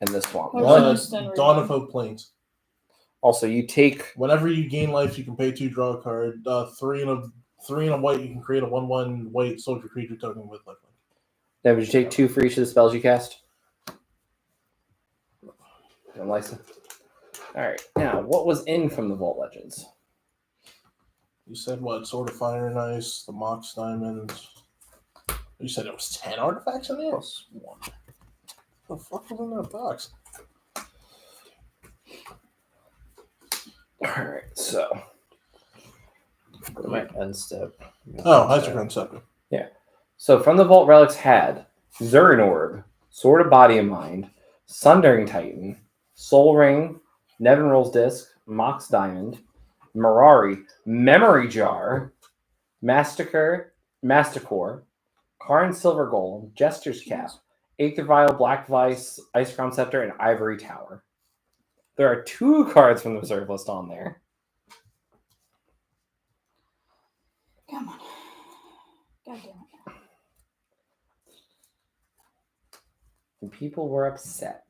and this Swamp. What? One. Dawn of Hope Plains. Also, you take Whenever you gain life, you can pay 2, draw a card. 3 and a white. You can create a 1/1 white soldier creature token with life. Then would you take 2 for each of the spells you cast? And Lysa. All right. Now, what was in From the Vault Legends? You said what? Sword of Fire and Ice, the Mox Diamond. You said it was 10 artifacts in there? Plus 1. What the fuck was in that box? All right. So, Go to my end step. Oh, that's your concept. From the Vault Relics had Zurin Orb, Sword of Body and Mind, Sundering Titan, Soul Ring, Nevin Rolls Disc, Mox Diamond, Mirari, Memory Jar, Masticore, Karn Silver Golem, Jester's Cap, Aether Vial, Black Vice, Ice Crown Scepter, and Ivory Tower. There are 2 cards from the reserve list on there. Come on. God damn it. And people were upset.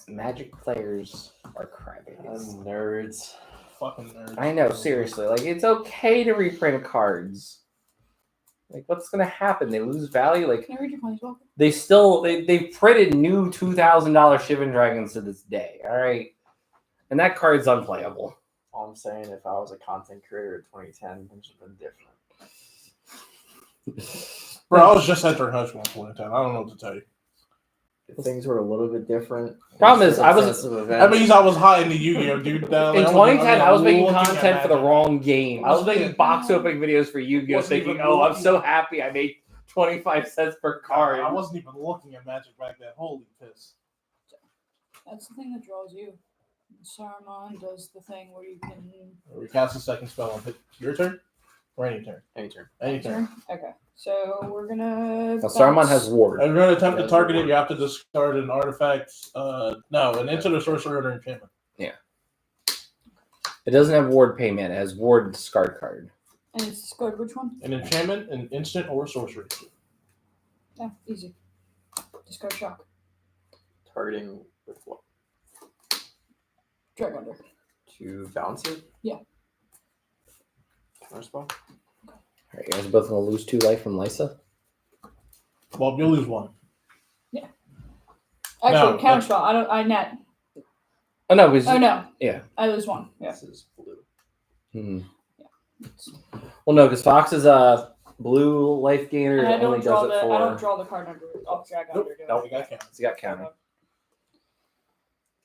Magic players are crybabies. Nerds. Fucking nerd. I know, seriously. Like, it's okay to reprint cards. Like, what's gonna happen? They lose value. Like, Can I read your planeswalker? they printed new $2,000 Shivan Dragons to this day. All right, and that card's unplayable. All I'm saying, if I was a content creator in 2010, things would have been different. Bro, I was just entering Hush one point in time. I don't know what to tell you. If things were a little bit different. Problem is, I was- That means I was high in the Yu-Gi-Oh, dude. In 2010, I was making content for the wrong game. I was making Wasn't box opening videos for Yu-Gi-Oh, Wasn't thinking, even "Oh, I'm looking- so happy I made 25 cents per card." I wasn't even looking at Magic back then. Holy piss. That's the thing that draws you. Saruman does the thing where you can. Recast a second spell on hit your turn or any turn. Any turn. Any turn. Okay, so we're gonna. Now, Saruman bounce- has ward. If you're going to attempt to Yes, target Lord. it, you have to discard an artifact. No, an instant or sorcery or enchantment. It doesn't have ward payment. It has ward discard card. And it's discard which one? An enchantment, an instant, or sorcery. Yeah, easy. Discard shock. Targeting with what? Drag under. To bounce it? Yeah. Counter spell? All right, you guys are both gonna lose 2 life from Lysa. Well, you'll lose 1. Actually, No, counter spell. I net. Oh no, because Oh no. yeah. I lose 1. Yeah. This is blue. Hmm. Well, no, because Fox is a blue life gainer. And I only don't draw does the. it for. I don't draw the card under. I'll drag Nope. under. Do it. Nope. You got count. He's got counter.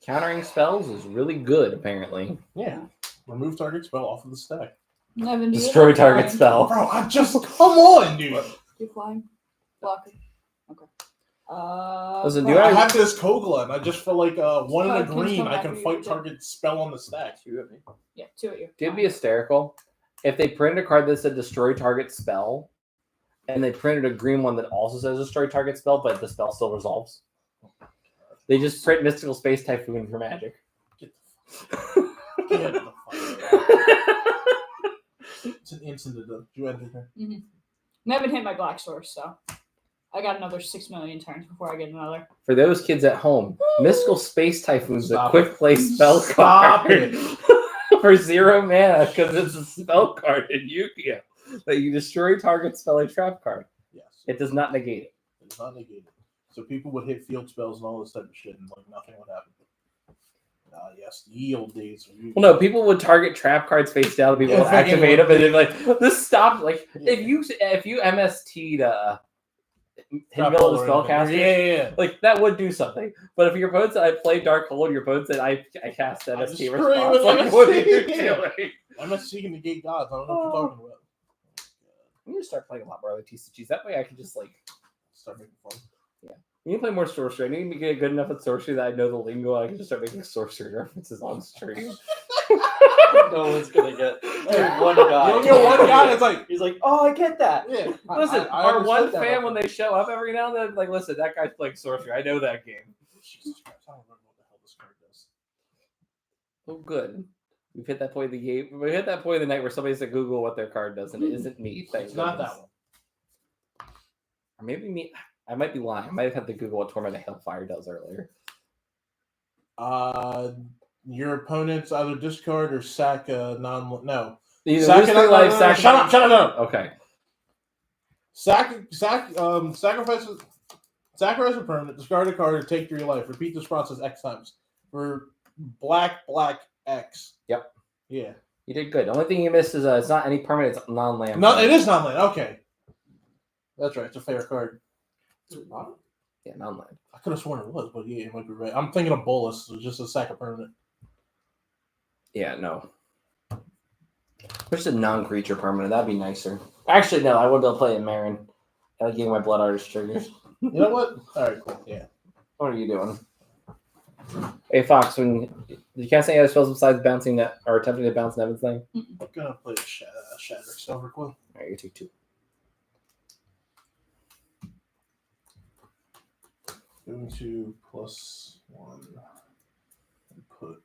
Countering spells is really good, apparently. Yeah. Remove target spell off of the stack. Nevin, do you Destroy have target flying? spell. Bro, I just come on, dude. Do you flying? Blocker. Okay. Listen, well, do I I- have this Kogla, and I just for like 1 in a King's green, coming I after can you, fight too. target spell on the stack. 2 of me. Yeah, 2 at you. It'd be hysterical if they printed a card that said destroy target spell, and they printed a green one that also says destroy target spell, but the spell still resolves. They just print Mystical Space Typhoon for Magic. Get the fuck out. It's an instant to do. You enter turn. Nevin hit my black source, so I got another 6 million turns before I get another. For those kids at home, Mystical Space Typhoon's a Stop quick it. play spell Stop card it. for 0 mana because it's a spell card in Yu-Gi-Oh! That you destroy target spell or trap card. Yes. It does not negate it. It's not negated. So people would hit field spells and all this type of shit, and like nothing would happen. Yes, the old days. Well, no, people would target trap cards face down. People Yeah, would fucking activate them, would. and they'd be like, "This stopped." Like Yeah. if you MST'd hit Trap middle of hole the or anything. spellcaster, Yeah. like that would do something. But if your opponent said I played Dark Hold, your opponent said I cast I MST destroy response, with like what are you MST. doing? MSC can negate gods. I don't know what you're talking about. I'm gonna start playing a lot more other TCGs. That way, I can just like Start making fun. we need to play more sorcery. I need to get good enough at sorcery that I know the lingo. I can just start making sorcery references on stream. No one's gonna get one guy. You only get one guy that's like, He's like, oh, I get that. yeah. Listen, I our one understood that fan when reference. they show up every now and then, like, listen, that guy's playing sorcery. I know that game. Jesus Christ, I don't remember what the hell this card does. Oh, good. We've hit that point of the game. We hit that point of the night where somebody said Google what their card does, and it isn't me. Thank It's not goodness. that one. Or maybe me. I might be lying. I might have had to Google what Torment of Hellfire does earlier. Your opponent's either discard or sack a no. Either Sack lose it 3 up, life, no, sack. shut up. Okay. Sacrifice a permanent, discard a card, or take 3 life. Repeat this process X times. For black X. Yep. Yeah. You did good. The only thing you missed is it's not any permanent. It's non-land. No, it is not land. Okay. That's right. It's a fair card. Yeah, non-land. I could have sworn it was, but yeah, it might be right. I'm thinking of Bolus, so just a sack of permanent. Yeah, no. Just a non-creature permanent. That'd be nicer. Actually, no. I wouldn't be able to play it in Marin. I like getting my Blood Artist triggers. You know what? All right, cool. Yeah. What are you doing? Hey, Fox, when you can't say any other spells besides bouncing that or attempting to bounce Nevin's thing. I'm gonna play Shatter Silver Quill. All right, you take 2. Going to +1. Put.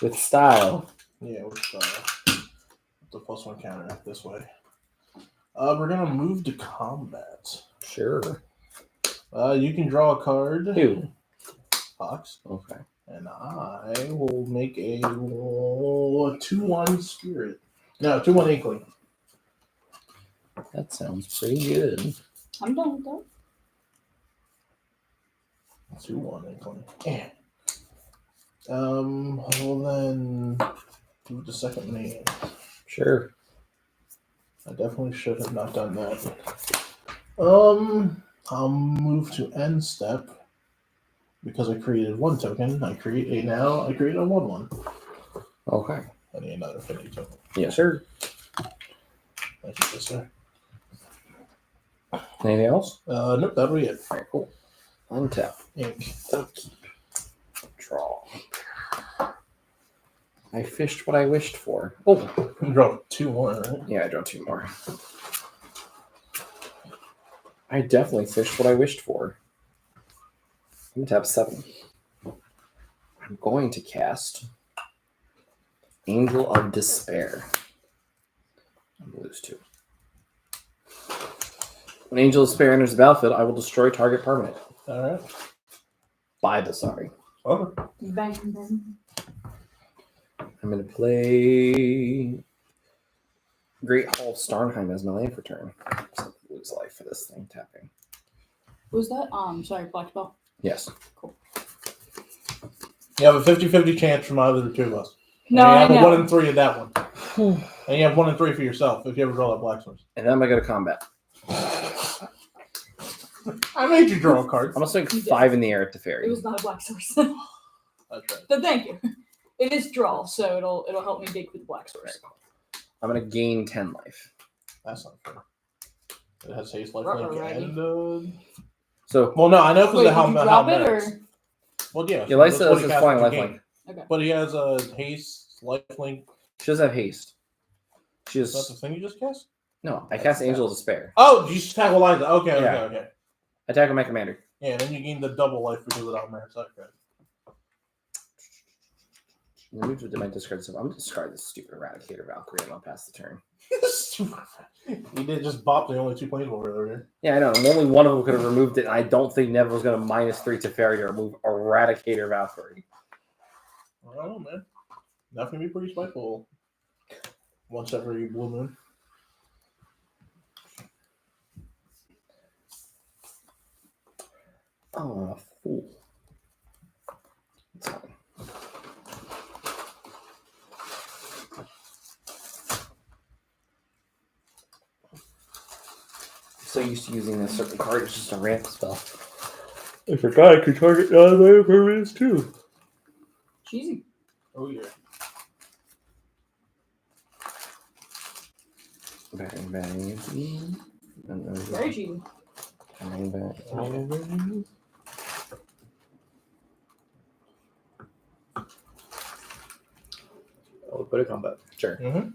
With style. Yeah, with the +1 counter this way. We're gonna move to combat. Sure. You can draw a card. Who? Fox. Okay. And I will make a 2/1 spirit. No, 2/1 inkling. That sounds pretty good. I'm done with that. 2/1 inkling. Yeah. Well then do the second name. Sure. I definitely should have not done that. I'll move to end step because I created 1 token. I create a 1/1. Okay. I need another affinity token. Yeah, sure. Thank you, sir. Anything else? Nope, that'll be it. All right, cool. Untap. Ink. Draw. I fished what I wished for. Oh, You draw 2 more, right? yeah, I drew 2 more. I definitely fished what I wished for. I'm gonna tap 7. I'm going to cast Angel of Despair. I'm gonna lose 2. When Angel of Despair enters the battlefield, I will destroy target permanent. Alright. Bye, Basari. Okay. Bang, bang. I'm going to play Great Hall of Starnheim as my land for turn. So lose life for this thing tapping. Was that sorry, black spell? Yes. You have a 50-50 chance from either of the 2 of us. No, and I you have a know. 1 in 3 of that one. And you have 1 in 3 for yourself if you ever draw that black source. And then I'm going to go to combat. I made you draw a card. I'm going to swing You did. 5 in the air at the It fairy. was not a black source. That's right. But thank you. It is draw, so it'll help me dig with the black source. I'm going to gain 10 life. That's not fair. It has haste, life, Ruh-roh, link, Raggy. and So, well, no, I know because Wait, of how did you how drop it merits. or? Well, yeah. your life that's what says he it's casts flying to life gain. link. Okay. But he has a haste, life link. She does have haste. She Is that the has. thing you just cast? No, I cast Angel of Despair. Oh, you just tackle Liza. Okay, Yeah. okay. Attack on my commander. Yeah, and then you gain the double life because of that merits. Okay. Move to my discard stuff. I'm going to discard this stupid Eradicator Valkyrie and I'll pass the turn. He did just bop the only 2 planes over there. Yeah, I know. And only one of them could have removed it. And I don't think Neville's going to -3 to Fairy to remove Eradicator Valkyrie. I don't know, man. That's gonna be pretty spiteful. Once every blue moon. Oh, fool. It's fine. So used to using a certain card, it's just a ramp spell. I forgot I could target non-player permanents too. Cheesy. Oh yeah. Bang, bang. Very cheesy. Bang, bang. I'll put a combat. Sure. Mm-hmm.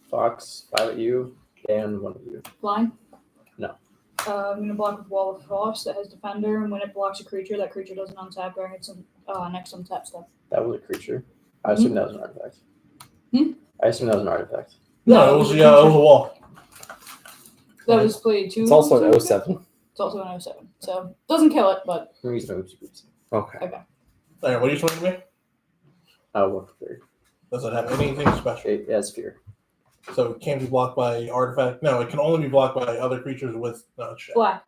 Fox, 5 at you, and 1 at you. Blind? No. I'm going to block with Wall of Frost that has Defender, and when it blocks a creature, that creature doesn't untap during its next untap step. That was a creature. I assume that was an artifact. Hmm? I assume that was an artifact. No, it was a wall. That was played 2. It's also an turns ago? 07. It's also an 07. So, doesn't kill it, but I'm using my oopsie boots. Okay. Alright, what are you swinging me? Oh, what for? Does it have anything special? It has fear. So it can't be blocked by artifact. No, it can only be blocked by other creatures with shit. black.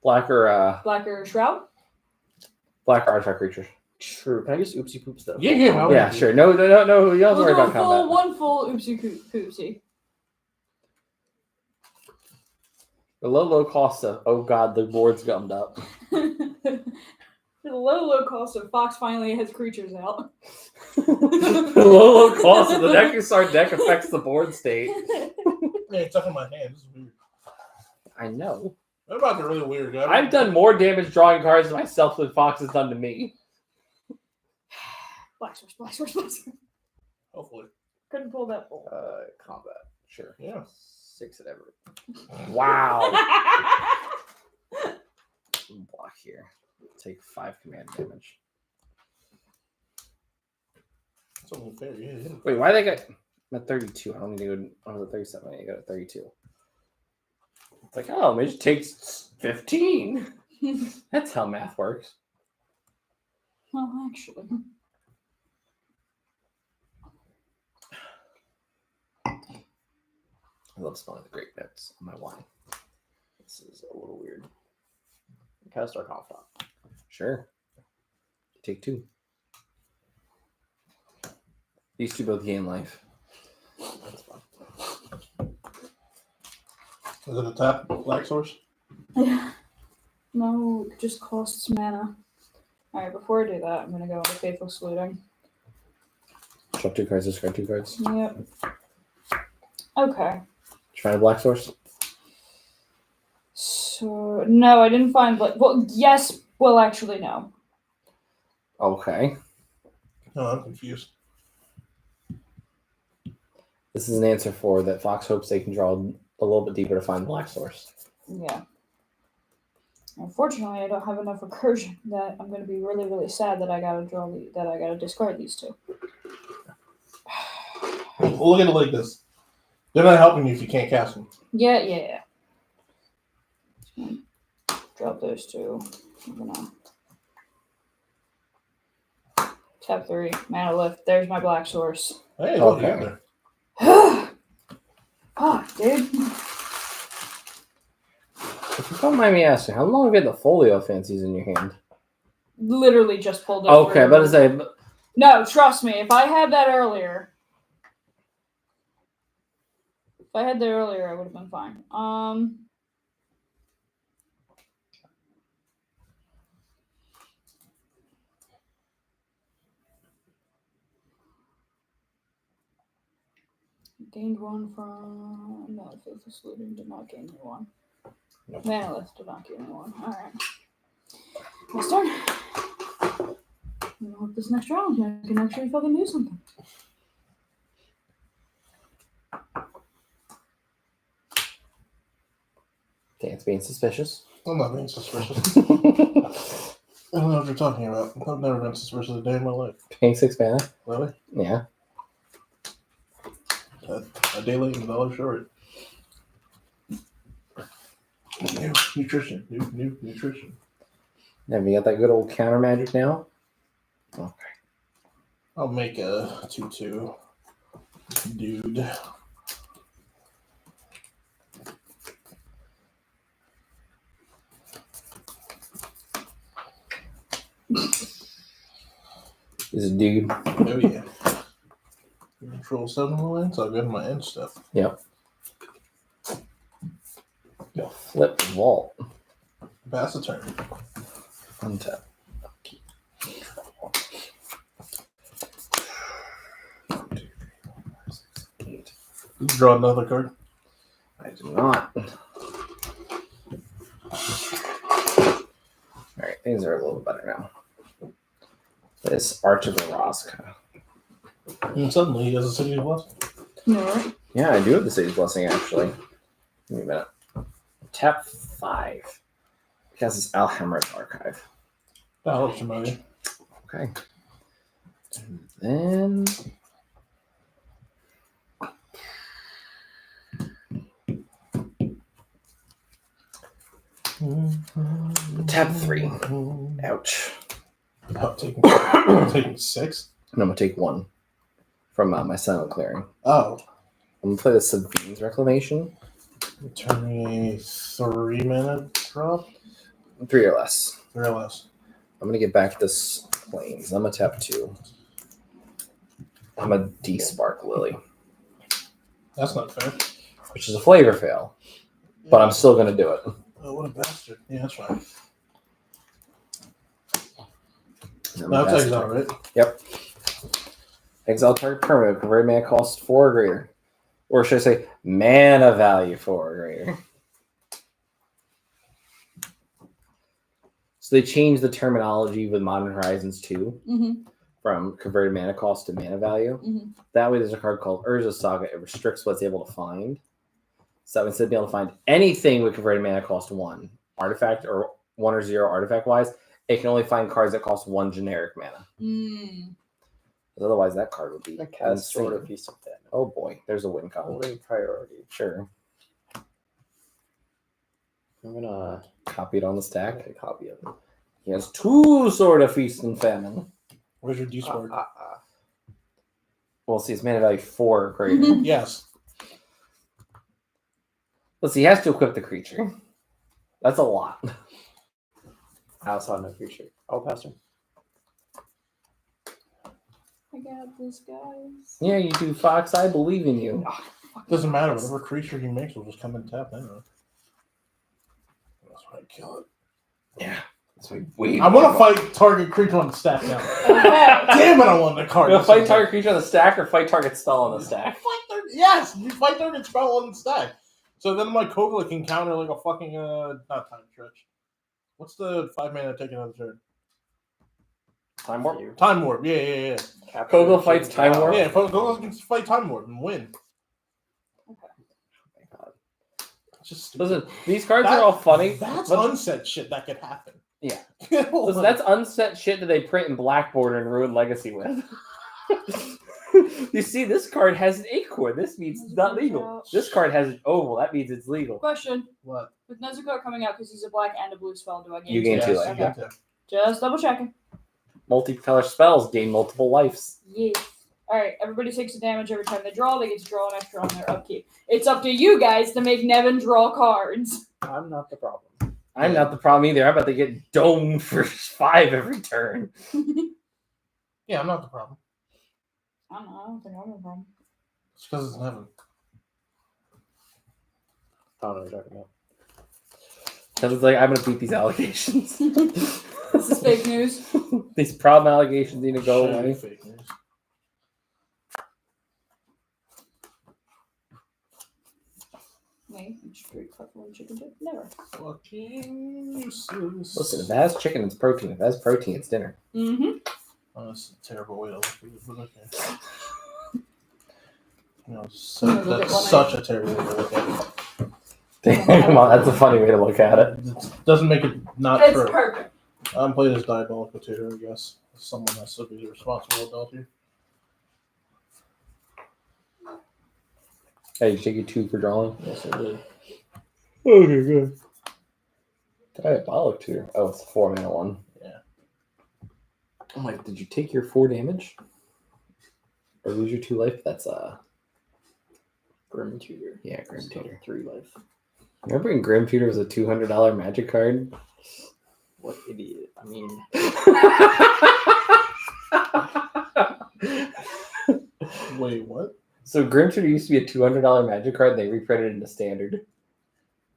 Black or Shroud? artifact creatures. True. Can I use oopsie poops though? Yeah. Yeah, sure. No, you don't have to We'll worry do a about combat. one full oopsie poopsie. The low cost of, oh god, the board's gummed up. For the low cost of Fox finally has creatures out. The low cost of the Necrosar deck affects the board state. Yeah, it's up in my hand. This is weird. I know. What about the really weird guy? I've done more damage drawing cards to myself than Fox has done to me. Black source. Hopefully. Couldn't pull that full. Combat. Sure. Yeah. 6 at Everett. Wow. Block here. Take 5 command damage. It's only fair. Yeah, yeah. Wait, why they got? I'm at 32. I don't need to go. I was at 37. I got at 32. It's like, oh, Midge takes 15. That's how math works. Well, actually. I love smelling the grape notes on my wine. This is a little weird. Cast our confidant. Sure. Take 2. These 2 both gain life. That's fine. Is it a tap black source? No, it just costs mana. Alright, before I do that, I'm gonna go into Faithful Saluting. Drop 2 cards, discard 2 cards. Did Yep. Okay. you find a black source? So no, I didn't find. Well, yes. Well, actually, no. Okay. No, I'm confused. This is an answer for that Fox hopes they can draw a little bit deeper to find the black source. Yeah. Unfortunately, I don't have enough recursion that I'm going to be really, really sad that I gotta discard these two. We'll look at it like this. They're not helping you if you can't cast them. Yeah. Drop those two. I'm gonna tap 3, mana lift. There's my black source. Hey, look, Okay. you got there. Fuck, dude. If you don't mind me asking, how long have you had the folio fancies in your hand? Literally just pulled it. Okay, but to say, No, trust me. If I had that earlier, I would have been fine. Gained 1 from no, Faithless Looting did not gain me 1. Mana Lift did not gain me 1. Alright. Next turn. I hope this next round I can actually fucking do something. Dan's being suspicious. I'm not being suspicious. I don't know what you're talking about. I've never been suspicious a day in my life. Paying 6 mana? Really? Yeah. A day late and $1 short. New nutrition. New nutrition. Have you got that good old counter magic now? Okay. I'll make a 2/2 dude. Is a dude. Oh yeah. Control 7 lines. I'll go to my end step. Yep. Yo, flip vault. Pass the turn. Untap. Draw another card. I do not. Alright, things are a little better now. This Arch of Araska. And suddenly he has a City of Blessing. Alright. Yeah, I do have the City's Blessing actually. Give me a minute. Tap 5. Because it's Alhambra Archive. That looks familiar. Okay. And then Tab 3. Ouch. Oh, taking 6? And I'm gonna take 1 from my silent clearing. Oh. I'm gonna play the Sabine's Reclamation. Turning a 3 mana drop? 3 or less. 3 or less. I'm gonna get back this Plains. I'm gonna tap 2. I'm a D-Spark Lily, That's not fair. which is a flavor fail, but I'm still gonna do it. Oh, what a bastard. Yeah, that's fine. I'm Now gonna it's pass exile, it. right? Yep. Exile target permanent. Convert mana cost 4 or greater. Or should I say mana value 4 or greater. So they changed the terminology with Modern Horizons 2 Mm-hmm. from converted mana cost to mana value. Mm-hmm. That way there's a card called Urza Saga. It restricts what it's able to find. So instead of being able to find anything with converted mana cost 1 artifact or 1 or 0 artifact wise, it can only find cards that cost 1 generic mana. Mm. Otherwise, that card would be I cast insane. Sword of Feast of Dead. Oh boy, there's a win column. Holding priority. Sure. I'm gonna Copy it on the stack. make a copy of it. He has 2 Sword of Feast and Famine. Where's your D-Spark? Well, see, it's mana value 4 or greater. Yes. Let's see, he has to equip the creature. That's a lot. Outside no creature. Oh, pass turn. I got this, guys. Yeah, you do, Fox. I believe in you. Doesn't matter. Whatever creature he makes will just come and tap anyway. That's why I kill it. Yeah. So we I want to fight target creature on the stack now. Damn it, I want the card. fight target creature on the stack or fight target spell on the stack? Yes, you fight target spell on the stack. So then my Kogla can counter like a fucking not time stretch. What's the 5 mana take another turn? Time warp. Time warp. Yeah. Kogla fights Time Warp? Yeah, Kogla can fight time warp and win. It's just stupid. Listen, these cards That- are all funny. That's but- unset shit that could happen. Yeah. Listen, Listen, that's unset shit that they print in Blackboard and ruin Legacy with. You see, this card has an acorn. This means it's not legal. This card has an oval. That means it's legal. Question: what? with Nezuko coming out because he's a black and a blue spell, do I gain You gain two? two Yes, life. you Okay. get to. Just double checking. Multicolor spells gain multiple lives. Yeah. All right. Everybody takes a damage every time they draw. They get to draw an extra on their upkeep. It's up to you guys to make Nevin draw cards. I'm not the problem. I'm not the problem either. I'm about to get domed for 5 every turn. Yeah, I'm not the problem. I don't know. I don't think I'm a problem. It's because it's in heaven. I don't know what you're talking about. Because it's like, I'm going to beat these allegations. This is fake news. These problem allegations need to go Shouldn't be away. fake news. Me, straight cut from chicken tip. Never. Fucking useless. Listen, if it has chicken, it's protein. If it has protein, it's dinner. Mm-hmm. Oh, that's a terrible way to look at it, but okay. You know, Yeah, so, look at that's one such a terrible way to look at it. Come on, that's a funny way to look at it. It doesn't make it not It's true. perfect. I'm playing as Diabolical Tutor, I guess. Someone has to be the responsible adult here. Hey, you take your 2 for drawing? Yes, I did. Okay, good. Diabolic Tutor. Oh, it's a 4 mana one. Yeah. I'm like, did you take your 4 damage? Or lose your 2 life? That's Grim Tutor. yeah, Grim Tutor. 3 life. Remember when Grim Tutor was a $200 magic card? What idiot. I mean, Wait, what? So Grim Tutor used to be a $200 magic card, and they reprinted it into standard.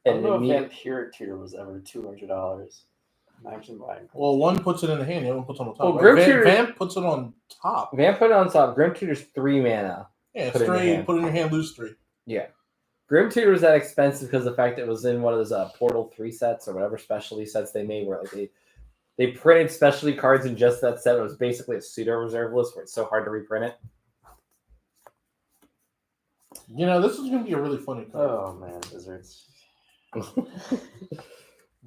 I And don't know if immediately, Vampiric Tutor was ever $200. I'm actually buying. Well, one puts it in the hand, the other one puts it on the top. Well, right? Grim Tutor- Vamp puts it on top. Vamp put it on top. Grim Tutor's 3 mana. Yeah, Put it in your straight, hand. put it in your hand, lose 3. Yeah. Grim Tutor was that expensive because of the fact that it was in one of those Portal 3 sets or whatever specialty sets they made where like they printed specialty cards in just that set. It was basically a pseudo reserve list where it's so hard to reprint it. You know, this is going to be a really funny card. Oh, man. Desserts.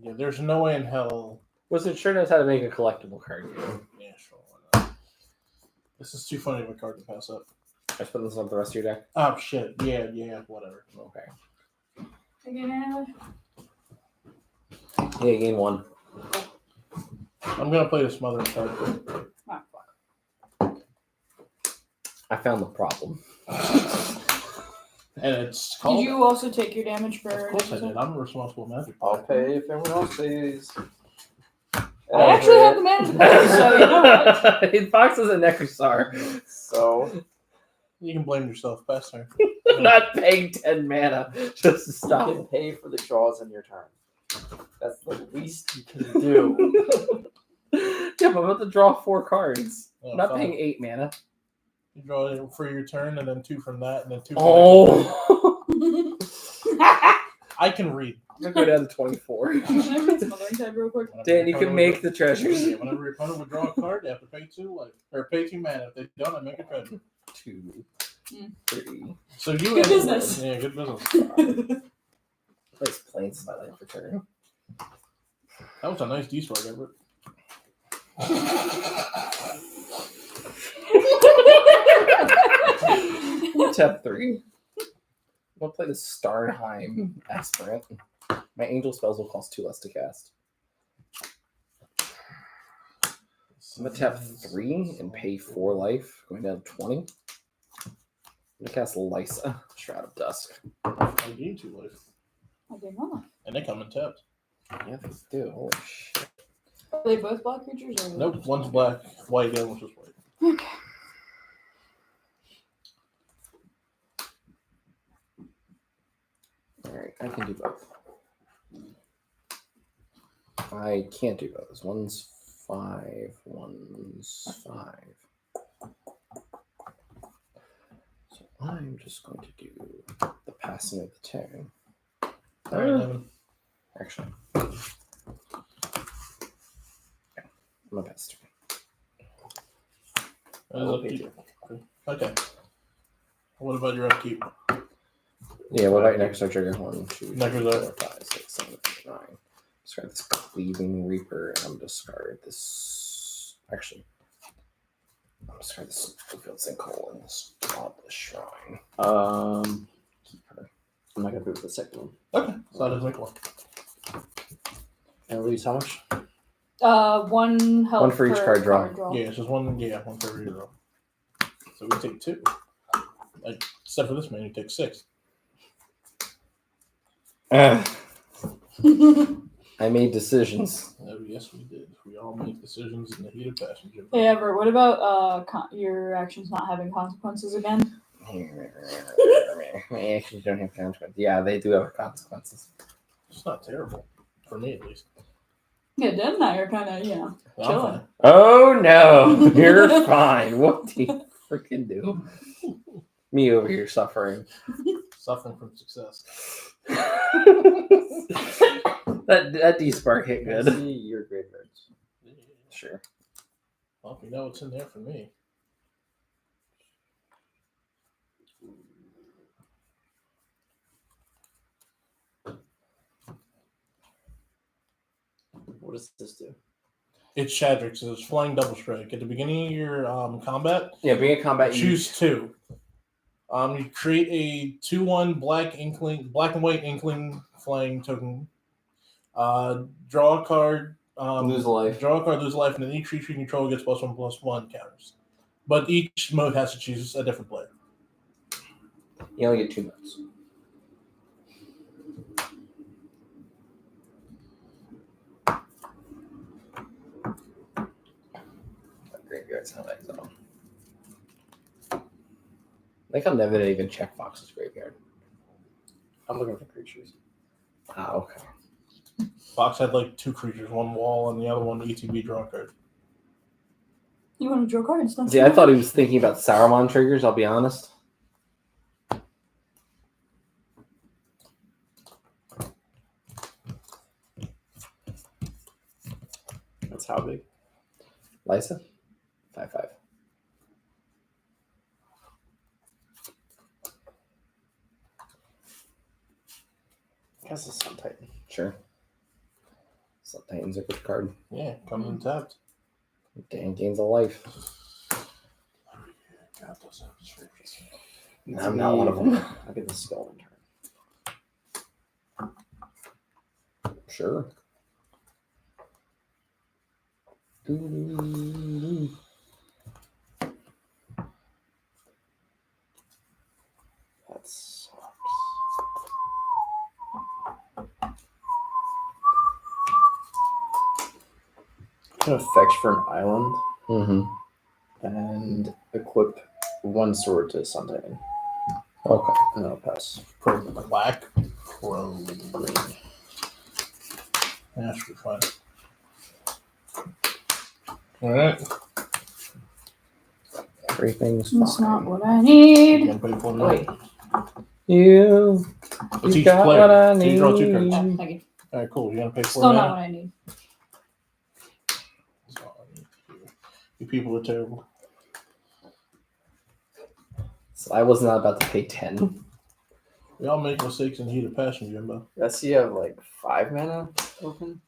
Yeah, there's no way in hell. Wizard sure knows how to make a collectible card game. Yeah, sure. Why not? This is too funny of a card to pass up. I just put this on the rest of your deck. Oh, shit. Yeah, whatever. Okay. Again, Yeah, game 1. I'm going to play the smothering card. oh, fuck. I found the problem. And it's Did called. you also take your damage for? Of course I did. I'm a responsible magic. I'll player. pay if everyone else pays. I actually have the mana to pay, so you know what? Fox is a Necrosar. So, You can blame yourself, best turn. Not paying 10 mana just to you stop. can pay for the draws in your turn. That's the least you can do. Yeah, but I'm about to draw 4 cards. Oh, Not fine. paying 8 mana. You draw it for your turn, and then 2 from that, and then 2 from Oh! I can read. I'm gonna go down to 24. Can I read Smothering Tide real quick? Whenever Dan, your you can opponent make would- the treasures. Yeah, whenever your opponent would draw a card, they have to pay 2 life. Or pay 2 mana. If they don't, I make a treasure. 2, Mm. 3. So you Good business. Yeah, good business. Place planes by life return. That was a nice D-sword, Everett. Tap 3. I'm gonna play the Starnheim Aspirant. My angel spells will cost 2 less to cast. I'm gonna tap 3 and pay 4 life, going down to 20. I'm gonna cast Lysa, Shroud of Dusk. I gain 2 life. I did not. And they come in tapped. Yeah, they do. Holy shit. Are they both black creatures? Or Nope, one's black, white, the other one's just white. Okay. Alright, I can do both. I can't do both. One's 5, one's 5. So I'm just going to do the passing of the turn. All right, Evan. Actually. I'm a best. That is up to you. Okay. What about your upkeep? Yeah, what about your next trigger? 1, 2, Necrozar. 4, 5, 6, 7, 8, 9. Discard this Cleaving Reaper, and I'm gonna discard this. Actually, I'm gonna discard this Field Sinkhole and this Godless Shrine. Keep her. I'm not gonna move the second one. Okay, so that doesn't make one. And lose how much? 1 health One for each card draw. Yeah, it's just one. Yeah, one for every row. So we take 2. Except for this man, he takes 6. I made decisions. Yes, we did. We all make decisions in the heat of passion, Jim. Hey, Everett, what about your actions not having consequences again? My actions don't have consequences. Yeah, they do have consequences. It's not terrible. For me, at least. Yeah, Deb and I are kind of, I'm chilling. fine. Oh no, you're fine. What do you freaking do? Me over here suffering. Suffering from success. that D-Spark hit I good. see your graveyards. Yeah. Sure. Well, we know what's in there for me. What does this do? It's Shadrick's. It's Flying Double Strike. At the beginning of your combat, Yeah, being a combat, you choose 2. You create a 2/1 black and white inkling flying token. Draw a card. lose a life. Draw a card, lose a life, and then each creature you control gets +1/+1 counters. But each mode has to choose a different player. You only get 2 modes. Graveyard's not exile. I think I'll never even check Fox's graveyard. I'm looking for creatures. Ah, okay. Fox had like 2 creatures, one wall and the other one ETB draw card. You want to draw cards? Don't See, you? I thought he was thinking about Saruman triggers, I'll be honest. That's how big? Lysa? 5/5. I guess it's Sun Titan. Sure. Sun Titan's a good card. Yeah, comes in tapped. Dan gains a life. God, those are creatures. I'm not one of them. I'll get the skull in turn. Sure. That sucks. Can effect for an island Mm-hmm. and equip 1 sword to Sun Titan. Okay. And then I'll pass. Pro black, pro green. Yeah, should be fine. Alright. Everything's That's fine. not what I You need. gonna pay for Wait. You It's each got player. what I So you draw 2 need. cards. Oh, thank you. Alright, cool. You gonna pay for Still it not now? what I need. That's all I need to do. You people are terrible. So I was not about to pay 10. We all make mistakes in the heat of passion, Jimbo. I see you have like 5 mana open.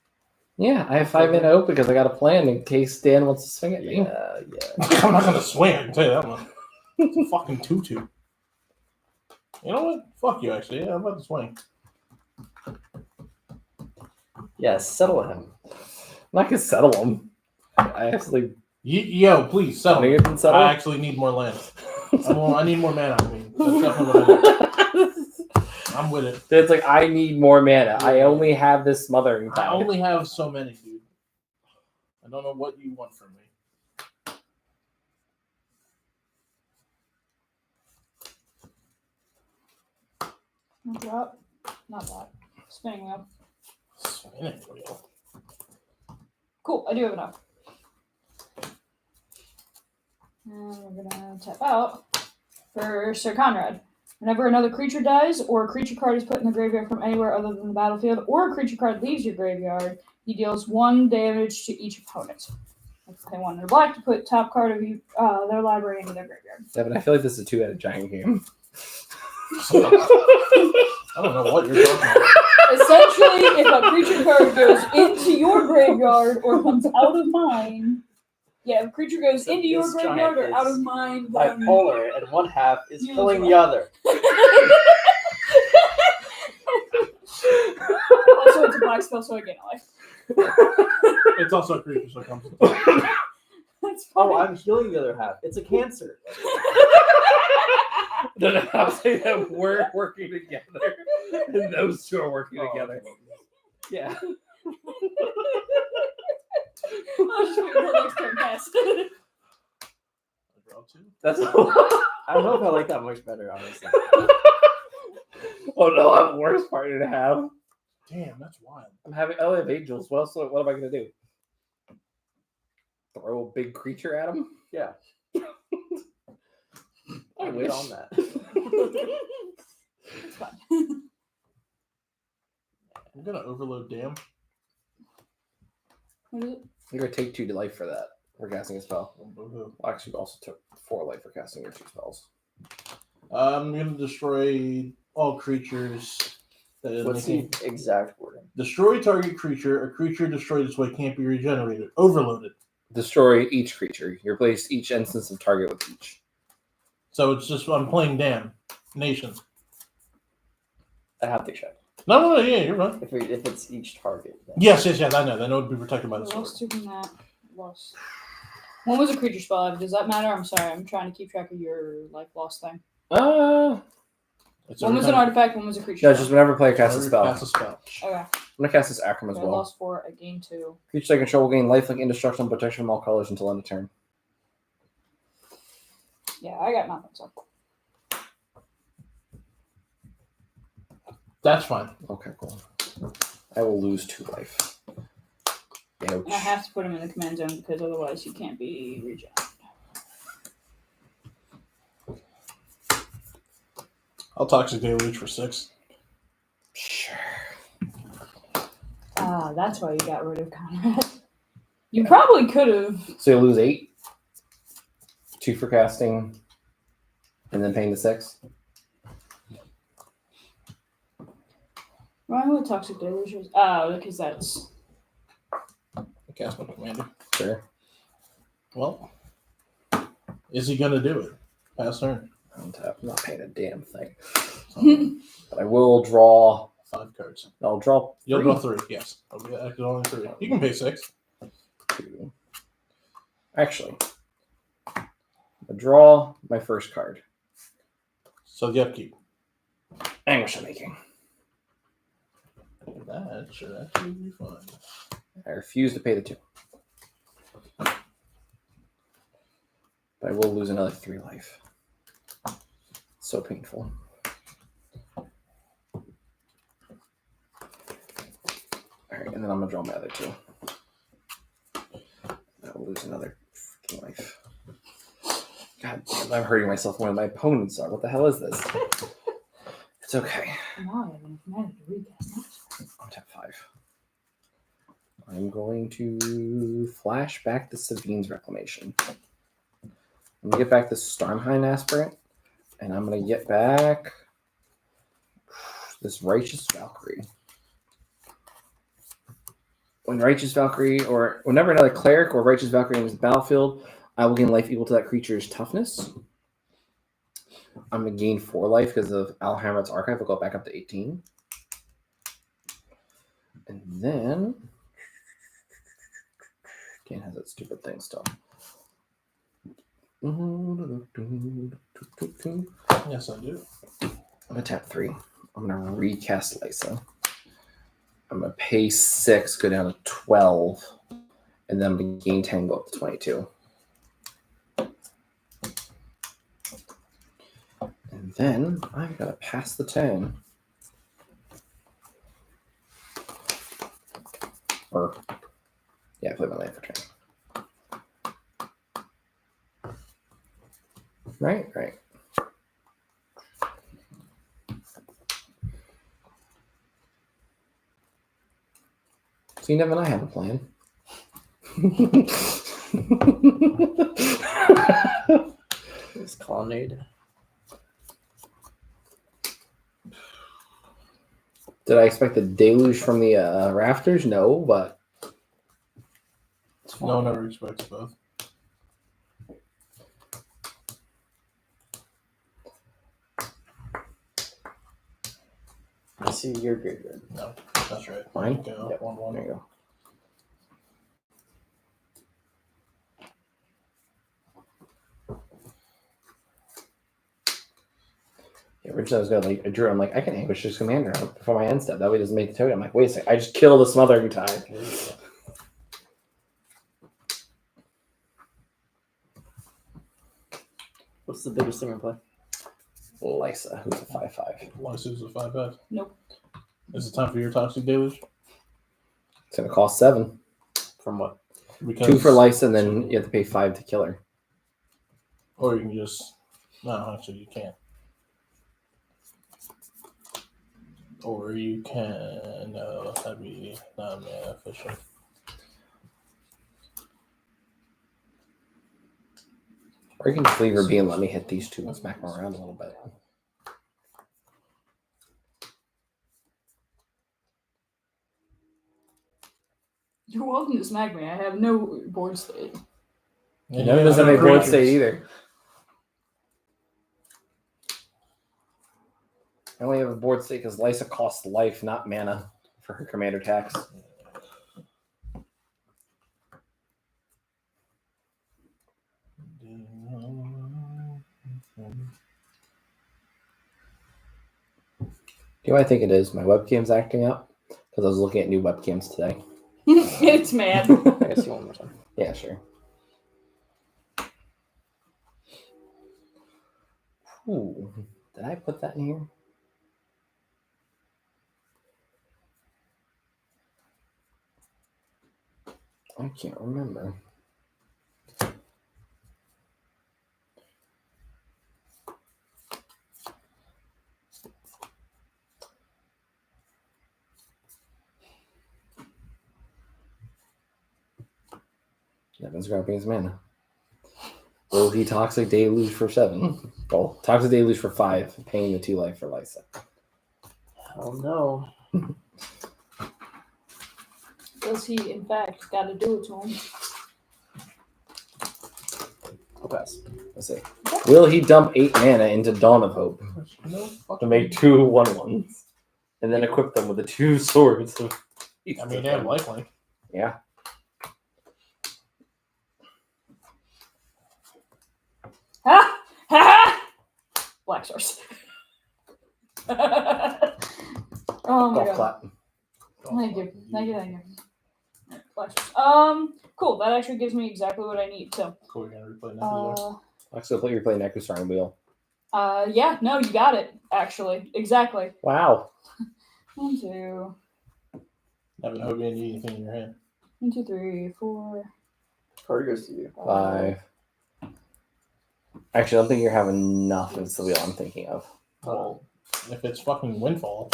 Yeah, I have 5 mana open because I got a plan in case Dan wants to swing at me. Yeah. I'm not gonna swing, I can tell you that one. It's a fucking 2/2. You know what? Fuck you, actually. Yeah, I'm about to swing. Yeah, settle him. I'm not gonna settle him. I actually Yo, please, settle. make it and settle. I actually need more land. I need more mana. I mean, that's definitely what I need. I'm with it. It's like I need more mana. I only have this smothering I power. only have so many, dude. I don't know what you want from me. Drop. Not that. Spinning wheel. Spinning wheel. Cool, I do have enough. And we're gonna tap out for Sir Conrad. Whenever another creature dies, or a creature card is put in the graveyard from anywhere other than the battlefield, or a creature card leaves your graveyard, he deals 1 damage to each opponent. If they want their black to put top card of their library into their graveyard. Devin, I feel like this is a two-headed giant game. I don't know what you're talking about. Essentially, if a creature card goes into your graveyard or comes out of mine, if a creature goes So into your this graveyard giant or out is of mine, then Bipolar, and one half is You killing lose the one. other. also it's a black spell, so I gain a life. It's also a creature, so it comes. That's Oh, funny. I'm healing the other half. It's a cancer. No, I'm saying that we're working together, and those two are working together. Yeah. I'll just wait until next turn pass. Draw 2. That's. I don't know if I like that much better, honestly. Oh no, I'm the worst partner to have. Damn, that's wild. I only have angels. What else? What am I gonna do? Throw a big creature at him? Yeah. I I'll wish. get on that. It's fine. I'm gonna overload Dam. What is it? You're gonna take 2 to life for that. For casting a spell. Boo-hoo. Well, actually, you also took 4 life for casting your 2 spells. I'm gonna destroy all creatures. That What's the exact wording? Destroy target creature. A creature destroyed this way can't be regenerated. Overloaded. Destroy each creature. You replace each instance of target with each. So it's just I'm playing Dam. Nation. I have to check. No, yeah, you're right. If it's each target. Then. Yes, I know. Then it would be protected by the sword. Lost 2 from that. Lost. When was a creature spell? Does that matter? I'm sorry. I'm trying to keep track of your life loss thing. It's When was an artifact? When was a creature No, spell? just whenever a player casts a spell. Cast a spell. Okay. I'm gonna cast this Akram as I well. lost 4. I gained 2. Creatures I control will gain lifelink, indestructible, and protection from all colors until end of turn. Yeah, I got nothing. So. That's fine. Okay, cool. I will lose 2 life. Ouch. And I have to put him in the command zone because otherwise he can't be regenerated. I'll Toxic Deluge for 6. Sure. Ah, that's why you got rid of Conrad. You probably could have. So you lose 8. 2 for casting, and then paying the 6. Why would Toxic Deluge? Oh, because that's. I cast my commander. Sure. Well, is he gonna do it? Pass turn. I'm not paying a damn thing. So, But I will draw. 5 cards. I'll draw. You'll 3. draw 3. Yes. Okay, I can only 3. You can pay 6. 2. Actually, I draw my first card. So the upkeep. Anguish of Making. That should actually be fun. I refuse to pay the 2. But I will lose another 3 life. So painful. Alright, and then I'm gonna draw my other 2. I will lose another freaking life. God damn, I'm hurting myself more than my opponents are. What the hell is this? It's okay. Now I haven't managed to recast that. I'll tap 5. I'm going to flash back the Savine's Reclamation. I'm going to get back the Stormhind Aspirant, and I'm going to get back this Righteous Valkyrie. When Righteous Valkyrie, or whenever another Cleric or Righteous Valkyrie enters the battlefield, I will gain life equal to that creature's toughness. I'm going to gain 4 life because of Alhamrad's Archive. I'll go back up to 18. And then can't have that stupid thing still. Yes, I do. I'm gonna tap 3. I'm gonna recast Lysa. I'm gonna pay 6, go down to 12, and then I'm gonna gain 10, go up to 22. And then I'm gonna pass the turn. Or, yeah, play my land for turn. Right. So you never and I have a plan. It's colonnade. Did I expect a deluge from the rafters? No, but it's fine. No one ever expects both. I see your graveyard. No, that's right. Mine? Go. Yep. 1-1. There you go. Yeah, originally I was gonna like Drew. I'm like, I can ambush this commander before my end step. That way it doesn't make the token. I'm like, wait a second, I just kill the smothering tide. What's the biggest thing in play? Lysa, who's a 5/5. Lysa's a 5/5. Nope. Is it time for your Toxic Deluge? It's gonna cost 7. From what? Because, 2 for Lysa, and then you have to pay 5 to kill her. Or you can just. No, actually, you can't. Or you can. No, that'd be not efficient. Or you can just leave her be and let me hit these 2 and smack them around a little bit. You're welcome to smack me. I have no board state. You know, it doesn't have a board state either. I only have a board state because Lysa costs life, not mana, for her commander tax. You know what I think it is? My webcam's acting up because I was looking at new webcams today. It's mad. I guess you one more time. Yeah, sure. Ooh, did I put that in here? I can't remember. Nevin's grabbing his mana. Will he Toxic Deluge for 7? Oh, Toxic Deluge for 5, paying the 2 life for Lysa. Oh no. Does he, in fact, got to do it to him? I'll pass. Let's see. Will he dump 8 mana into Dawn of Hope No to fucking. make 2 1/1s and then equip them with the 2 swords? I mean, they have lifelink. Yeah. Ha! Ha! Black stars. Oh my Golf god. clap. Thank you. Thank you. Thank you. Alright, Black stars. Cool. That actually gives me exactly what I need. So, Cool, you're gonna replay Nebular. Actually, you're playing Nekusar and Wheel. yeah, no, you got it. Actually, exactly. Wow. 1, 2, Never know being anything in your hand. 1, 2, 3, 4, Card goes to you. 5. Actually, I don't think you're having enough. It's the wheel I'm thinking of. Well, if it's fucking Windfall,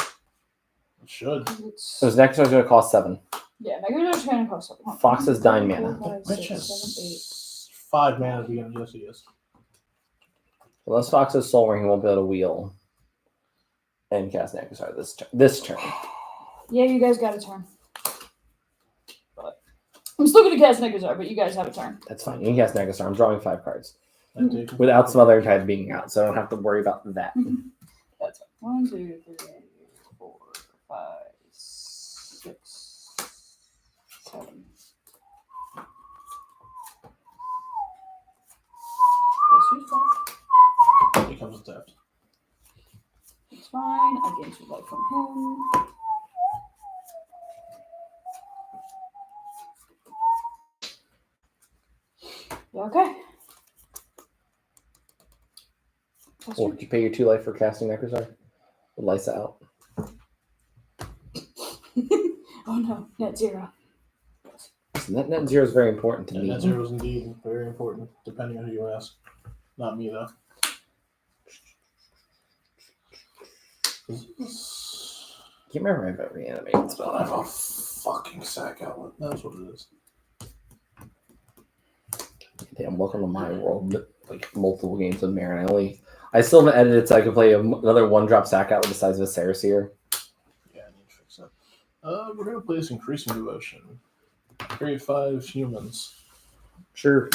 it should. It's, So his Nekusar's going to cost 7. yeah, Megadra's trying to cost something. Fox's 9 mana. Bitch has 5 mana to begin with. Yes. Unless Fox has Soul Ring, he won't be able to wheel and cast Nekusar this turn. Yeah, you guys got a turn. But I'm still gonna cast Nekusar, but you guys have a turn. That's fine. You can cast Nekusar. I'm drawing 5 cards. That dude- Without some other tide being out, so I don't have to worry about that. That's fine. 1, 2, 3, 4, 5, 6, 7. Guess who's back? He comes with tapped. It's fine. I gain 2 life from him. You okay? That's Or your- would you pay your 2 life for casting Nekusar? With Lysa out. Oh no, net 0. So net 0 is very important to And me. that zero is indeed very important, depending on who you ask. Not me, though. Can't remember if I have a reanimated I spell. have a fucking sack outlet. That's what it is. Damn, welcome to my world. Like multiple games of Marin. I still haven't edited so I can play another one drop sack out besides Viserys here. Yeah, I need to fix that. We're gonna play this increasing devotion. Grade 5 humans. Sure.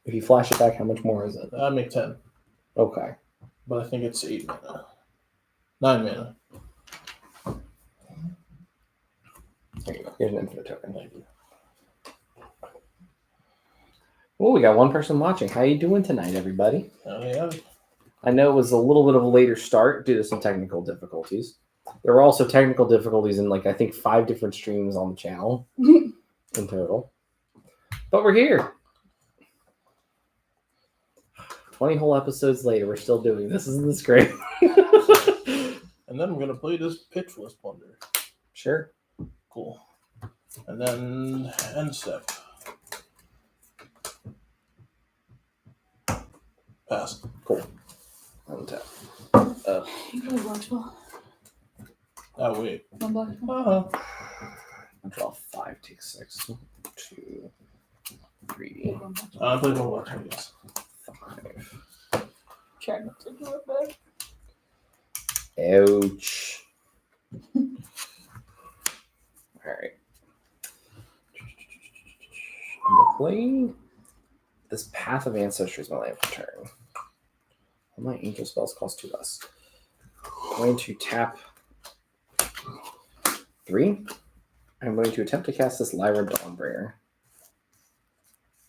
If you flash it back, how much more is it? I make 10, Okay. but I think it's 8 mana. 9 mana. There you go. Here's an infinite token. Thank you. Oh, we got one person watching. How you doing tonight, everybody? Yeah. I know it was a little bit of a later start due to some technical difficulties. There were also technical difficulties in I think 5 different streams on the channel in total. But we're here. 20 whole episodes later, we're still doing this. Isn't this great? And then I'm gonna play this Pitchless Plunder. Sure. Cool. And then end step. Pass. Cool. Untap. You play black spell. Oh wait. One black spell. Draw 5, take 6. 2, 3, One black spell. I played one watch, I guess. 5. Try not to do it back. Ouch. Alright. I'm playing this Path of Ancestry is my land for turn. All my angel spells cost 2 less. I'm going to tap 3. I'm going to attempt to cast this Lyra Dawnbringer.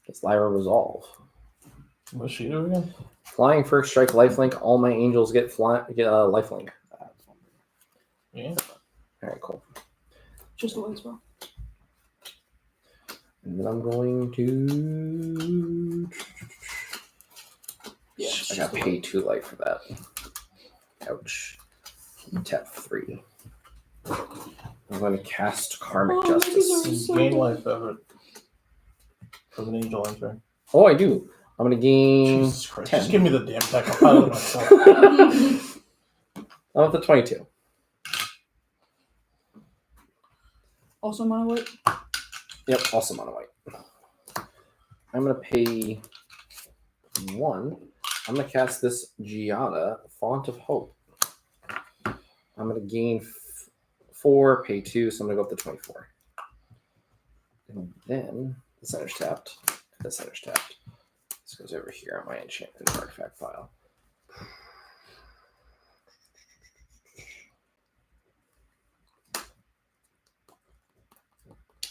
This Lyra Resolve. What's she do again? Flying first strike lifelink. All my angels get lifelink. Yeah. Alright, cool. Just a white spell. And then I'm going to. Yeah. I got paid 2 life for that. Ouch. Tap 3. I'm going to cast Karmic Oh, Justice. these are- Gain life ever. From an angel enter. Oh, I do. I'm going to gain. Jesus Christ. 10. Just give me the damn deck. I'll pilot myself. I'm at the 22. Also mono white. Yep, also mono white. I'm going to pay 1. I'm going to cast this Giada, Font of Hope. I'm going to gain 4, pay 2, so I'm going to go up to 24. And then the center's tapped. The center's tapped. This goes over here on my enchanted artifact file.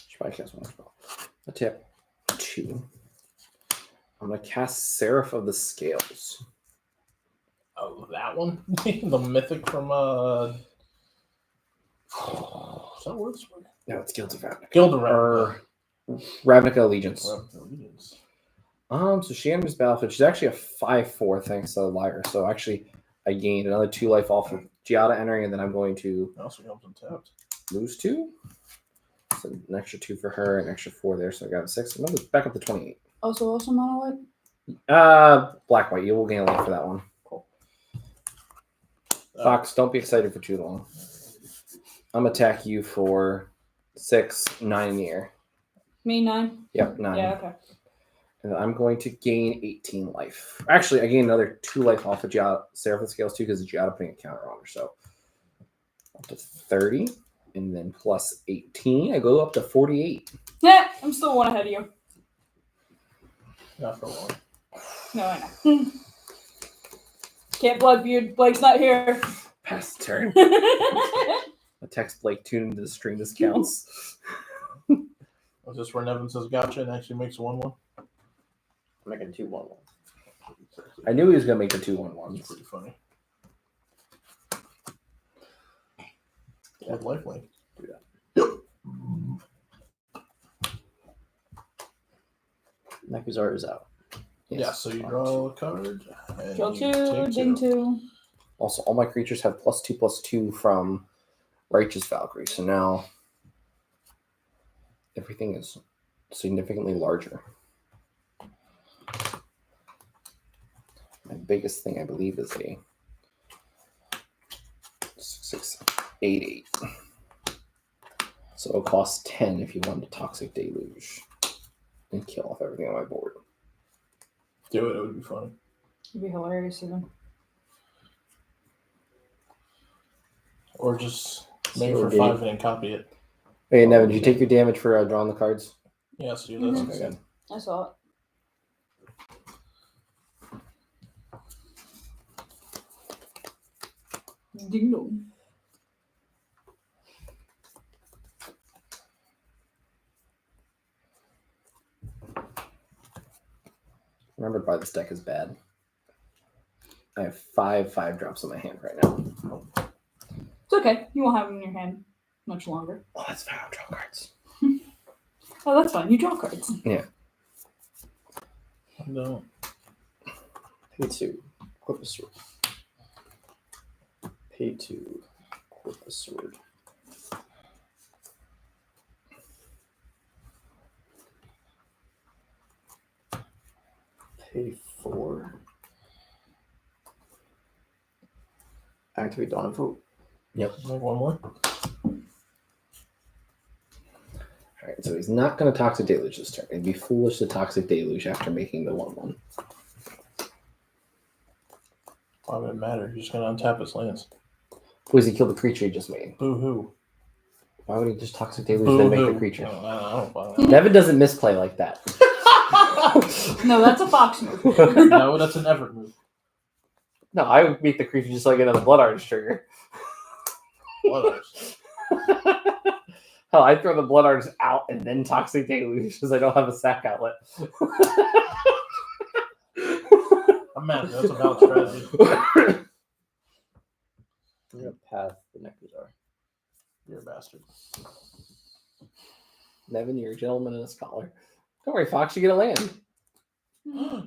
Should probably cast 1 spell. I tap 2. I'm going to cast Seraph of the Scales. Oh, that one? The mythic from is that words? No, it's Guilds of Ravnica. Guild of Or Ravnica Allegiance. Allegiance. So she enters battlefield. She's actually a 5/4 thanks to Lyra. So actually, I gained another 2 life off of Giada entering, and then I'm going to Also comes untapped. lose 2. So an extra 2 for her, an extra 4 there. So I got a 6. I'm gonna back up to 28. Also mono white. Black white. You will gain a life for that one. Cool. Fox, don't be excited for too long. I'm gonna attack you for 6, 9 in the air. Me 9. Yep, 9. Yeah, okay. And I'm going to gain 18 life. Actually, I gain another 2 life off of Seraph Scales too, because Giada putting a counter on her. So up to 30, and then plus 18, I go up to 48. Yeah, I'm still 1 ahead of you. Not for long. No, I know. Can't blood feud. Blake's not here. Pass the turn. I text Blake, tune into the stream discounts. Is this where Nevin says gotcha and actually makes 1/1? I'm making 2/1. I knew he was going to make the That's 2/1/1s. pretty funny. With lifelink. Do that. Nekuzar is out. Yeah, so you draw a card. And Draw you 2, take ding 2. Also, all my creatures have +2/+2 from Righteous Valkyrie. So now everything is significantly larger. My biggest thing, I believe, is a 6, 6, 8, 8. So it'll cost 10 if you want a Toxic Deluge. And kill off everything on my board. Do it. It would be funny. It'd be hilarious even. Or just make So for 5 and then copy it. Hey, Nevin, did you take your damage for drawing the cards? Yes, dude. That's Okay, good. I saw it. Ding dong. Remember to buy this deck is bad. I have 5 drops in my hand right now. It's okay. You won't have them in your hand much longer. Oh, that's fine. I'll draw cards. Oh, that's fine. You draw cards. No. Pay 2. Equip a sword. Pay 2. Equip a sword. Pay 4. Activate Dawn of Hope. Make one more. Alright, so he's not going to Toxic Deluge this turn. It'd be foolish to Toxic Deluge after making the 1/1. Why would it matter? You're just gonna untap his lands. Who's he kill the creature he just made? Boo hoo. Why would he just Toxic Deluge Boo then make hoo. the creature? I don't Nevin doesn't misplay like that. No, that's a fox move. No, that's an Everett move. No, I would make the creature just like another Blood Artist trigger. What else? Hell, I throw the Blood Artist out and then Toxic Deluge because I don't have a sack outlet. I'm mad. That's a valid strategy. I'm gonna path the Nekuzar. You're a bastard. Nevin, you're a gentleman and a scholar. Don't worry, Fox, you get a land.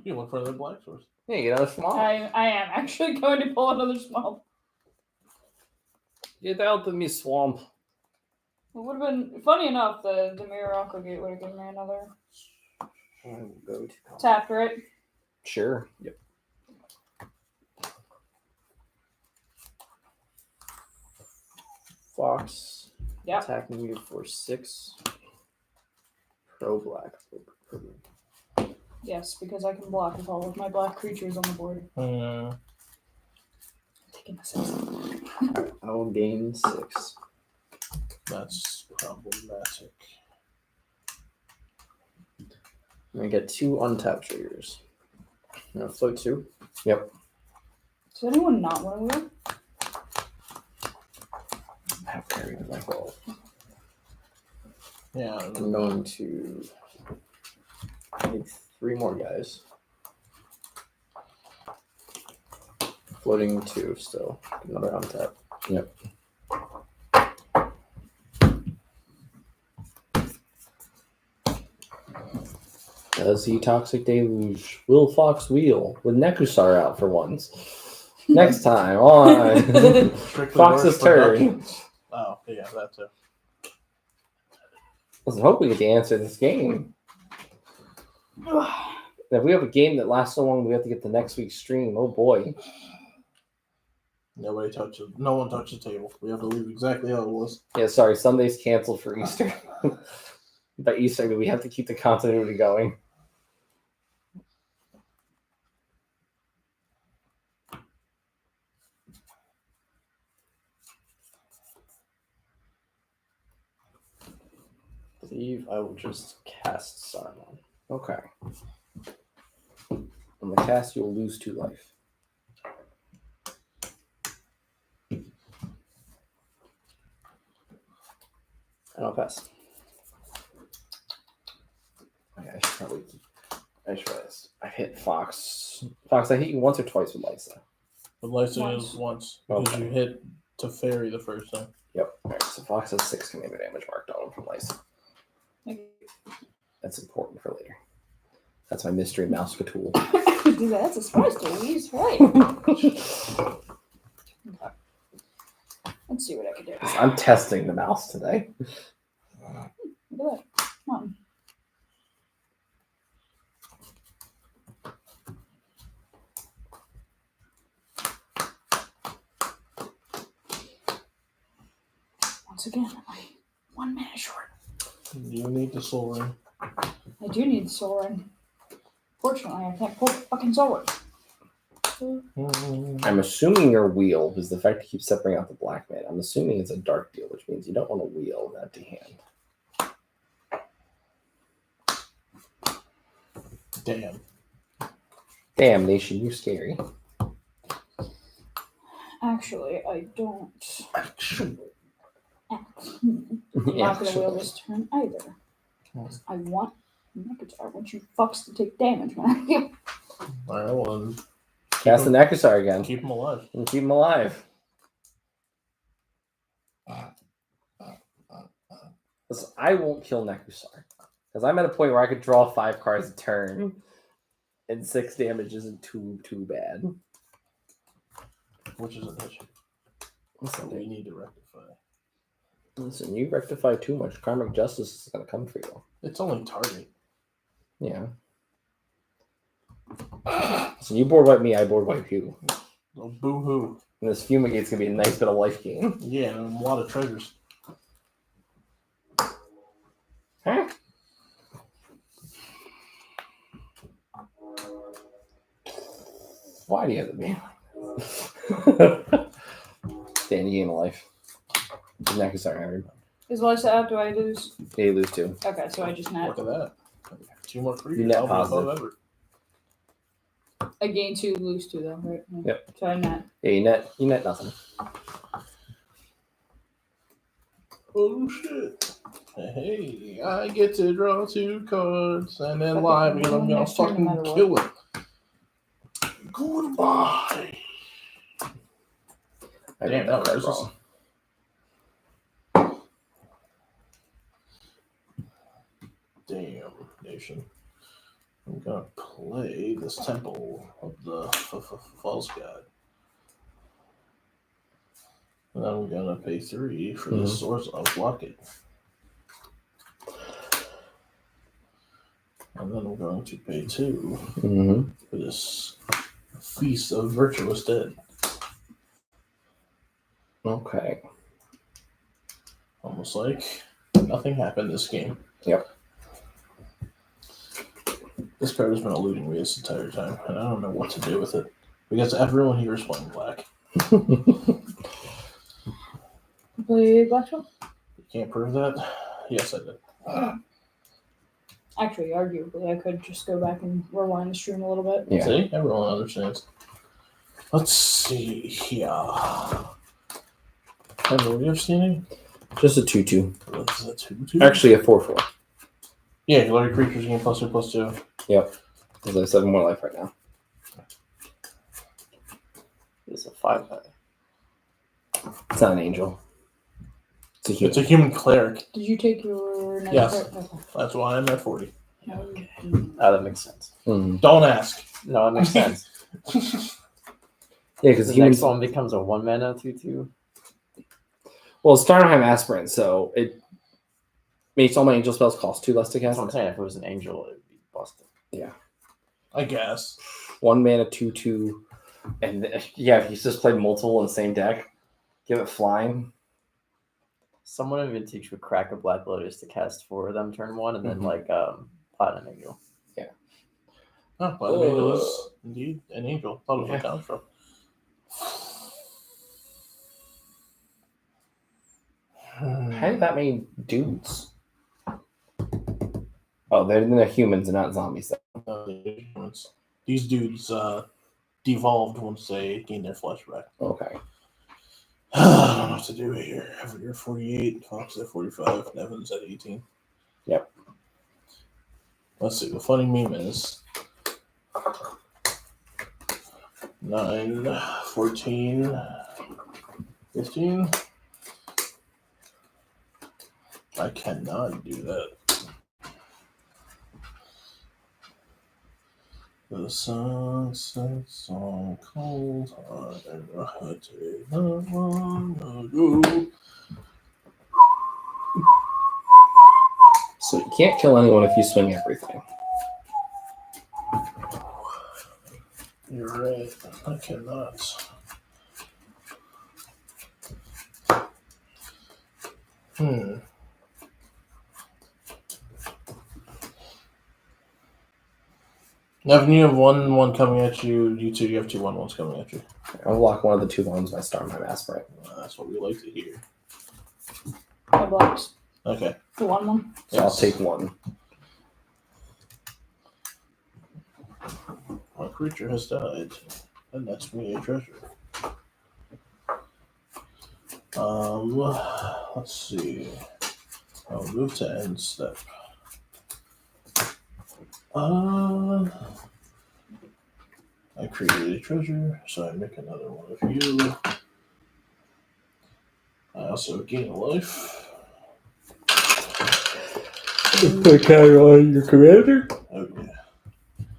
You look for the black source. Yeah, you get another swamp. I am actually going to pull another swamp. Get out of me, swamp. It would have been funny enough. The Mirror Gate would have given me another I will go to tap, right? Sure. Yep. Fox. Yep. Attacking you for 6. Pro black. Yes, because I can block with all of my black creatures on the board. Taking the 6. I will gain 6. That's problematic. I'm gonna get 2 untapped triggers. I'm gonna float 2. Yep. Does anyone not want to wheel? I have carried it like all. Yeah. I'm going to make 3 more guys. Floating 2 still. Another untap. Yep. Does he Toxic Deluge? Will Fox wheel with Nekusar out for once? Next time on Strictly Fox's Works turn. Productions. Oh, yeah, that too. Let's hope we get to answer this game. If we have a game that lasts so long, we have to get to next week's stream. Oh boy. Nobody touches. No one touched the table. We have to leave exactly how it was. Yeah, sorry, Sunday's canceled for Easter. By Easter, we have to keep the continuity going. I believe I will just cast Saruman. Okay. On the cast, you'll lose 2 life. And I'll pass. Okay, I should probably. I should try this. I've hit Fox. Fox, I hit you once or twice with Lysa. But Lysa Once. is once. Because Okay. you hit to fairy the first time. Yep. Alright, so Fox has 6 commander damage marked on him from Lysa. That's important for later. That's my mystery mouse tool. Do that. That's a surprise to Louise, right? Okay. Let's see what I can do. I'm testing the mouse today. Look at that. Come on. Once again, my 1 mana short. You need the soul ring. I do need Soul Ring. Fortunately, I can't pull fucking Soul Ring. I'm assuming your wheel is the fact you keep separating out the black man. I'm assuming it's a dark deal, which means you don't want to wheel an empty hand. Damn. Damn, Nation, you're scary. Actually, I don't. Actually. I'm not going to wheel this turn either. Hmm. I want Nekusar. I want you fucks to take damage, man. Alright, well then. Cast the Nekusar again. Keep him alive. And keep him alive. Listen, I won't kill Nekusar. Because I'm at a point where I could draw 5 cards a turn. And 6 damage isn't too bad. Which is an issue. Listen, We need to rectify. listen, you rectify too much. Karmic justice is going to come for you. It's only target. Yeah. So you board wipe me, I board wipe you. Oh, boo hoo. And this fumigate's going to be a nice bit of life gain. Yeah, and a lot of treasures. Huh? Why do you have to be? Dan, you gain a life. Nekusar hammered. Is life out? Do I lose? Yeah, you lose 2. Okay, so I just net. Look at that. 2 more creatures. You net I'll be above positive. Everett. I gain 2, lose 2 though, right? Yeah. Yep. So I net. Yeah, you net nothing. Oh shit. Hey, I get to draw 2 cards and then live because I'm gonna Next turn, no fucking matter what. kill it. Goodbye. I Damn, got that that was wrong. Damn, Nation. I'm gonna play this Temple of the False God. And then I'm gonna pay 3 for the Source of Locket. And then I'm going to pay 2 Mm-hmm. for this Feast of Virtuous Dead. Okay. Almost like nothing happened this game. Yep. This card has been eluding me this entire time, and I don't know what to do with it. Because everyone here is playing black. Play Blackshot? You can't prove that? Yes, I did. Actually, arguably, I could just go back and rewind the stream a little bit. Yeah. See? Everyone understands. Let's see here. Have you ever seen any? Just a 2/2. What's that, 2/2? Actually, a 4/4. Yeah, you let your creatures gain +2/+2. Yep. Because I have 7 more life right now. It's a 5/5. It's not an angel. It's a human. It's a human cleric. Did you take your next Yes. card? Okay. That's why I'm at 40. Okay. Oh, that makes sense. Mhm. Don't ask. No, it makes sense. Yeah, because The humans. next one becomes a 1 mana 2/2. Well, it's Starnheim Aspirant, so it makes all my angel spells cost 2 less to That's cast. what I'm saying. If it was an angel, it would be busted. I guess. 1 mana 2/2, and yeah, if you just played multiple in the same deck, give it flying. Someone in Vintage would crack a Black Lotus to cast 4 of them turn 1, and then Mhm. Platinum Angel. Oh, but an angel is indeed an angel. Thought it was a construct. How did that mean dudes? Oh, they're humans and not zombies. These dudes devolved once they gained their flesh back. Okay. I don't know what to do here. You're 48, Fox at 45, Nevin's at 18. Yep. Let's see. The funny meme is 9, 14, 15. I cannot do that. The sun sets on cold hard and I take not wanna go. So you can't kill anyone if you swing everything. You're right. I cannot. Nevin, you have 1/1 coming at you. You two, you have 2 1/1s coming at you. I'll block one of the 2 ones by Star My Aspirant. That's what we like to hear. No blocks. Okay. The 1/1. So I'll take 1. My creature has died, and that's me a treasure. Let's see. I'll move to end step. I created a treasure, so I make another one of you. I also gain a life. Put counter on your commander? Oh yeah.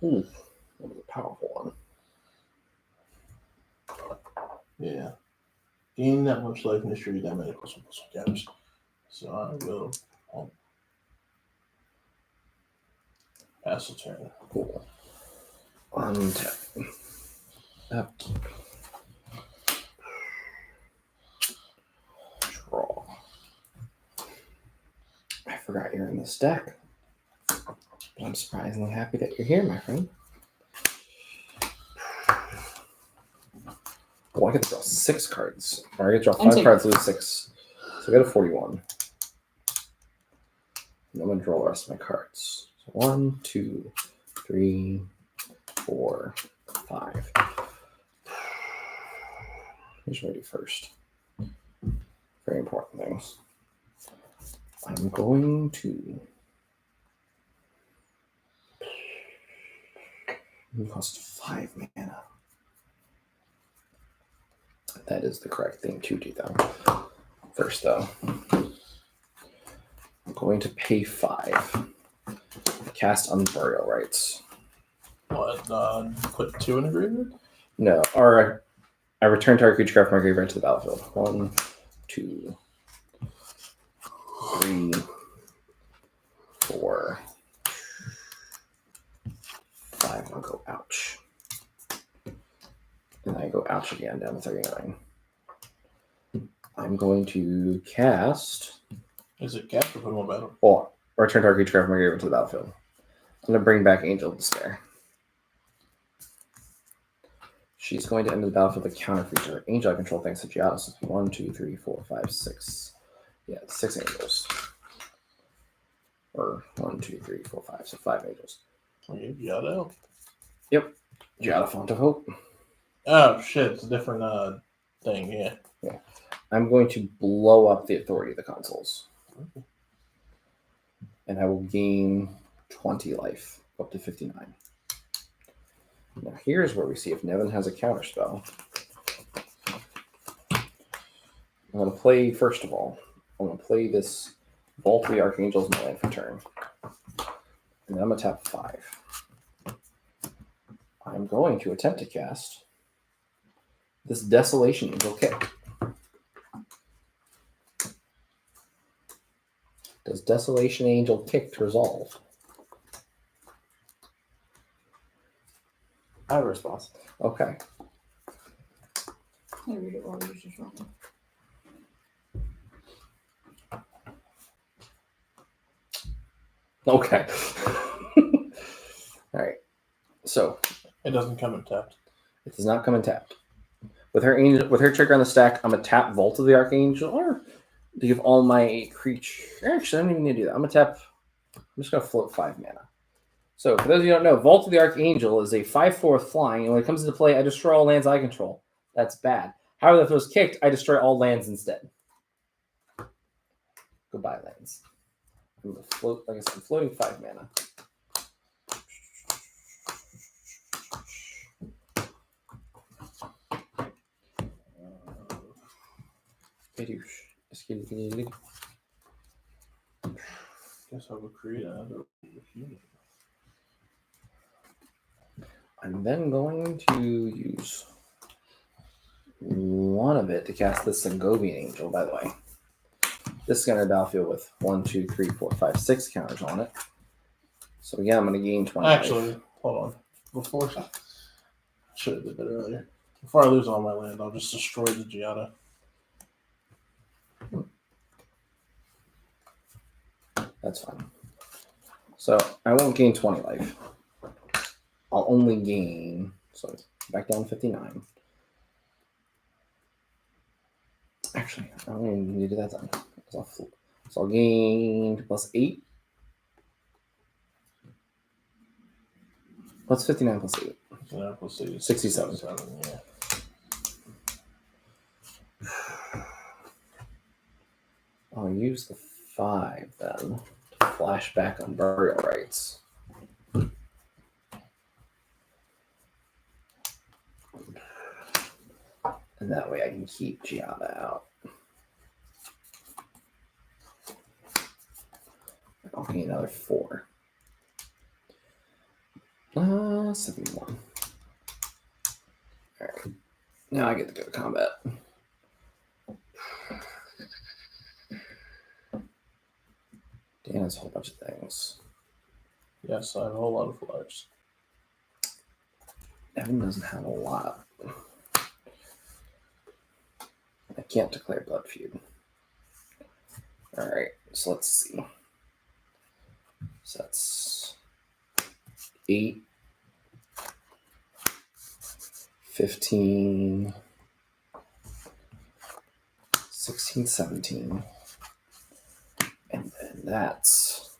That was a powerful one. Yeah. Gain that much life in history, that many plus counters. So I will pass the turn. Cool. Untap. Upkeep. Draw. I forgot you're in this deck. But I'm surprisingly happy that you're here, my friend. Well, I get to draw 6 cards. Or I get to draw 5 cards, lose 6. So I got a 41. And I'm going to draw the rest of my cards. So 1, 2, 3, 4, 5. Here's what I do first. Very important things. I'm going to cost 5 mana. That is the correct thing to do, though. First, though, I'm going to pay 5. Cast Unburial Rites. What? Put 2 in a graveyard? No, or I return target creature card from my graveyard to the battlefield. 1, 2, 3, 4, 5. I'll go ouch. And I go ouch again down to 39. I'm going to cast. Is it cast or put them on battle? Well, return target creature card from my graveyard to the battlefield. I'm going to bring back Angel of Despair. She's going to enter the battlefield with a counter feature. Angel I control thanks to Giada. So 1, 2, 3, 4, 5, 6. Yeah, 6 angels. Or 1, 2, 3, 4, 5. So 5 angels. You got out. Yep. Giada Font of Hope. Oh shit! It's a different thing. Yeah. I'm going to blow up the authority of the consoles. And I will gain 20 life, up to 59. Now here's where we see if Nevin has a counter spell. I'm going to play, first of all, I'm going to play this Vault of the Archangels in my land for turn. And then I'm going to tap 5. I'm going to attempt to cast this Desolation Angel Kick. Does Desolation Angel Kick to resolve? I have a response. Okay. I read it while you're just wrong. Okay. All right. So It doesn't come in tapped. it does not come in tapped. With her angel, with her trigger on the stack, I'm gonna tap Vault of the Archangel, or to give all my creatures. Actually, I don't even need to do that. I'm gonna tap. I'm just gonna float 5 mana. So for those of you who don't know, Vault of the Archangel is a 5/4 flying, and when it comes into play, I destroy all lands I control. That's bad. However, if it was kicked, I destroy all lands instead. Goodbye, lands. I'm gonna float, like I said, floating 5 mana. Guess I will create another human. I'm then going to use one of it to cast the Segovian Angel, by the way. This is going to battlefield with 1, 2, 3, 4, 5, 6 counters on it. So again, I'm going to gain 20. Actually, hold on. Before I should have did that earlier. Before I lose all my land, I'll just destroy the Giada. That's fine. So I won't gain 20 life. I'll only gain. So back down to 59. Actually, I don't even need to do that then. So I'll gain plus 8. What's 59 plus 8? 67. Yeah. I'll use the 5 then to flash back on burial rights. And that way I can keep Giada out. I'll gain another 4. 71. Alright. Now I get to go to combat. Dan has a whole bunch of things. Yes, I have a whole lot of flyers. Evan doesn't have a lot. I can't declare blood feud. Alright, so let's see. So that's 8, 15, 16, 17. And then that's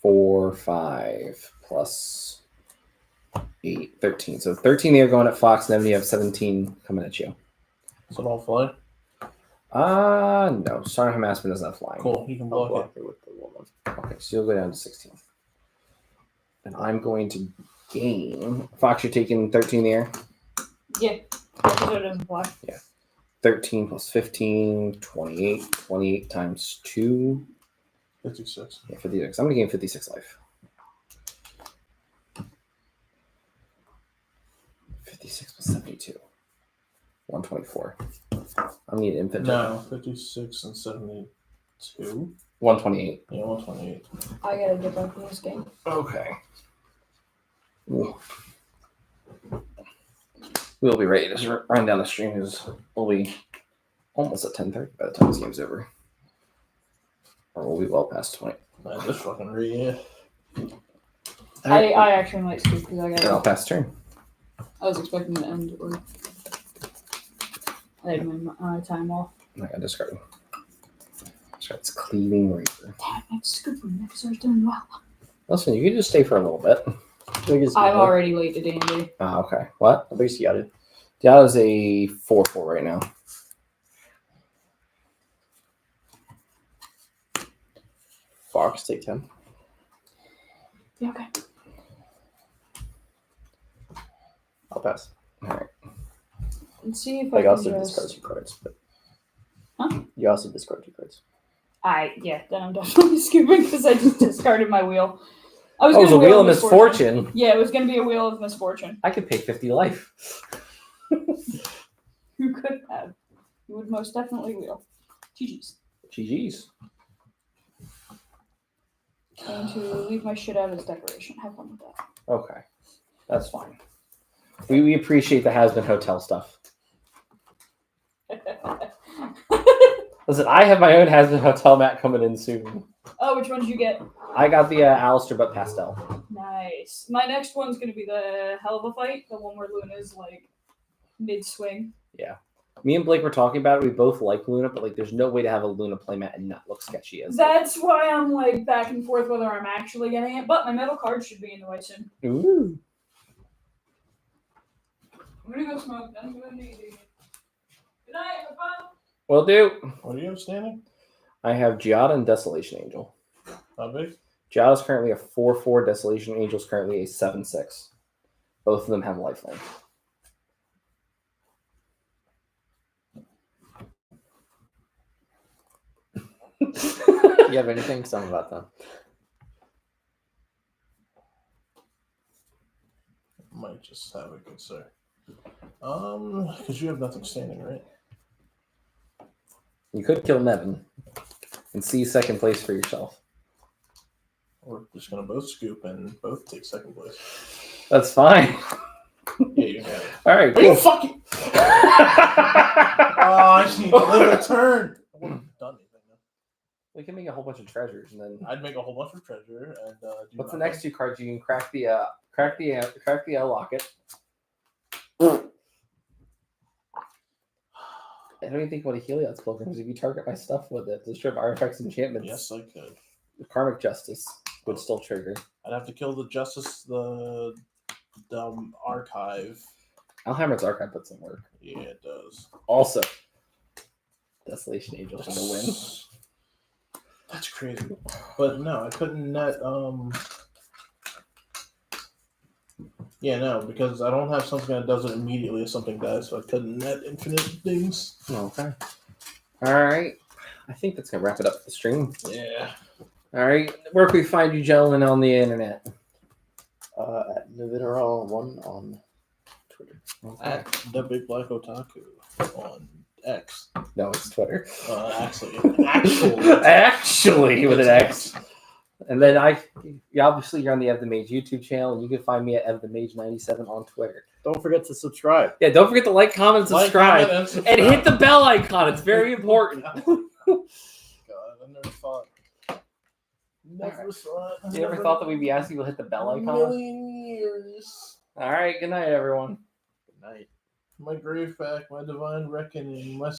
4, 5 plus 8, 13. So 13 there going at Fox, and then you have 17 coming at you. So don't fly. No. Sarnham Aspen doesn't have flying. Cool. You can I'll block block it with the woman. Okay, so you'll go down to 16. And I'm going to gain. Fox, you're taking 13 there. Yeah. Because it doesn't fly. 13 plus 15, 28. 28 times 2. it. 56. Yeah, 56. I'm going to gain 56 life. 56 plus 72. 124. I need infant. No, 56 and 72. 128. Yeah, 128. I gotta get back in this game. Okay. Ooh. We'll be ready to run down the stream because we'll be almost at 10:30 by the time this game's over. Or we'll be well past 20. Man, this fucking read. I actually might skip because I And I'll got. pass turn. I was expecting to end or. I had my time off. I got discard. Discard's Cleaving Reaper. Damn, it's scooping. Nexar's doing well. Listen, you can just stay for a little bit. I'm already late to D&D. Ah, okay. What? I think you got it. That is a 4/4 right now. Fox, take 10. Yeah, okay. I'll pass. All right. Let's see if Like, I also can discard just... 2 cards. But Huh? You also discard 2 cards. Yeah, then I'm definitely scooping because I just discarded my wheel. I was Oh, it was gonna a wheel of misfortune. Yeah, it was gonna be a wheel of misfortune. I could pay 50 life. You could have. You would most definitely wheel. GG's. GG's. Going to leave my shit out as decoration. Have fun with that. Okay. That's fine. We appreciate the Has Been Hotel stuff. Listen, I have my own Has Been Hotel mat coming in soon. Oh, which one did you get? I got the Alistair but pastel. Nice. My next one's gonna be the Hell of a Fight, the one where Luna's like mid-swing. Me and Blake were talking about it. We both like Luna, but like, there's no way to have a Luna playmat and not look sketchy as. That's why I'm like back and forth whether I'm actually getting it, but my metal card should be in the way soon. Ooh. I'm gonna go smoke, then I'm gonna need it. Good night, have fun. Will do. What do you have standing? I have Giada and Desolation Angel. How big? Giada's currently a 4/4. Desolation Angel's currently a 7/6. Both of them have lifeline. You have anything? Something about them. Might just have it, good sir. Because you have nothing standing, right? You could kill Nevin and see second place for yourself. We're just gonna both scoop and both take second place. That's fine. Yeah, you got it. All right, Are you cool. fucking? Oh, I just need to live a turn. I wouldn't have done anything. We can make a whole bunch of treasures, and then I'd make a whole bunch of treasure and do what's the nothing. next 2 cards? You can crack the locket. I don't even think what a Heliod's cloak is. If you target my stuff with it, destroy artifacts, enchantments. Yes, I could. The Karmic Justice would still trigger. I'd have to kill the Justice, the Archive. Alzheimer's Archive puts in work. Yeah, it does. Also, Desolation Angel for the win. That's crazy. But no, I couldn't net yeah, no, because I don't have something that does it immediately if something dies, so I couldn't net infinite things. Okay. All right. I think that's gonna wrap it up for the stream. Yeah. All right. Where can we find you gentlemen on the internet? At Nvineral1 on Twitter. Okay. At the Big Black Otaku on X. No, it's Twitter. Actually, With an X. And then obviously you're on the Ev the Mage YouTube channel, and you can find me at Ev the Mage 97 on Twitter. Don't forget to subscribe. Yeah, don't forget to like, comment, subscribe, comment, and hit the bell icon. It's very important. God, I never thought. Never thought. You ever thought that we'd be asking people to hit the bell icon? Million years. All right, good night, everyone. Good night. My grave back, my divine reckoning, my